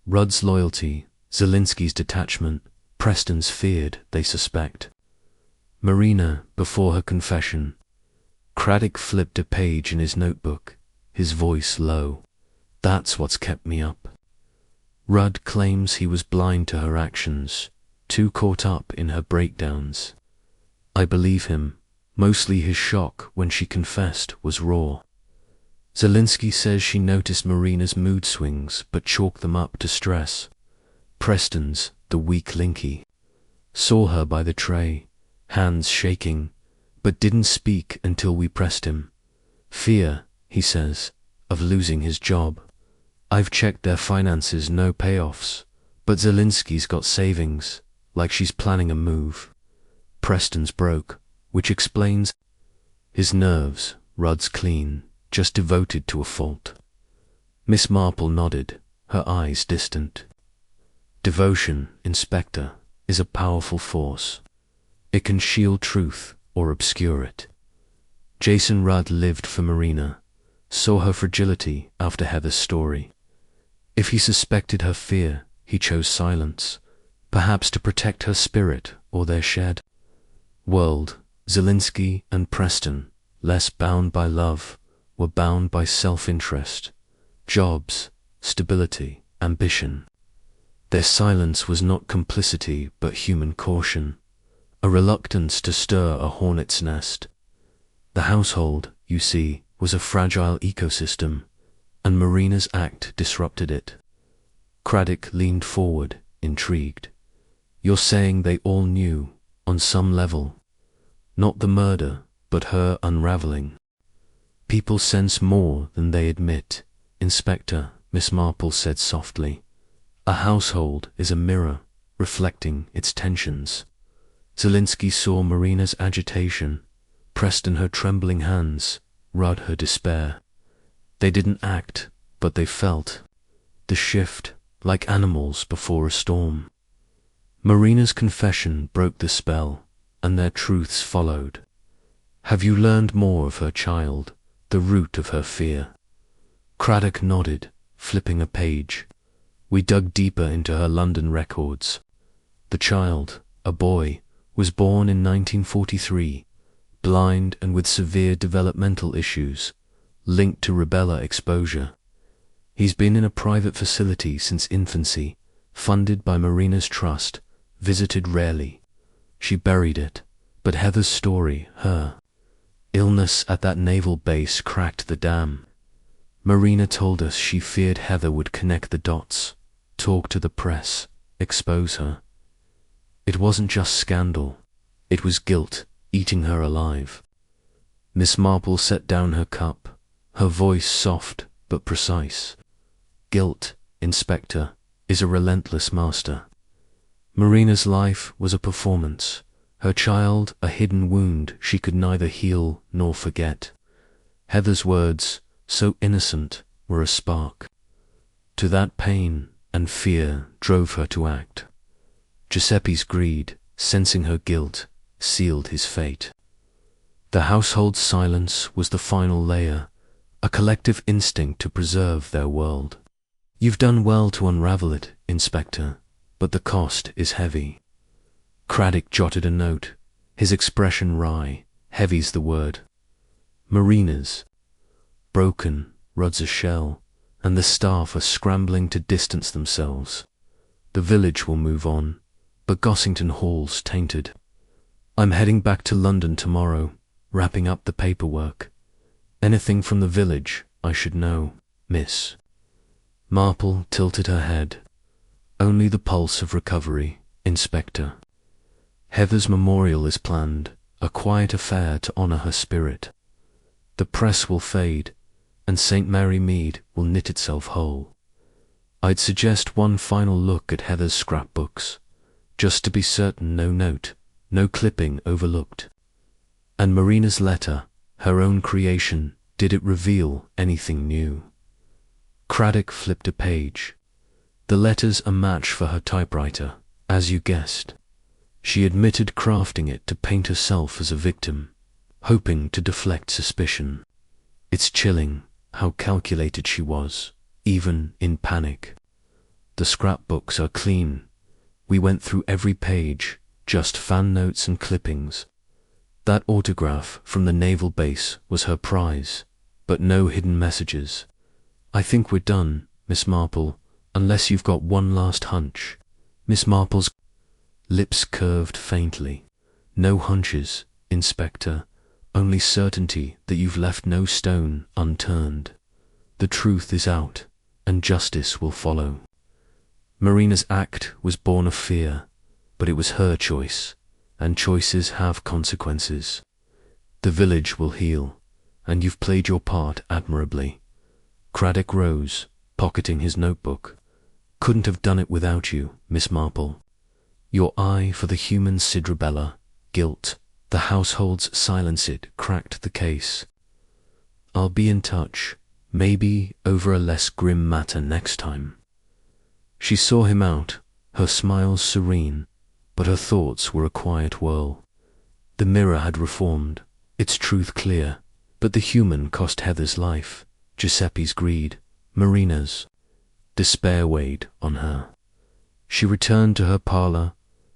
[SPEAKER 1] Rudd's loyalty, Zelensky's detachment, Preston's feared, they suspect. Marina, before her confession." Craddock flipped a page in his notebook, his voice low. "That's what's kept me up. Rudd claims he was blind to her actions, too caught up in her breakdowns. I believe him. Mostly his shock when she confessed was raw. Zelensky says she noticed Marina's mood swings but chalked them up to stress. Preston's, the weak linky, saw her by the tray, hands shaking, but didn't speak until we pressed him. Fear, he says, of losing his job. I've checked their finances, no payoffs, but Zelensky's got savings, like she's planning a move. Preston's broke, which explains his nerves. Rudd's clean, just devoted to a fault." Miss Marple nodded, her eyes distant. "Devotion, Inspector, is a powerful force. It can shield truth or obscure it. Jason Rudd lived for Marina, saw her fragility after Heather's story. If he suspected her fear, he chose silence, perhaps to protect her spirit or their shared world. Zelensky and Preston, less bound by love, were bound by self-interest, jobs, stability, ambition. Their silence was not complicity but human caution, a reluctance to stir a hornet's nest. The household, you see, was a fragile ecosystem, and Marina's act disrupted it." Craddock leaned forward, intrigued. "You're saying they all knew, on some level? Not the murder, but her unraveling?" "People sense more than they admit, Inspector," Miss Marple said softly. "A household is a mirror, reflecting its tensions." Zelensky saw Marina's agitation, Preston her trembling hands, Rudd her despair. They didn't act, but they felt the shift, like animals before a storm. Marina's confession broke the spell, and their truths followed. Have you learned more of her child, the root of her fear? Craddock nodded, flipping a page. We dug deeper into her London records. The child, a boy, was born in 1943, blind and with severe developmental issues, linked to rubella exposure. He's been in a private facility since infancy, funded by Marina's trust, visited rarely. She buried it, but Heather's story, her illness at that naval base, cracked the dam. Marina told us she feared Heather would connect the dots, talk to the press, expose her. It wasn't just scandal, it was guilt eating her alive. Miss Marple set down her cup, her voice soft but precise. Guilt, Inspector, is a relentless master. Marina's life was a performance, her child a hidden wound she could neither heal nor forget. Heather's words, so innocent, were a spark. To that pain and fear drove her to act. Giuseppe's greed, sensing her guilt, sealed his fate. The household's silence was the final layer, a collective instinct to preserve their world. You've done well to unravel it, Inspector, but the cost is heavy. Craddock jotted a note, his expression wry. Heavy's the word. Marina's broken, Rudd's a shell, and the staff are scrambling to distance themselves. The village will move on, but Gossington Hall's tainted. I'm heading back to London tomorrow, wrapping up the paperwork. Anything from the village I should know, Miss Marple tilted her head. Only the pulse of recovery, Inspector. Heather's memorial is planned, a quiet affair to honour her spirit. The press will fade, and St. Mary Mead will knit itself whole. I'd suggest one final look at Heather's scrapbooks, just to be certain no note, no clipping overlooked. And Marina's letter, her own creation, did it reveal anything new? Craddock flipped a page. The letter's a match for her typewriter, as you guessed. She admitted crafting it to paint herself as a victim, hoping to deflect suspicion. It's chilling how calculated she was, even in panic. The scrapbooks are clean. We went through every page, just fan notes and clippings. That autograph from the naval base was her prize, but no hidden messages. I think we're done, Miss Marple, unless you've got one last hunch. Miss Marple's lips curved faintly. No hunches, Inspector, only certainty that you've left no stone unturned. The truth is out, and justice will follow. Marina's act was born of fear, but it was her choice, and choices have consequences. The village will heal, and you've played your part admirably. Craddock rose, pocketing his notebook. Couldn't have done it without you, Miss Marple. Your eye for the human Sidrubella, guilt, the household's silence it cracked the case. I'll be in touch, maybe over a less grim matter next time. She saw him out, her smile serene, but her thoughts were a quiet whirl. The mirror had reformed, its truth clear, but the human cost Heather's life, Giuseppe's greed, Marina's. Despair weighed on her. She returned to her parlour,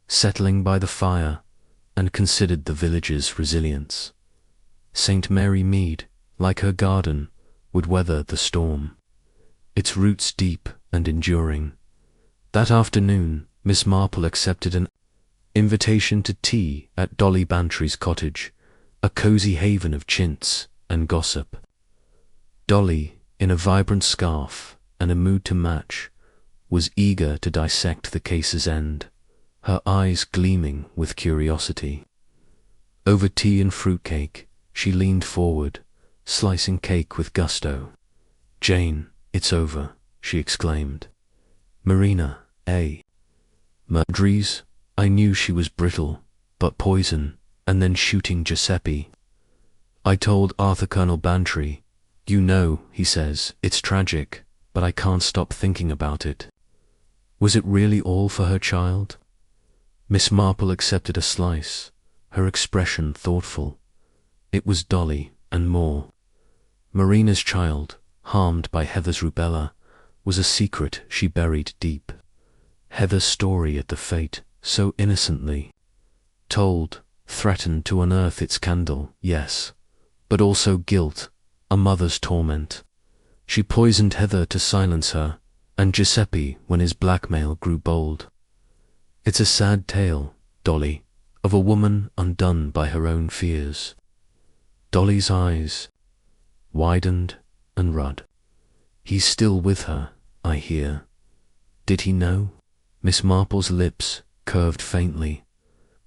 [SPEAKER 1] settling by the fire, and considered the village's resilience. St. Mary Mead, like her garden, would weather the storm, its roots deep and enduring. That afternoon, Miss Marple accepted an invitation to tea at Dolly Bantry's cottage, a cosy haven of chintz and gossip. Dolly, in a vibrant scarf and a mood to match, was eager to dissect the case's end, her eyes gleaming with curiosity. Over tea and fruitcake, she leaned forward, slicing cake with gusto. "Jane, it's over," she exclaimed. "Marina, eh? Murdries, I knew she was brittle, but poison, and then shooting Giuseppe. I told Arthur Colonel Bantry, you know, he says, it's tragic, but I can't stop thinking about it. Was it really all for her child?" Miss Marple accepted a slice, her expression thoughtful. It was Dolly and more. Marina's child, harmed by Heather's rubella, was a secret she buried deep. Heather's story at the fete, so innocently told, threatened to unearth its candle, yes, but also guilt, a mother's torment. She poisoned Heather to silence her, and Giuseppe when his blackmail grew bold. It's a sad tale, Dolly, of a woman undone by her own fears. Dolly's eyes widened and rud. He's still with her, I hear. Did he know? Miss Marple's lips curved faintly.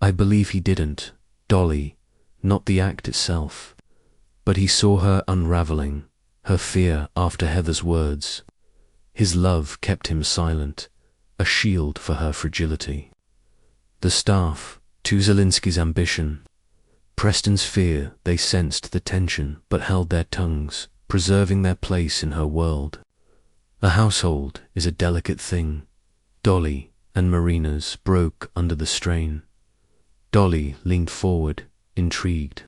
[SPEAKER 1] I believe he didn't, Dolly, not the act itself. But he saw her unraveling, her fear after Heather's words. His love kept him silent, a shield for her fragility. The staff, to Zielinski's ambition, Preston's fear, they sensed the tension but held their tongues, preserving their place in her world. A household is a delicate thing. Dolly and Marina's broke under the strain. Dolly leaned forward, intrigued.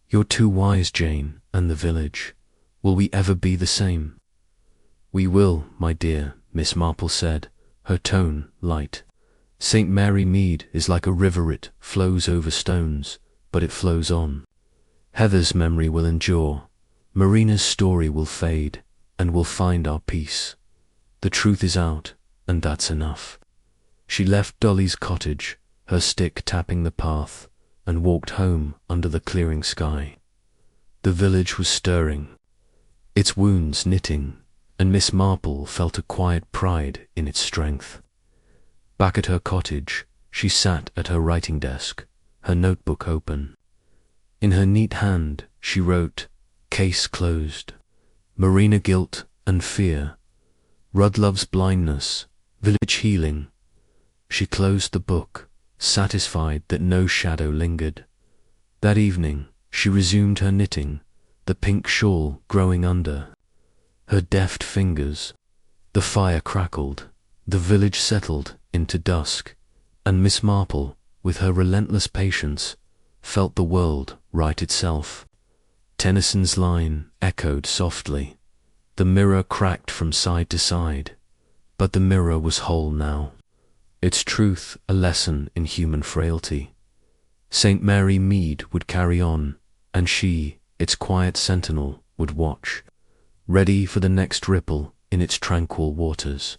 [SPEAKER 1] You're too wise, Jane, and the village. Will we ever be the same? We will, my dear, Miss Marple said, her tone light. St. Mary Mead is like a river, it flows over stones, but it flows on. Heather's memory will endure. Marina's story will fade, and we'll find our peace. The truth is out, and that's enough. She left Dolly's cottage, her stick tapping the path, and walked home under the clearing sky. The village was stirring, its wounds knitting, and Miss Marple felt a quiet pride in its strength. Back at her cottage, she sat at her writing desk, her notebook open. In her neat hand, she wrote, Case closed. Marina guilt and fear. Rudlove's blindness. Village healing. She closed the book, satisfied that no shadow lingered. That evening, she resumed her knitting, the pink shawl growing under her deft fingers. The fire crackled, the village settled into dusk, and Miss Marple, with her relentless patience, felt the world right itself. Tennyson's line echoed softly. The mirror cracked from side to side, but the mirror was whole now. Its truth a lesson in human frailty. St. Mary Mead would carry on, and she, its quiet sentinel, would watch, ready for the next ripple in its tranquil waters.